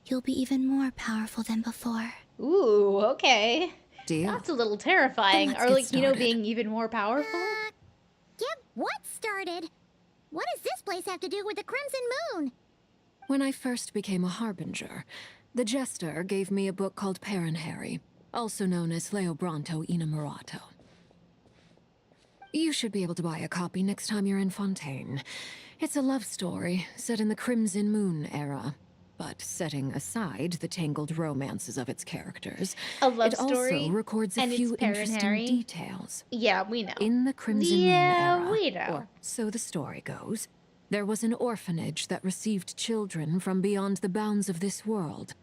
you'll be even more powerful than before. Ooh, okay. Deal. That's a little terrifying. Then Or let's like, get started. being even more powerful? Get what started? What does this place have to do with the Crimson Moon? When I first became a harbinger, the Jester gave me a book called Paranhari, also known as Leobranto Inamorato. You should be able to buy a copy next time you're in Fontaine. It's a love story set in the Crimson Moon era, but setting aside the tangled romances of its characters, A love it story, also records a and it's few interesting Paranhari? details. Yeah, we know. In the Crimson Moon Yeah, era, we know. or so the story goes, there was an orphanage that received children from beyond the bounds of this world,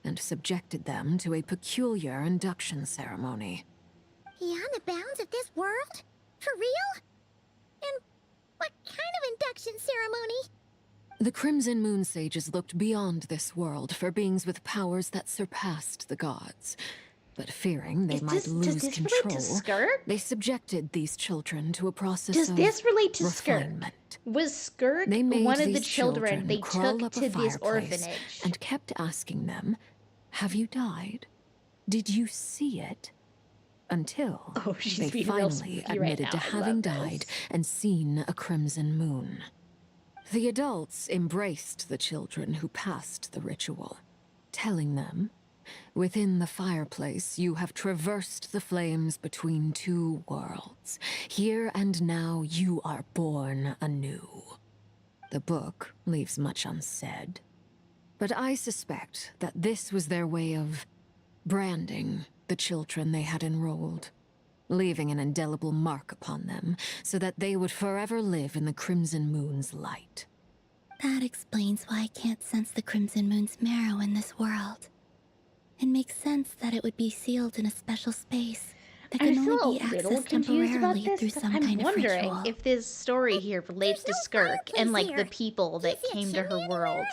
and subjected them to a peculiar induction ceremony. Beyond the bounds of this world? For real? And what kind of induction ceremony? The Crimson Moon sages looked beyond this world for beings with powers that surpassed the gods. But fearing they might lose does this relate control, to Skirk? they subjected these children to a process Does of this relate to refinement. Skirk? Was Skirk They made one of the these children they crawl took up a to this fireplace orphanage? and kept asking them, "Have you died? Did you see it?" Until she's they being real finally spooky right admitted to now. I having love died this. and seen a crimson moon. The adults embraced the children who passed the ritual, telling them, "Within the fireplace, you have traversed the flames between two worlds. Here and now, you are born anew." The book leaves much unsaid, but I suspect that this was their way of branding the children they had enrolled, leaving an indelible mark upon them so that they would forever live in the Crimson Moon's light. That explains why I can't sense the Crimson Moon's marrow in this world. It makes sense that it would be sealed in a special space that I'm can still only a be little accessed confused about temporarily this, through but some I'm kind of wondering ritual. if this story here relates to Skirk and like the here. people that came to her world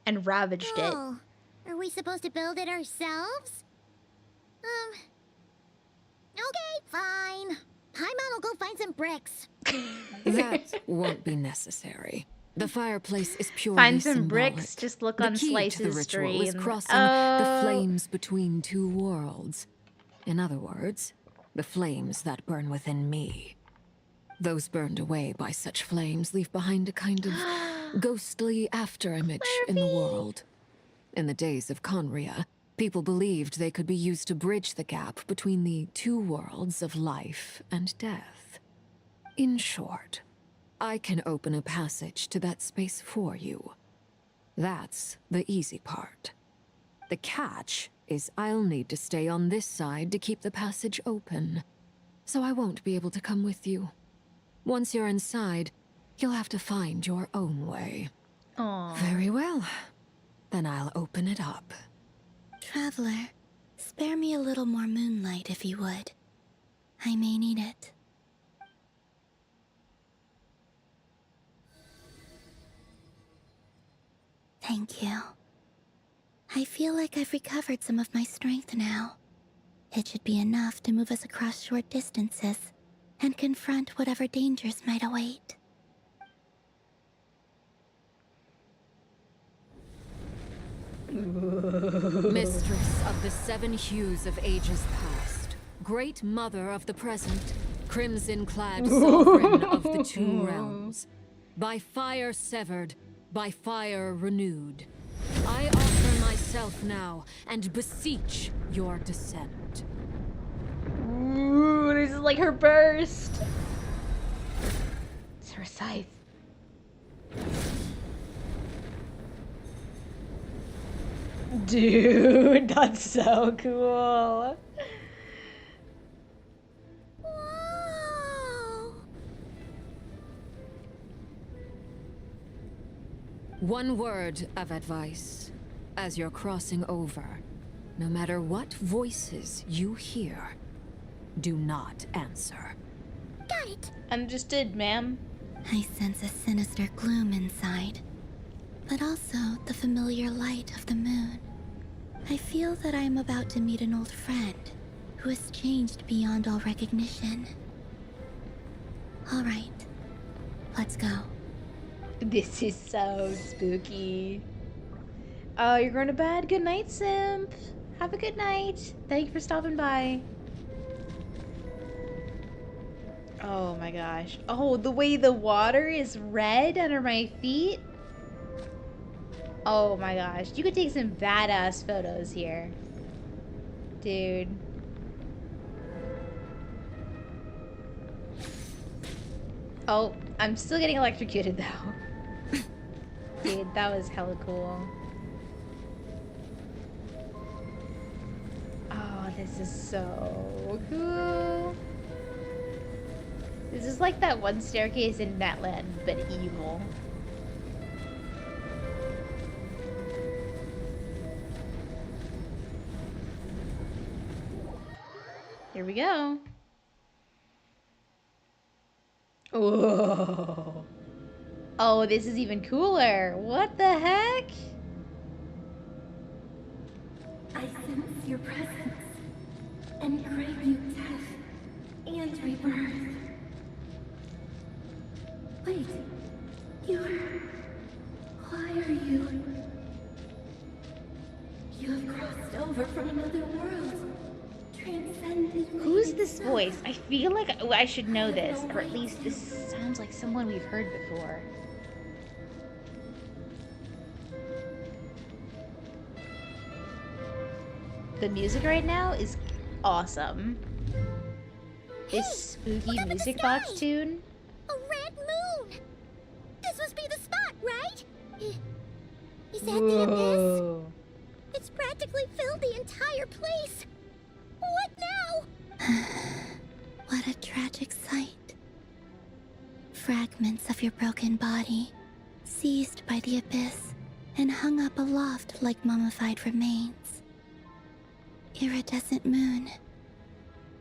and ravaged it. Oh, are we supposed to build it ourselves? Okay, fine. Paimon will go find some bricks. That won't be necessary. The fireplace is purely Find some symbolic. bricks, just look The on key to Slice's the ritual is stream. crossing the flames between two worlds. In other words, the flames that burn within me. Those burned away by such flames leave behind a kind of ghostly afterimage in the world. In the days of Conria, people believed they could be used to bridge the gap between the two worlds of life and death. In short, I can open a passage to that space for you. That's the easy part. The catch is I'll need to stay on this side to keep the passage open, so I won't be able to come with you. Once you're inside, you'll have to find your own way. Aww. Very well. Then I'll open it up. Traveler, spare me a little more moonlight if you would. I may need it. Thank you. I feel like I've recovered some of my strength now. It should be enough to move us across short distances and confront whatever dangers might await. Mistress of the seven hues of ages past, great mother of the present, crimson-clad sovereign of the two realms, by fire severed, by fire renewed, yourself now and beseech your descent. Ooh, this is like her burst. It's her scythe. Dude, that's so cool. One word of advice. As you're crossing over, no matter what voices you hear, do not answer. Got it. Understood, ma'am. I sense a sinister gloom inside, but also the familiar light of the moon. I feel that I am about to meet an old friend who has changed beyond all recognition. All right, let's go. This is so spooky. Oh, you're going to bed? Good night, Simp. Have a good night. Thank you for stopping by. Oh my gosh. Oh, the way the water is red under my feet. Oh my gosh. You could take some badass photos here. Dude. Oh, I'm still getting electrocuted though. Dude, that was hella cool. Oh, this is so cool. This is like that one staircase in Netland, but evil. Here we go. Oh. Oh, this is even cooler. What the heck? I sense your presence and crave you death and rebirth. Wait, why are you? You have crossed over from another world. Transcended. Who's this voice? I feel like I should know this, or at least this sounds like someone we've heard before. The music right now is awesome. This spooky music box tune. A red moon! This must be the spot, right? Is that the abyss? It's practically filled the entire place. What now? What a tragic sight. Fragments of your broken body, seized by the abyss and hung up aloft like mummified remains. Iridescent moon,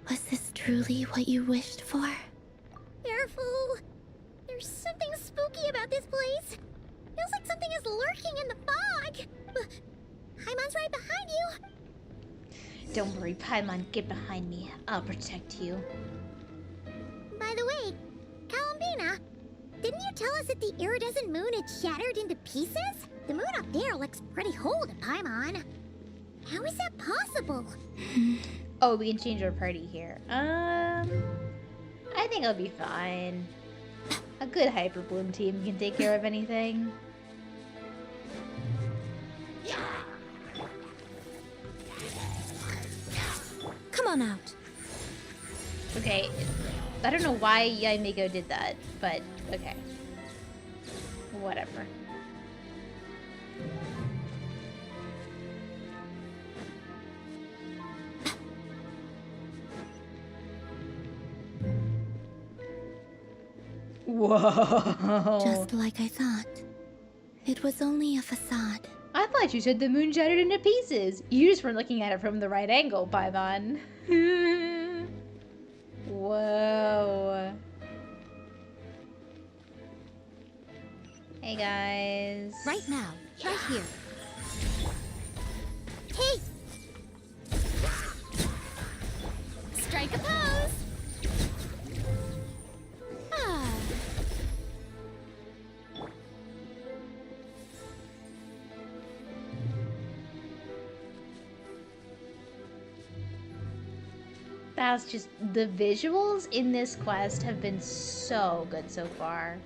was this truly what you wished for? Careful! There's something spooky about this place. Feels like something is lurking in the fog. Paimon's right behind you. Don't worry, Paimon, get behind me. I'll protect you. By the way, Columbina, didn't you tell us that the iridescent moon had shattered into pieces? The moon up there looks pretty whole to Paimon. How is that possible? Oh, we can change our party here. I think I'll be fine. A good Hyper Bloom team can take care of anything. Come on out. Okay, I don't know why Yaimiko did that, but okay. Whatever. Whoa. Just like I thought. It was only a facade. I thought you said the moon shattered into pieces. You just weren't looking at it from the right angle, Paimon. Whoa. Hey guys. Right now, right here. Hey! Strike a pose! Ah. That's just, the visuals in this quest have been so good so far.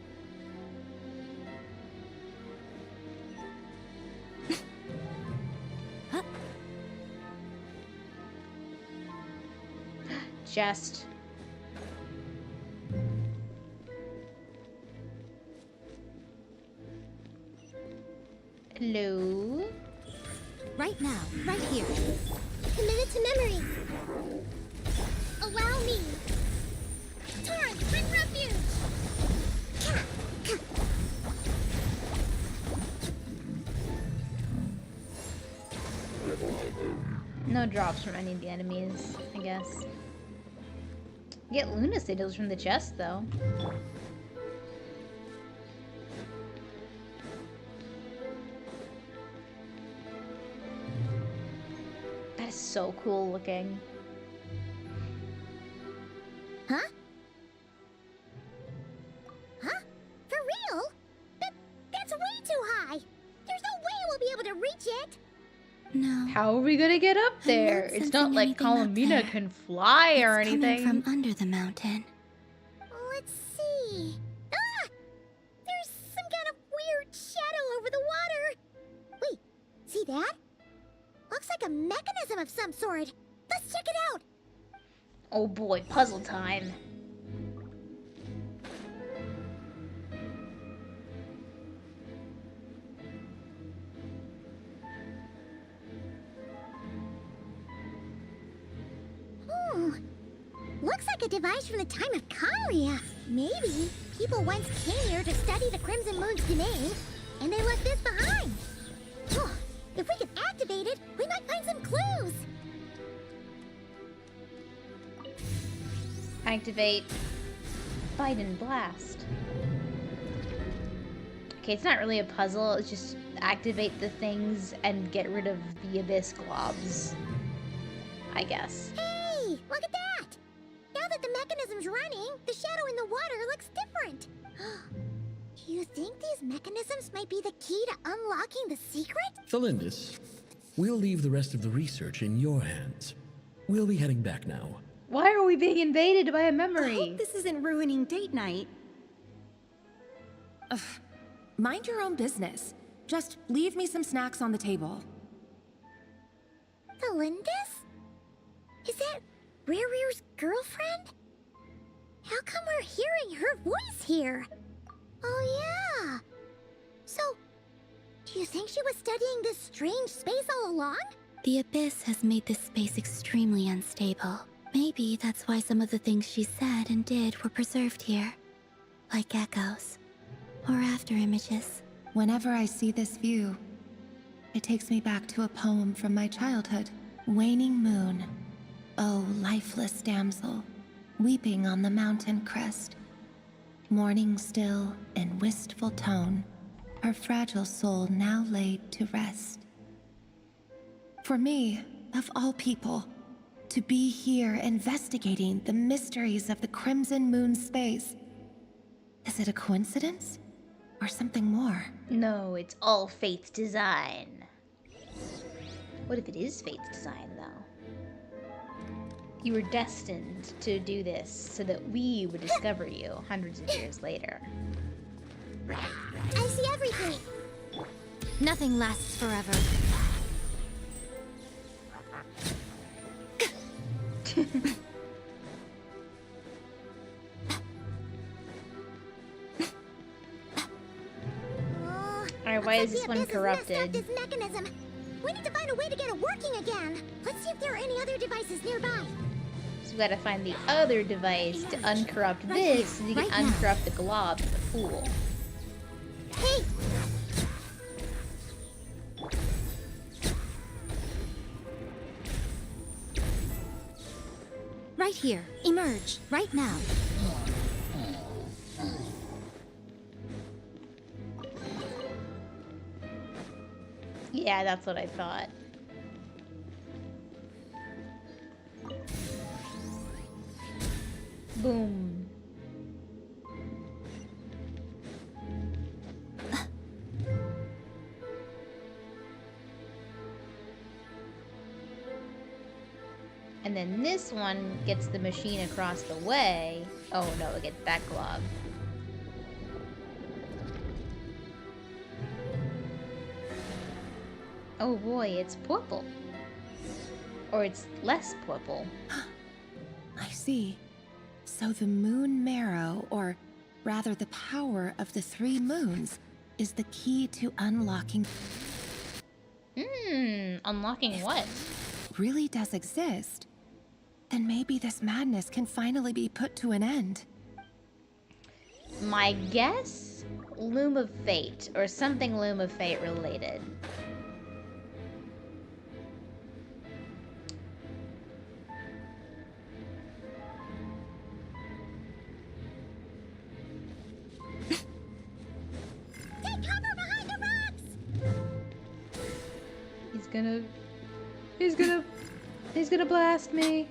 chest. Hello? Right now, right here. Committed to memory. Allow me. Torrent, bring refuge. No drops from any of the enemies, I guess. Get Luna sigils from the chest, though. That is so cool looking. Huh? Huh? For real? That's way too high. There's no way we'll be able to reach it. No. How are we gonna get up there? It's not like Colomina can fly or anything. Coming from under the mountain. Let's see. Ah! There's some kind of weird shadow over the water. Wait, see that? Looks like a mechanism of some sort. Let's check it out. Oh boy, puzzle time. Looks like a device from the time of KRAI. Maybe people once came here to study the Crimson Moon's domain, and they left this behind. Oh, if we could activate it, we might find some clues. Activate Fight and Blast. Okay, it's not really a puzzle, it's just activate the things and get rid of the abyss globs. I guess. Hey, look at that! Now that the mechanism's running, the shadow in the water looks different. Do you think these mechanisms might be the key to unlocking the secret? Thalindis, we'll leave the rest of the research in your hands. We'll be heading back now. Why are we being invaded by a memory? I hope this isn't ruining date night. Ugh. Mind your own business. Just leave me some snacks on the table. Thalindis? Is that Rerir's girlfriend? How come we're hearing her voice here? Oh yeah. So, do you think she was studying this strange space all along? The abyss has made this space extremely unstable. Maybe that's why some of the things she said and did were preserved here. Like echoes. Or after images. Whenever I see this view, it takes me back to a poem from my childhood. Waning moon, oh lifeless damsel, weeping on the mountain crest. Mourning still in wistful tone, her fragile soul now laid to rest. For me, of all people, to be here investigating the mysteries of the Crimson Moon space. Is it a coincidence? Or something more? No, it's all Fate's design. What if it is Fate's design, though? You were destined to do this so that we would discover you hundreds of years later. I see everything. Nothing lasts forever. Alright, why is this one corrupted? This mechanism. We need to find a way to get it working again. Let's see if there are any other devices nearby. So we gotta find the other device to uncorrupt this so you can uncorrupt the glob, the fool. Hey! Right here. Emerge. Right now. Yeah, that's what I thought. Boom. And then this one gets the machine across the way. Oh no, it gets that glob. Oh boy, it's purple. Or it's less purple. I see. So the moon marrow, or rather the power of the 3 moons, is the key to unlocking... Unlocking what? Really does exist. Then maybe this madness can finally be put to an end. My guess? Loom of Fate, or something Loom of Fate related. Take cover behind the rocks! He's gonna blast me.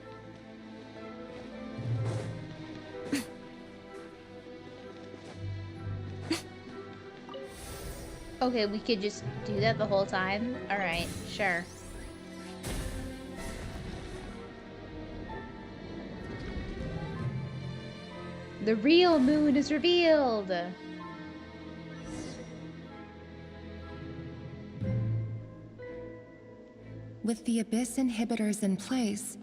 Okay, we could just do that the whole time? Alright, sure. The real moon is revealed! With the Abyss inhibitors in place,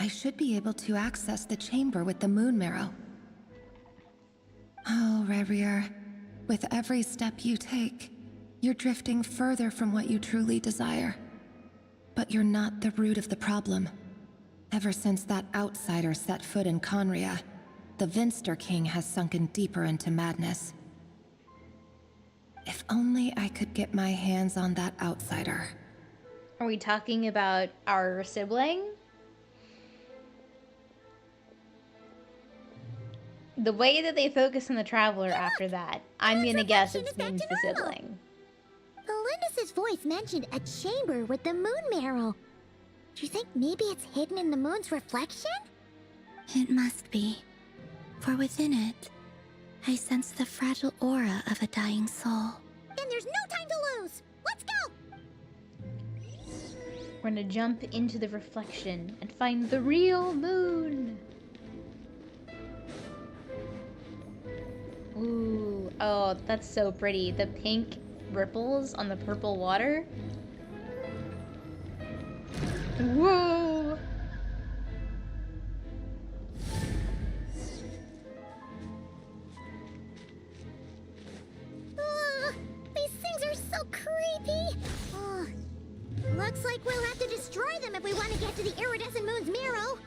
I should be able to access the chamber with the moon marrow. Oh, Rerir, with every step you take, you're drifting further from what you truly desire. But you're not the root of the problem. Ever since that outsider set foot in Conria, the Vinster King has sunken deeper into madness. If only I could get my hands on that outsider. Are we talking about our sibling? The way that they focus on the Traveler after that, I'm gonna guess it means the sibling. Melindis' voice mentioned a chamber with the moon marrow. Do you think maybe it's hidden in the moon's reflection? It must be. For within it, I sense the fragile aura of a dying soul. Then there's no time to lose! Let's go! We're gonna jump into the reflection and find the real moon! Ooh, oh, that's so pretty. The pink ripples on the purple water. Whoa! These things are so creepy! Looks like we'll have to destroy them if we want to get to the iridescent moon's marrow.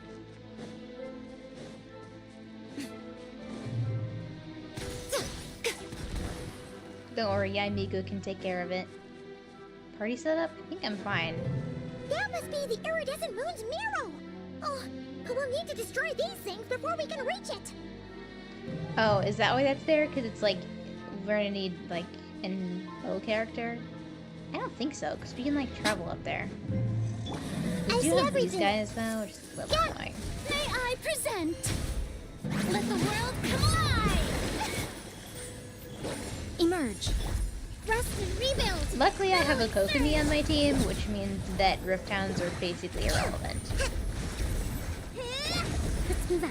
Don't worry, Yamiku can take care of it. Party setup? I think I'm fine. That must be the iridescent moon's marrow! Oh, but we'll need to destroy these things before we can reach it! Oh, is that why that's there? Because it's like, we're gonna need like an O character? I don't think so, because we can like travel up there. We do have these guys though, which is a little annoying. May I present? Let the world come alive! Emerge. Rest and rebuild! Luckily I have a Kokomi on my team, which means that Rift Towns are basically irrelevant. Let's move out.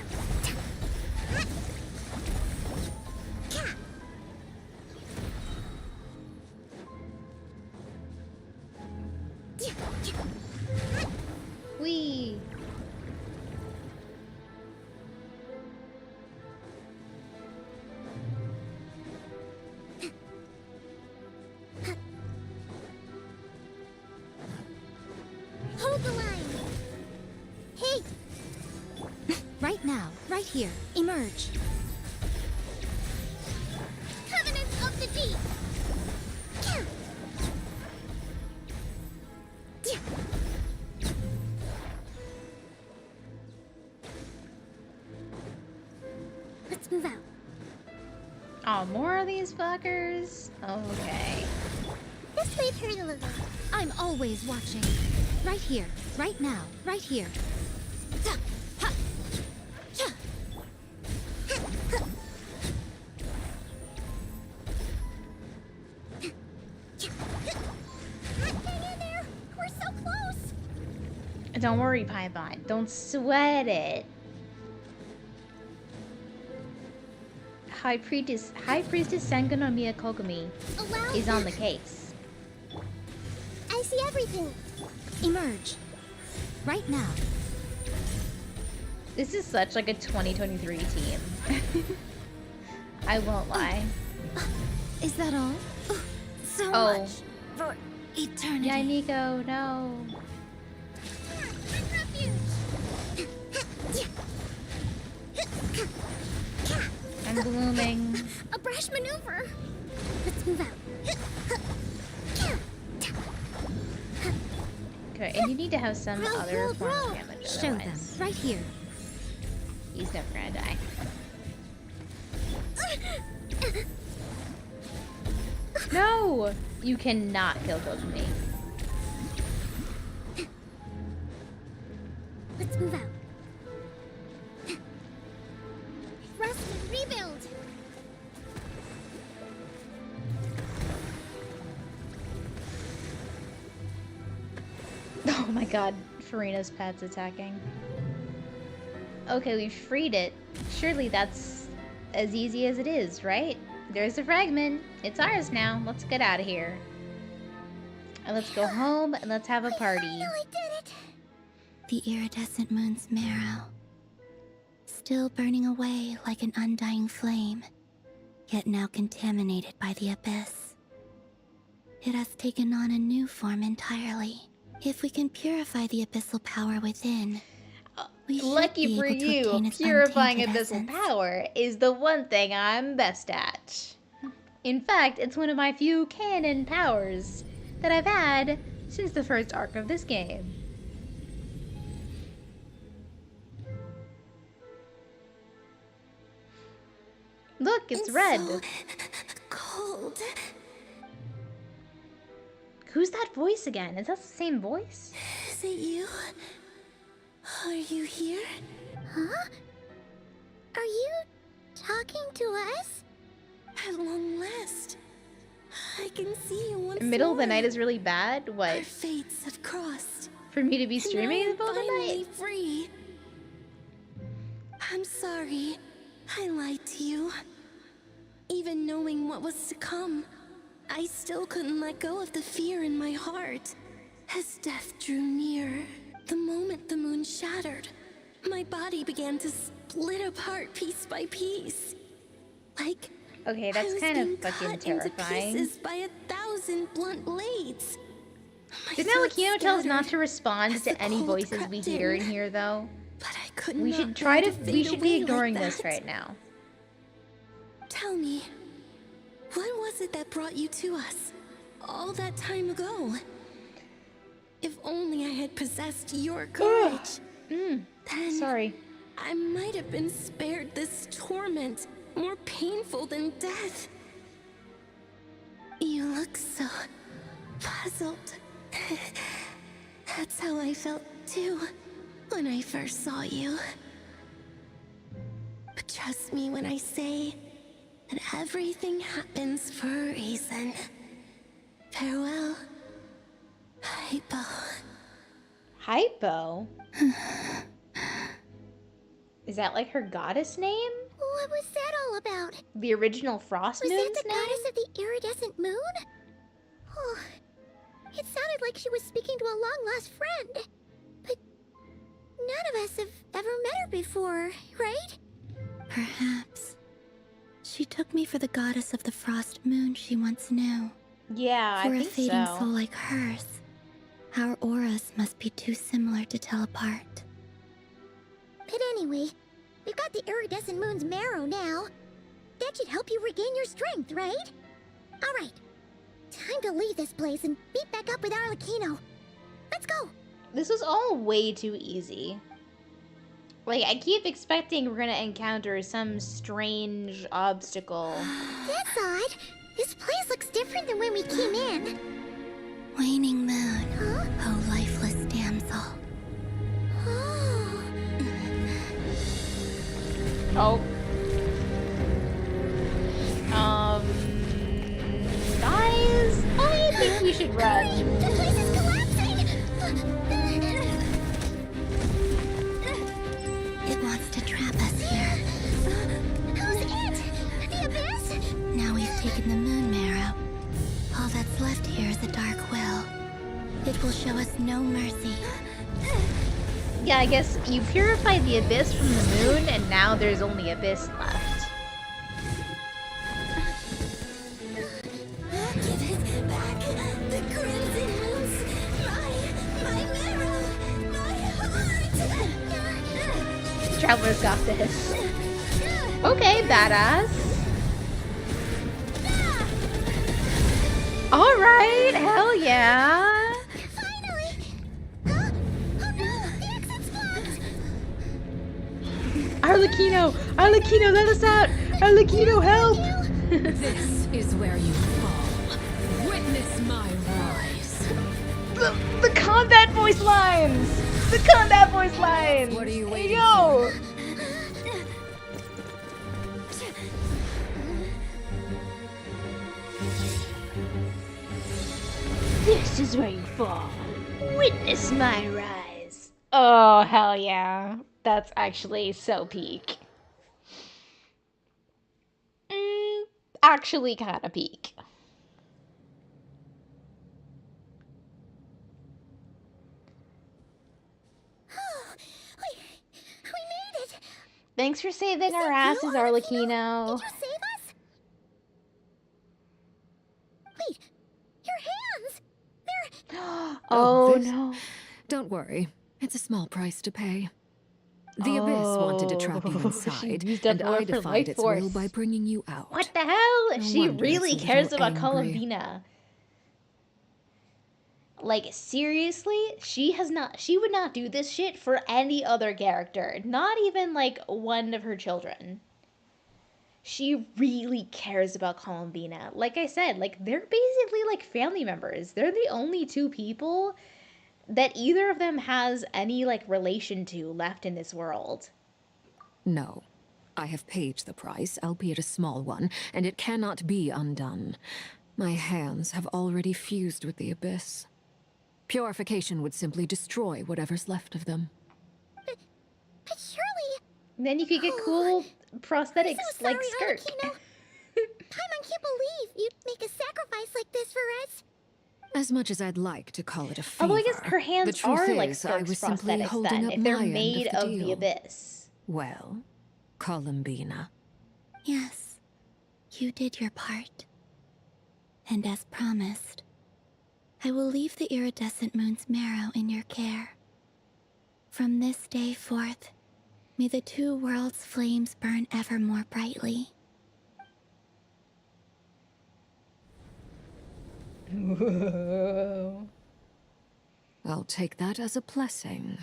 Whee! Hold the line! Hey! Right now, right here. Emerge. Covenants of the Deep! Let's move out. Oh, more of these fuckers? Okay. This way hurt a little. I'm always watching. Right here, right now, right here. Hang in there! We're so close! Don't worry, Python. Don't sweat it. High Priestess Sangonomiya Kokomi is on the case. I see everything. Emerge. Right now. This is such like a 2023 team. I won't lie. Is that all? So much for eternity. Yeah, Nico, no. I'm blooming. A brash maneuver. Let's move out. Okay, and you need to have some other form of damage. Show them Otherwise, right here. he's never gonna die. No! You cannot kill both of me. Let's move out. Rest and rebuild. Oh my god, Farina's pet's attacking. Okay, we freed it. Surely that's as easy as it is, right? There's the fragment. It's ours now. Let's get out of here. And let's go home and let's have a party. I did it. The iridescent moon's marrow, still burning away like an undying flame, yet now contaminated by the abyss. It has taken on a new form entirely. If we can purify the abyssal power within, we should Lucky be for able to you, obtain its purifying untainted abyssal essence. power is the one thing I'm best at. In fact, it's one of my few canon powers that I've had since the first arc of this game. Look, it's red. So cold. Who's that voice again? Is that the same voice? Is it you? Are you here? Huh? Are you talking to us? At long last, I can see you once Middle of the more. night is really bad? Our What? fates have crossed. For me to be And streaming in the now middle of I'm the finally night? free. I'm sorry. I lied to you. Even knowing what was to come, I still couldn't let go of the fear in my heart. As death drew near, the moment the moon shattered, my body began to split apart piece by piece. Like Okay, I that's was kind being of fucking cut into terrifying. pieces by 1,000 blunt blades. My Didn't thoughts Alakino tell us not scattered to respond as to the any cold voices we crept hear in in. here, though? But I could We not should try bear to. We fade should be away ignoring like this that. right now. Tell me, what was it that brought you to us all that time ago? If only I had possessed your courage, then sorry. I might have been spared this torment more painful than death. You look so puzzled. That's how I felt too when I first saw you. But trust me when I say that everything happens for a reason. Farewell, Hypo. Hypo? Is that like her goddess name? What was that all about? The original Frost Was Moon's that the name? goddess of the iridescent moon? Oh, it sounded like she was speaking to a long-lost friend. But none of us have ever met her before, right? Perhaps. She took me for the goddess of the frost moon she once knew. Yeah, For I a think fading so. soul like hers, our auras must be too similar to tell apart. But anyway, we've got the iridescent moon's marrow now. That should help you regain your strength, right? All right, time to leave this place and meet back up with Arlecchino. Let's go. This was all way too easy. Like, I keep expecting we're gonna encounter some strange obstacle. That's odd. This place looks different than when we came in. Waning moon, oh lifeless damsel. Oh. Guys, I think we should run. The place is collapsing! It wants to trap us here. How's it? The abyss? Now we've taken the moon marrow. All that's left here is a dark will. It will show us no mercy. yeah, I guess you purified the abyss from the moon, and now there's only abyss left. Give it back. The crimson moons. My mirror. My heart. Traveler's got this. Okay, badass. Alright, hell yeah. Arlecchino! Arlecchino, let us out! Arlecchino, help! This is where you fall. Witness my rise. The combat voice lines! The combat voice lines! What are you waiting Yo! for? This is where you fall. Witness my rise. Oh, hell yeah. That's actually so peak. Actually kind of peak. We made it! Thanks for saving our asses, Arlecchino. Did you save us? Wait, your hands! They're... Oh this? no. Don't worry. It's a small price to pay. The Abyss wanted to trap you inside, and I defied its will by bringing you out. What the hell? No She wonder really it's a cares little about angry. Columbina. Like, seriously? She would not do this shit for any other character. Not even, like, one of her children. She really cares about Columbina. Like I said, like, they're basically, like, family members. They're the only two people that either of them has any, like, relation to left in this world. No. I have paid the price, albeit a small one, and it cannot be undone. My hands have already fused with the Abyss. Purification would simply destroy whatever's left of them. But surely... Then you could get cool prosthetics, so like sorry, skirt. Arlecchino. I can't believe you'd make a sacrifice like this for us. As much as I'd like to call it a favor, Although I guess her hands the truth are like is, I skirts was simply prosthetics holding then, up if they're my end made of the the deal. abyss. Well, Columbina. Yes, you did your part. And as promised, I will leave the iridescent moon's marrow in your care. From this day forth, may the two worlds' flames burn ever more brightly. I'll take that as a blessing.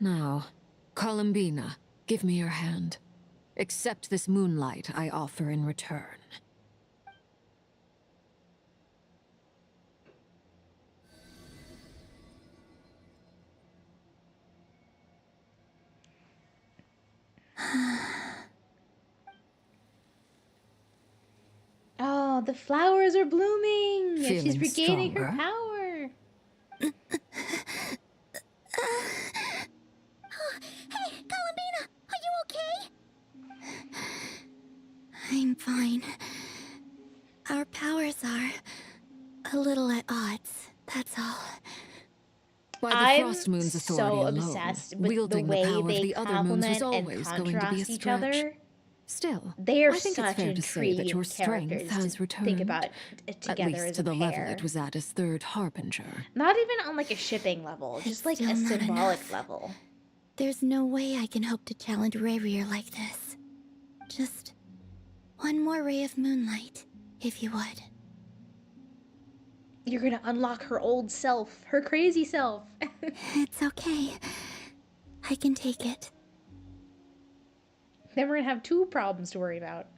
Now, Columbina, give me your hand. Accept this moonlight I offer in return. Oh, the flowers are blooming! She's Feeling regaining her stronger? power! Hey, Columbina, are you okay? I'm fine. Our powers are a little at odds, that's all. By the I'm Frost Moon's so authority alone, obsessed with the wielding way the power of they the other moons was complement and always going to be a contrast each stretch. other. Still, They are I think it's such fair to say that your intriguing strength characters has to returned. think about together at least as to a the level pair. it was at as third harbinger. Not even on like a shipping level, just like a still not symbolic enough. level. There's no way I can hope to challenge Rerir like this. Just one more ray of moonlight, if you would. You're gonna unlock her old self, her crazy self. It's okay. I can take it. Then we're gonna have two problems to worry about.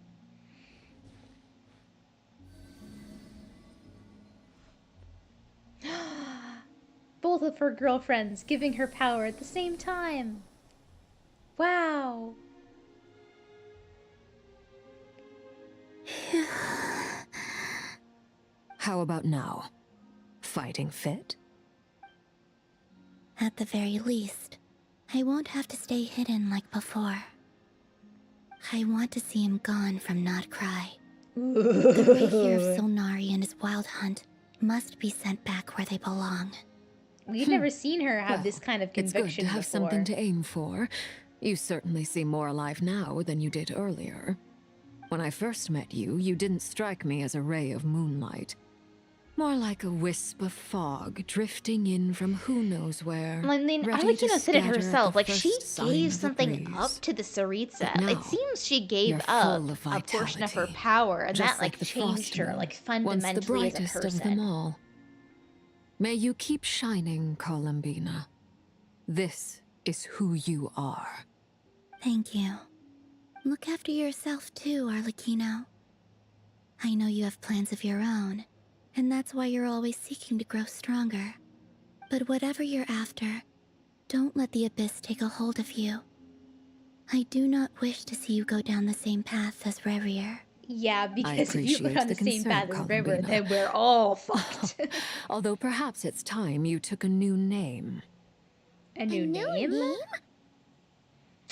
Both of her girlfriends giving her power at the same time. Wow. How about now? Fighting fit? At the very least, I won't have to stay hidden like before. I want to see him gone from Nod Krai. The Rerir of Solnari and his wild hunt must be sent back where they belong. We'd never seen her have this kind of It's conviction good to have before. something to aim for. You certainly seem more alive now than you did earlier. When I first met you, you didn't strike me as a ray of moonlight. More like a wisp of fog drifting in from who knows where. I mean, ready to Arlecchino said it scatter at herself. the Like, she first sign gave of the something breeze. up to the Tsaritsa. But now, It seems she gave you're up full of a portion of her vitality, power, and just that, like, like the changed her, Frostmoon, like, once the fundamentally as a brightest person. of them all. May you keep shining, Columbina. This is who you are. Thank you. Look after yourself too, Arlecchino. I know you have plans of your own, and that's why you're always seeking to grow stronger. But whatever you're after, don't let the Abyss take a hold of you. I do not wish to see you go down the same path as Rerir. Yeah, because if you put on the same concern, path as River, Columbina. then we're all fucked. Although perhaps it's time you took a new name. A new name?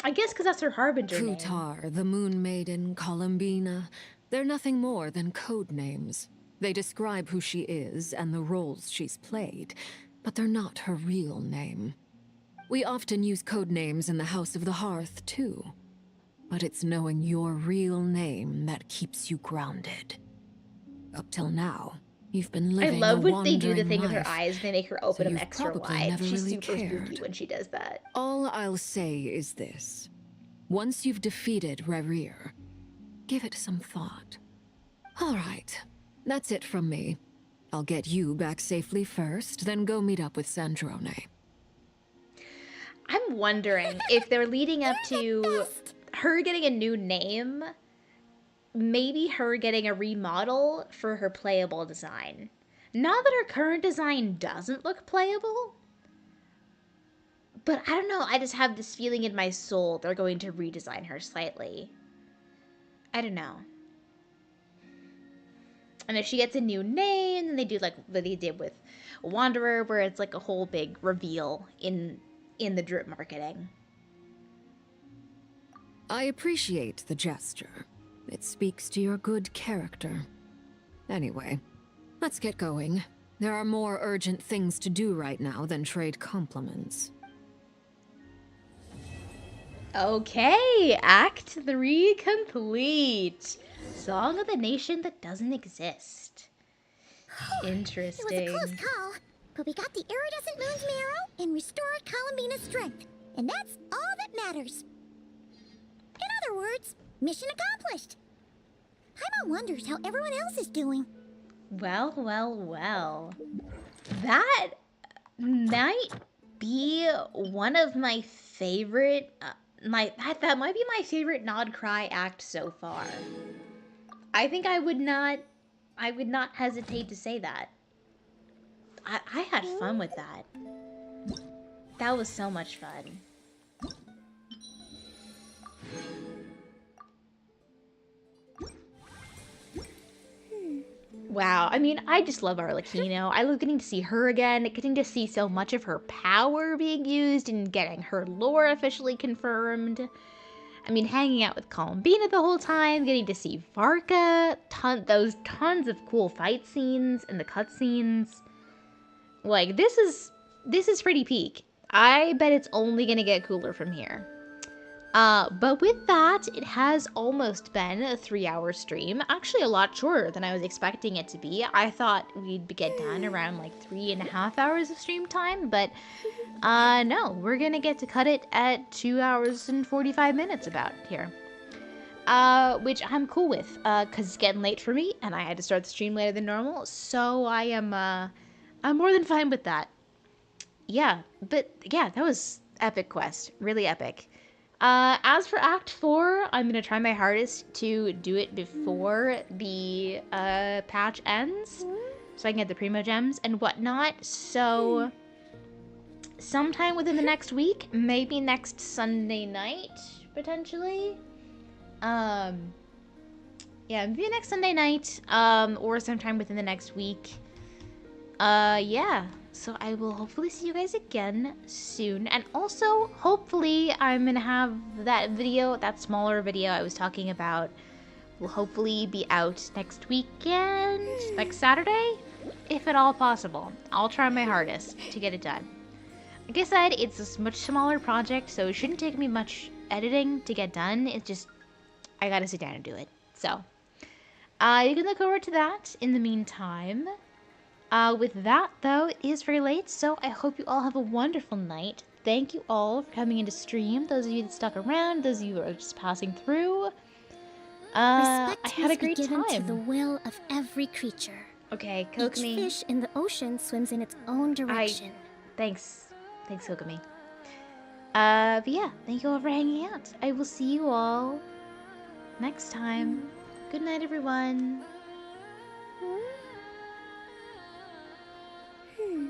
I guess because that's her Harbinger name. Kutar, the Moon Maiden, Columbina. They're nothing more than code names. They describe who she is and the roles she's played, but they're not her real name. We often use code names in the House of the Hearth, too. But it's knowing your real name that keeps you grounded. Up till now, you've been I living love a when they do the wandering thing with her life. eyes, they make her open them you've extra probably wide. never She's really super cared. spooky when she does that. All I'll say is this. Once you've defeated Rerir, give it some thought. All right, that's it from me. I'll get you back safely first, then go meet up with Sandrone. I'm wondering if they're leading up to her getting a new name, maybe her getting a remodel for her playable design. Not that her current design doesn't look playable, but I don't know, I just have this feeling in my soul they're going to redesign her slightly. I don't know. And if she gets a new name, then they do like what they did with Wanderer, where it's like a whole big reveal in the drip marketing. I appreciate the gesture. It speaks to your good character. Anyway, let's get going. There are more urgent things to do right now than trade compliments. Okay, Act 3 complete. Song of the Nation that doesn't exist. Interesting. It was a close call, but we got the iridescent moon's marrow and restored Columbina's strength, and that's all that matters. In other words, mission accomplished. Paimon wonders how everyone else is doing. Well, well, well. That might be one of my favorite, that might be my favorite Nod Krai act so far. I think I would not hesitate to say that. I had fun with that. That was so much fun. Wow, I mean, I just love Arlecchino. I love getting to see her again, getting to see so much of her power being used and getting her lore officially confirmed. I mean, hanging out with Columbina the whole time, getting to see Varka, tons of cool fight scenes and the cutscenes. Like, this is pretty peak. I bet it's only gonna get cooler from here. But with that, it has almost been a 3-hour stream. Actually, a lot shorter than I was expecting it to be. I thought we'd get done around like 3.5 hours of stream time, but no, we're gonna get to cut it at 2 hours and 45 minutes about here. Which I'm cool with, cause it's getting late for me, and I had to start the stream later than normal, so I'm more than fine with that. Yeah, but yeah, that was epic quest, really epic. As for Act 4, I'm gonna try my hardest to do it before the patch ends, so I can get the Primo Gems and whatnot. So sometime within the next week, maybe next Sunday night, potentially. Yeah, maybe next Sunday night, or sometime within the next week. Yeah. So I will hopefully see you guys again soon. And also, hopefully, I'm gonna have that video, that smaller video I was talking about, will hopefully be out next weekend, next Saturday. if at all possible. I'll try my hardest to get it done. Like I said, it's a much smaller project, so it shouldn't take me much editing to get done. It's just, I gotta sit down and do it. So, you can look forward to that in the meantime. With that, though, it is very late, so I hope you all have a wonderful night. Thank you all for coming into stream. Those of you that stuck around, those of you who are just passing through. I had a great given time. to the will of every creature. Okay, Each Kokomi. fish in the ocean swims in its own direction. Thanks, Kokomi. But yeah, thank you all for hanging out. I will see you all next time. Good night, everyone. Hmm.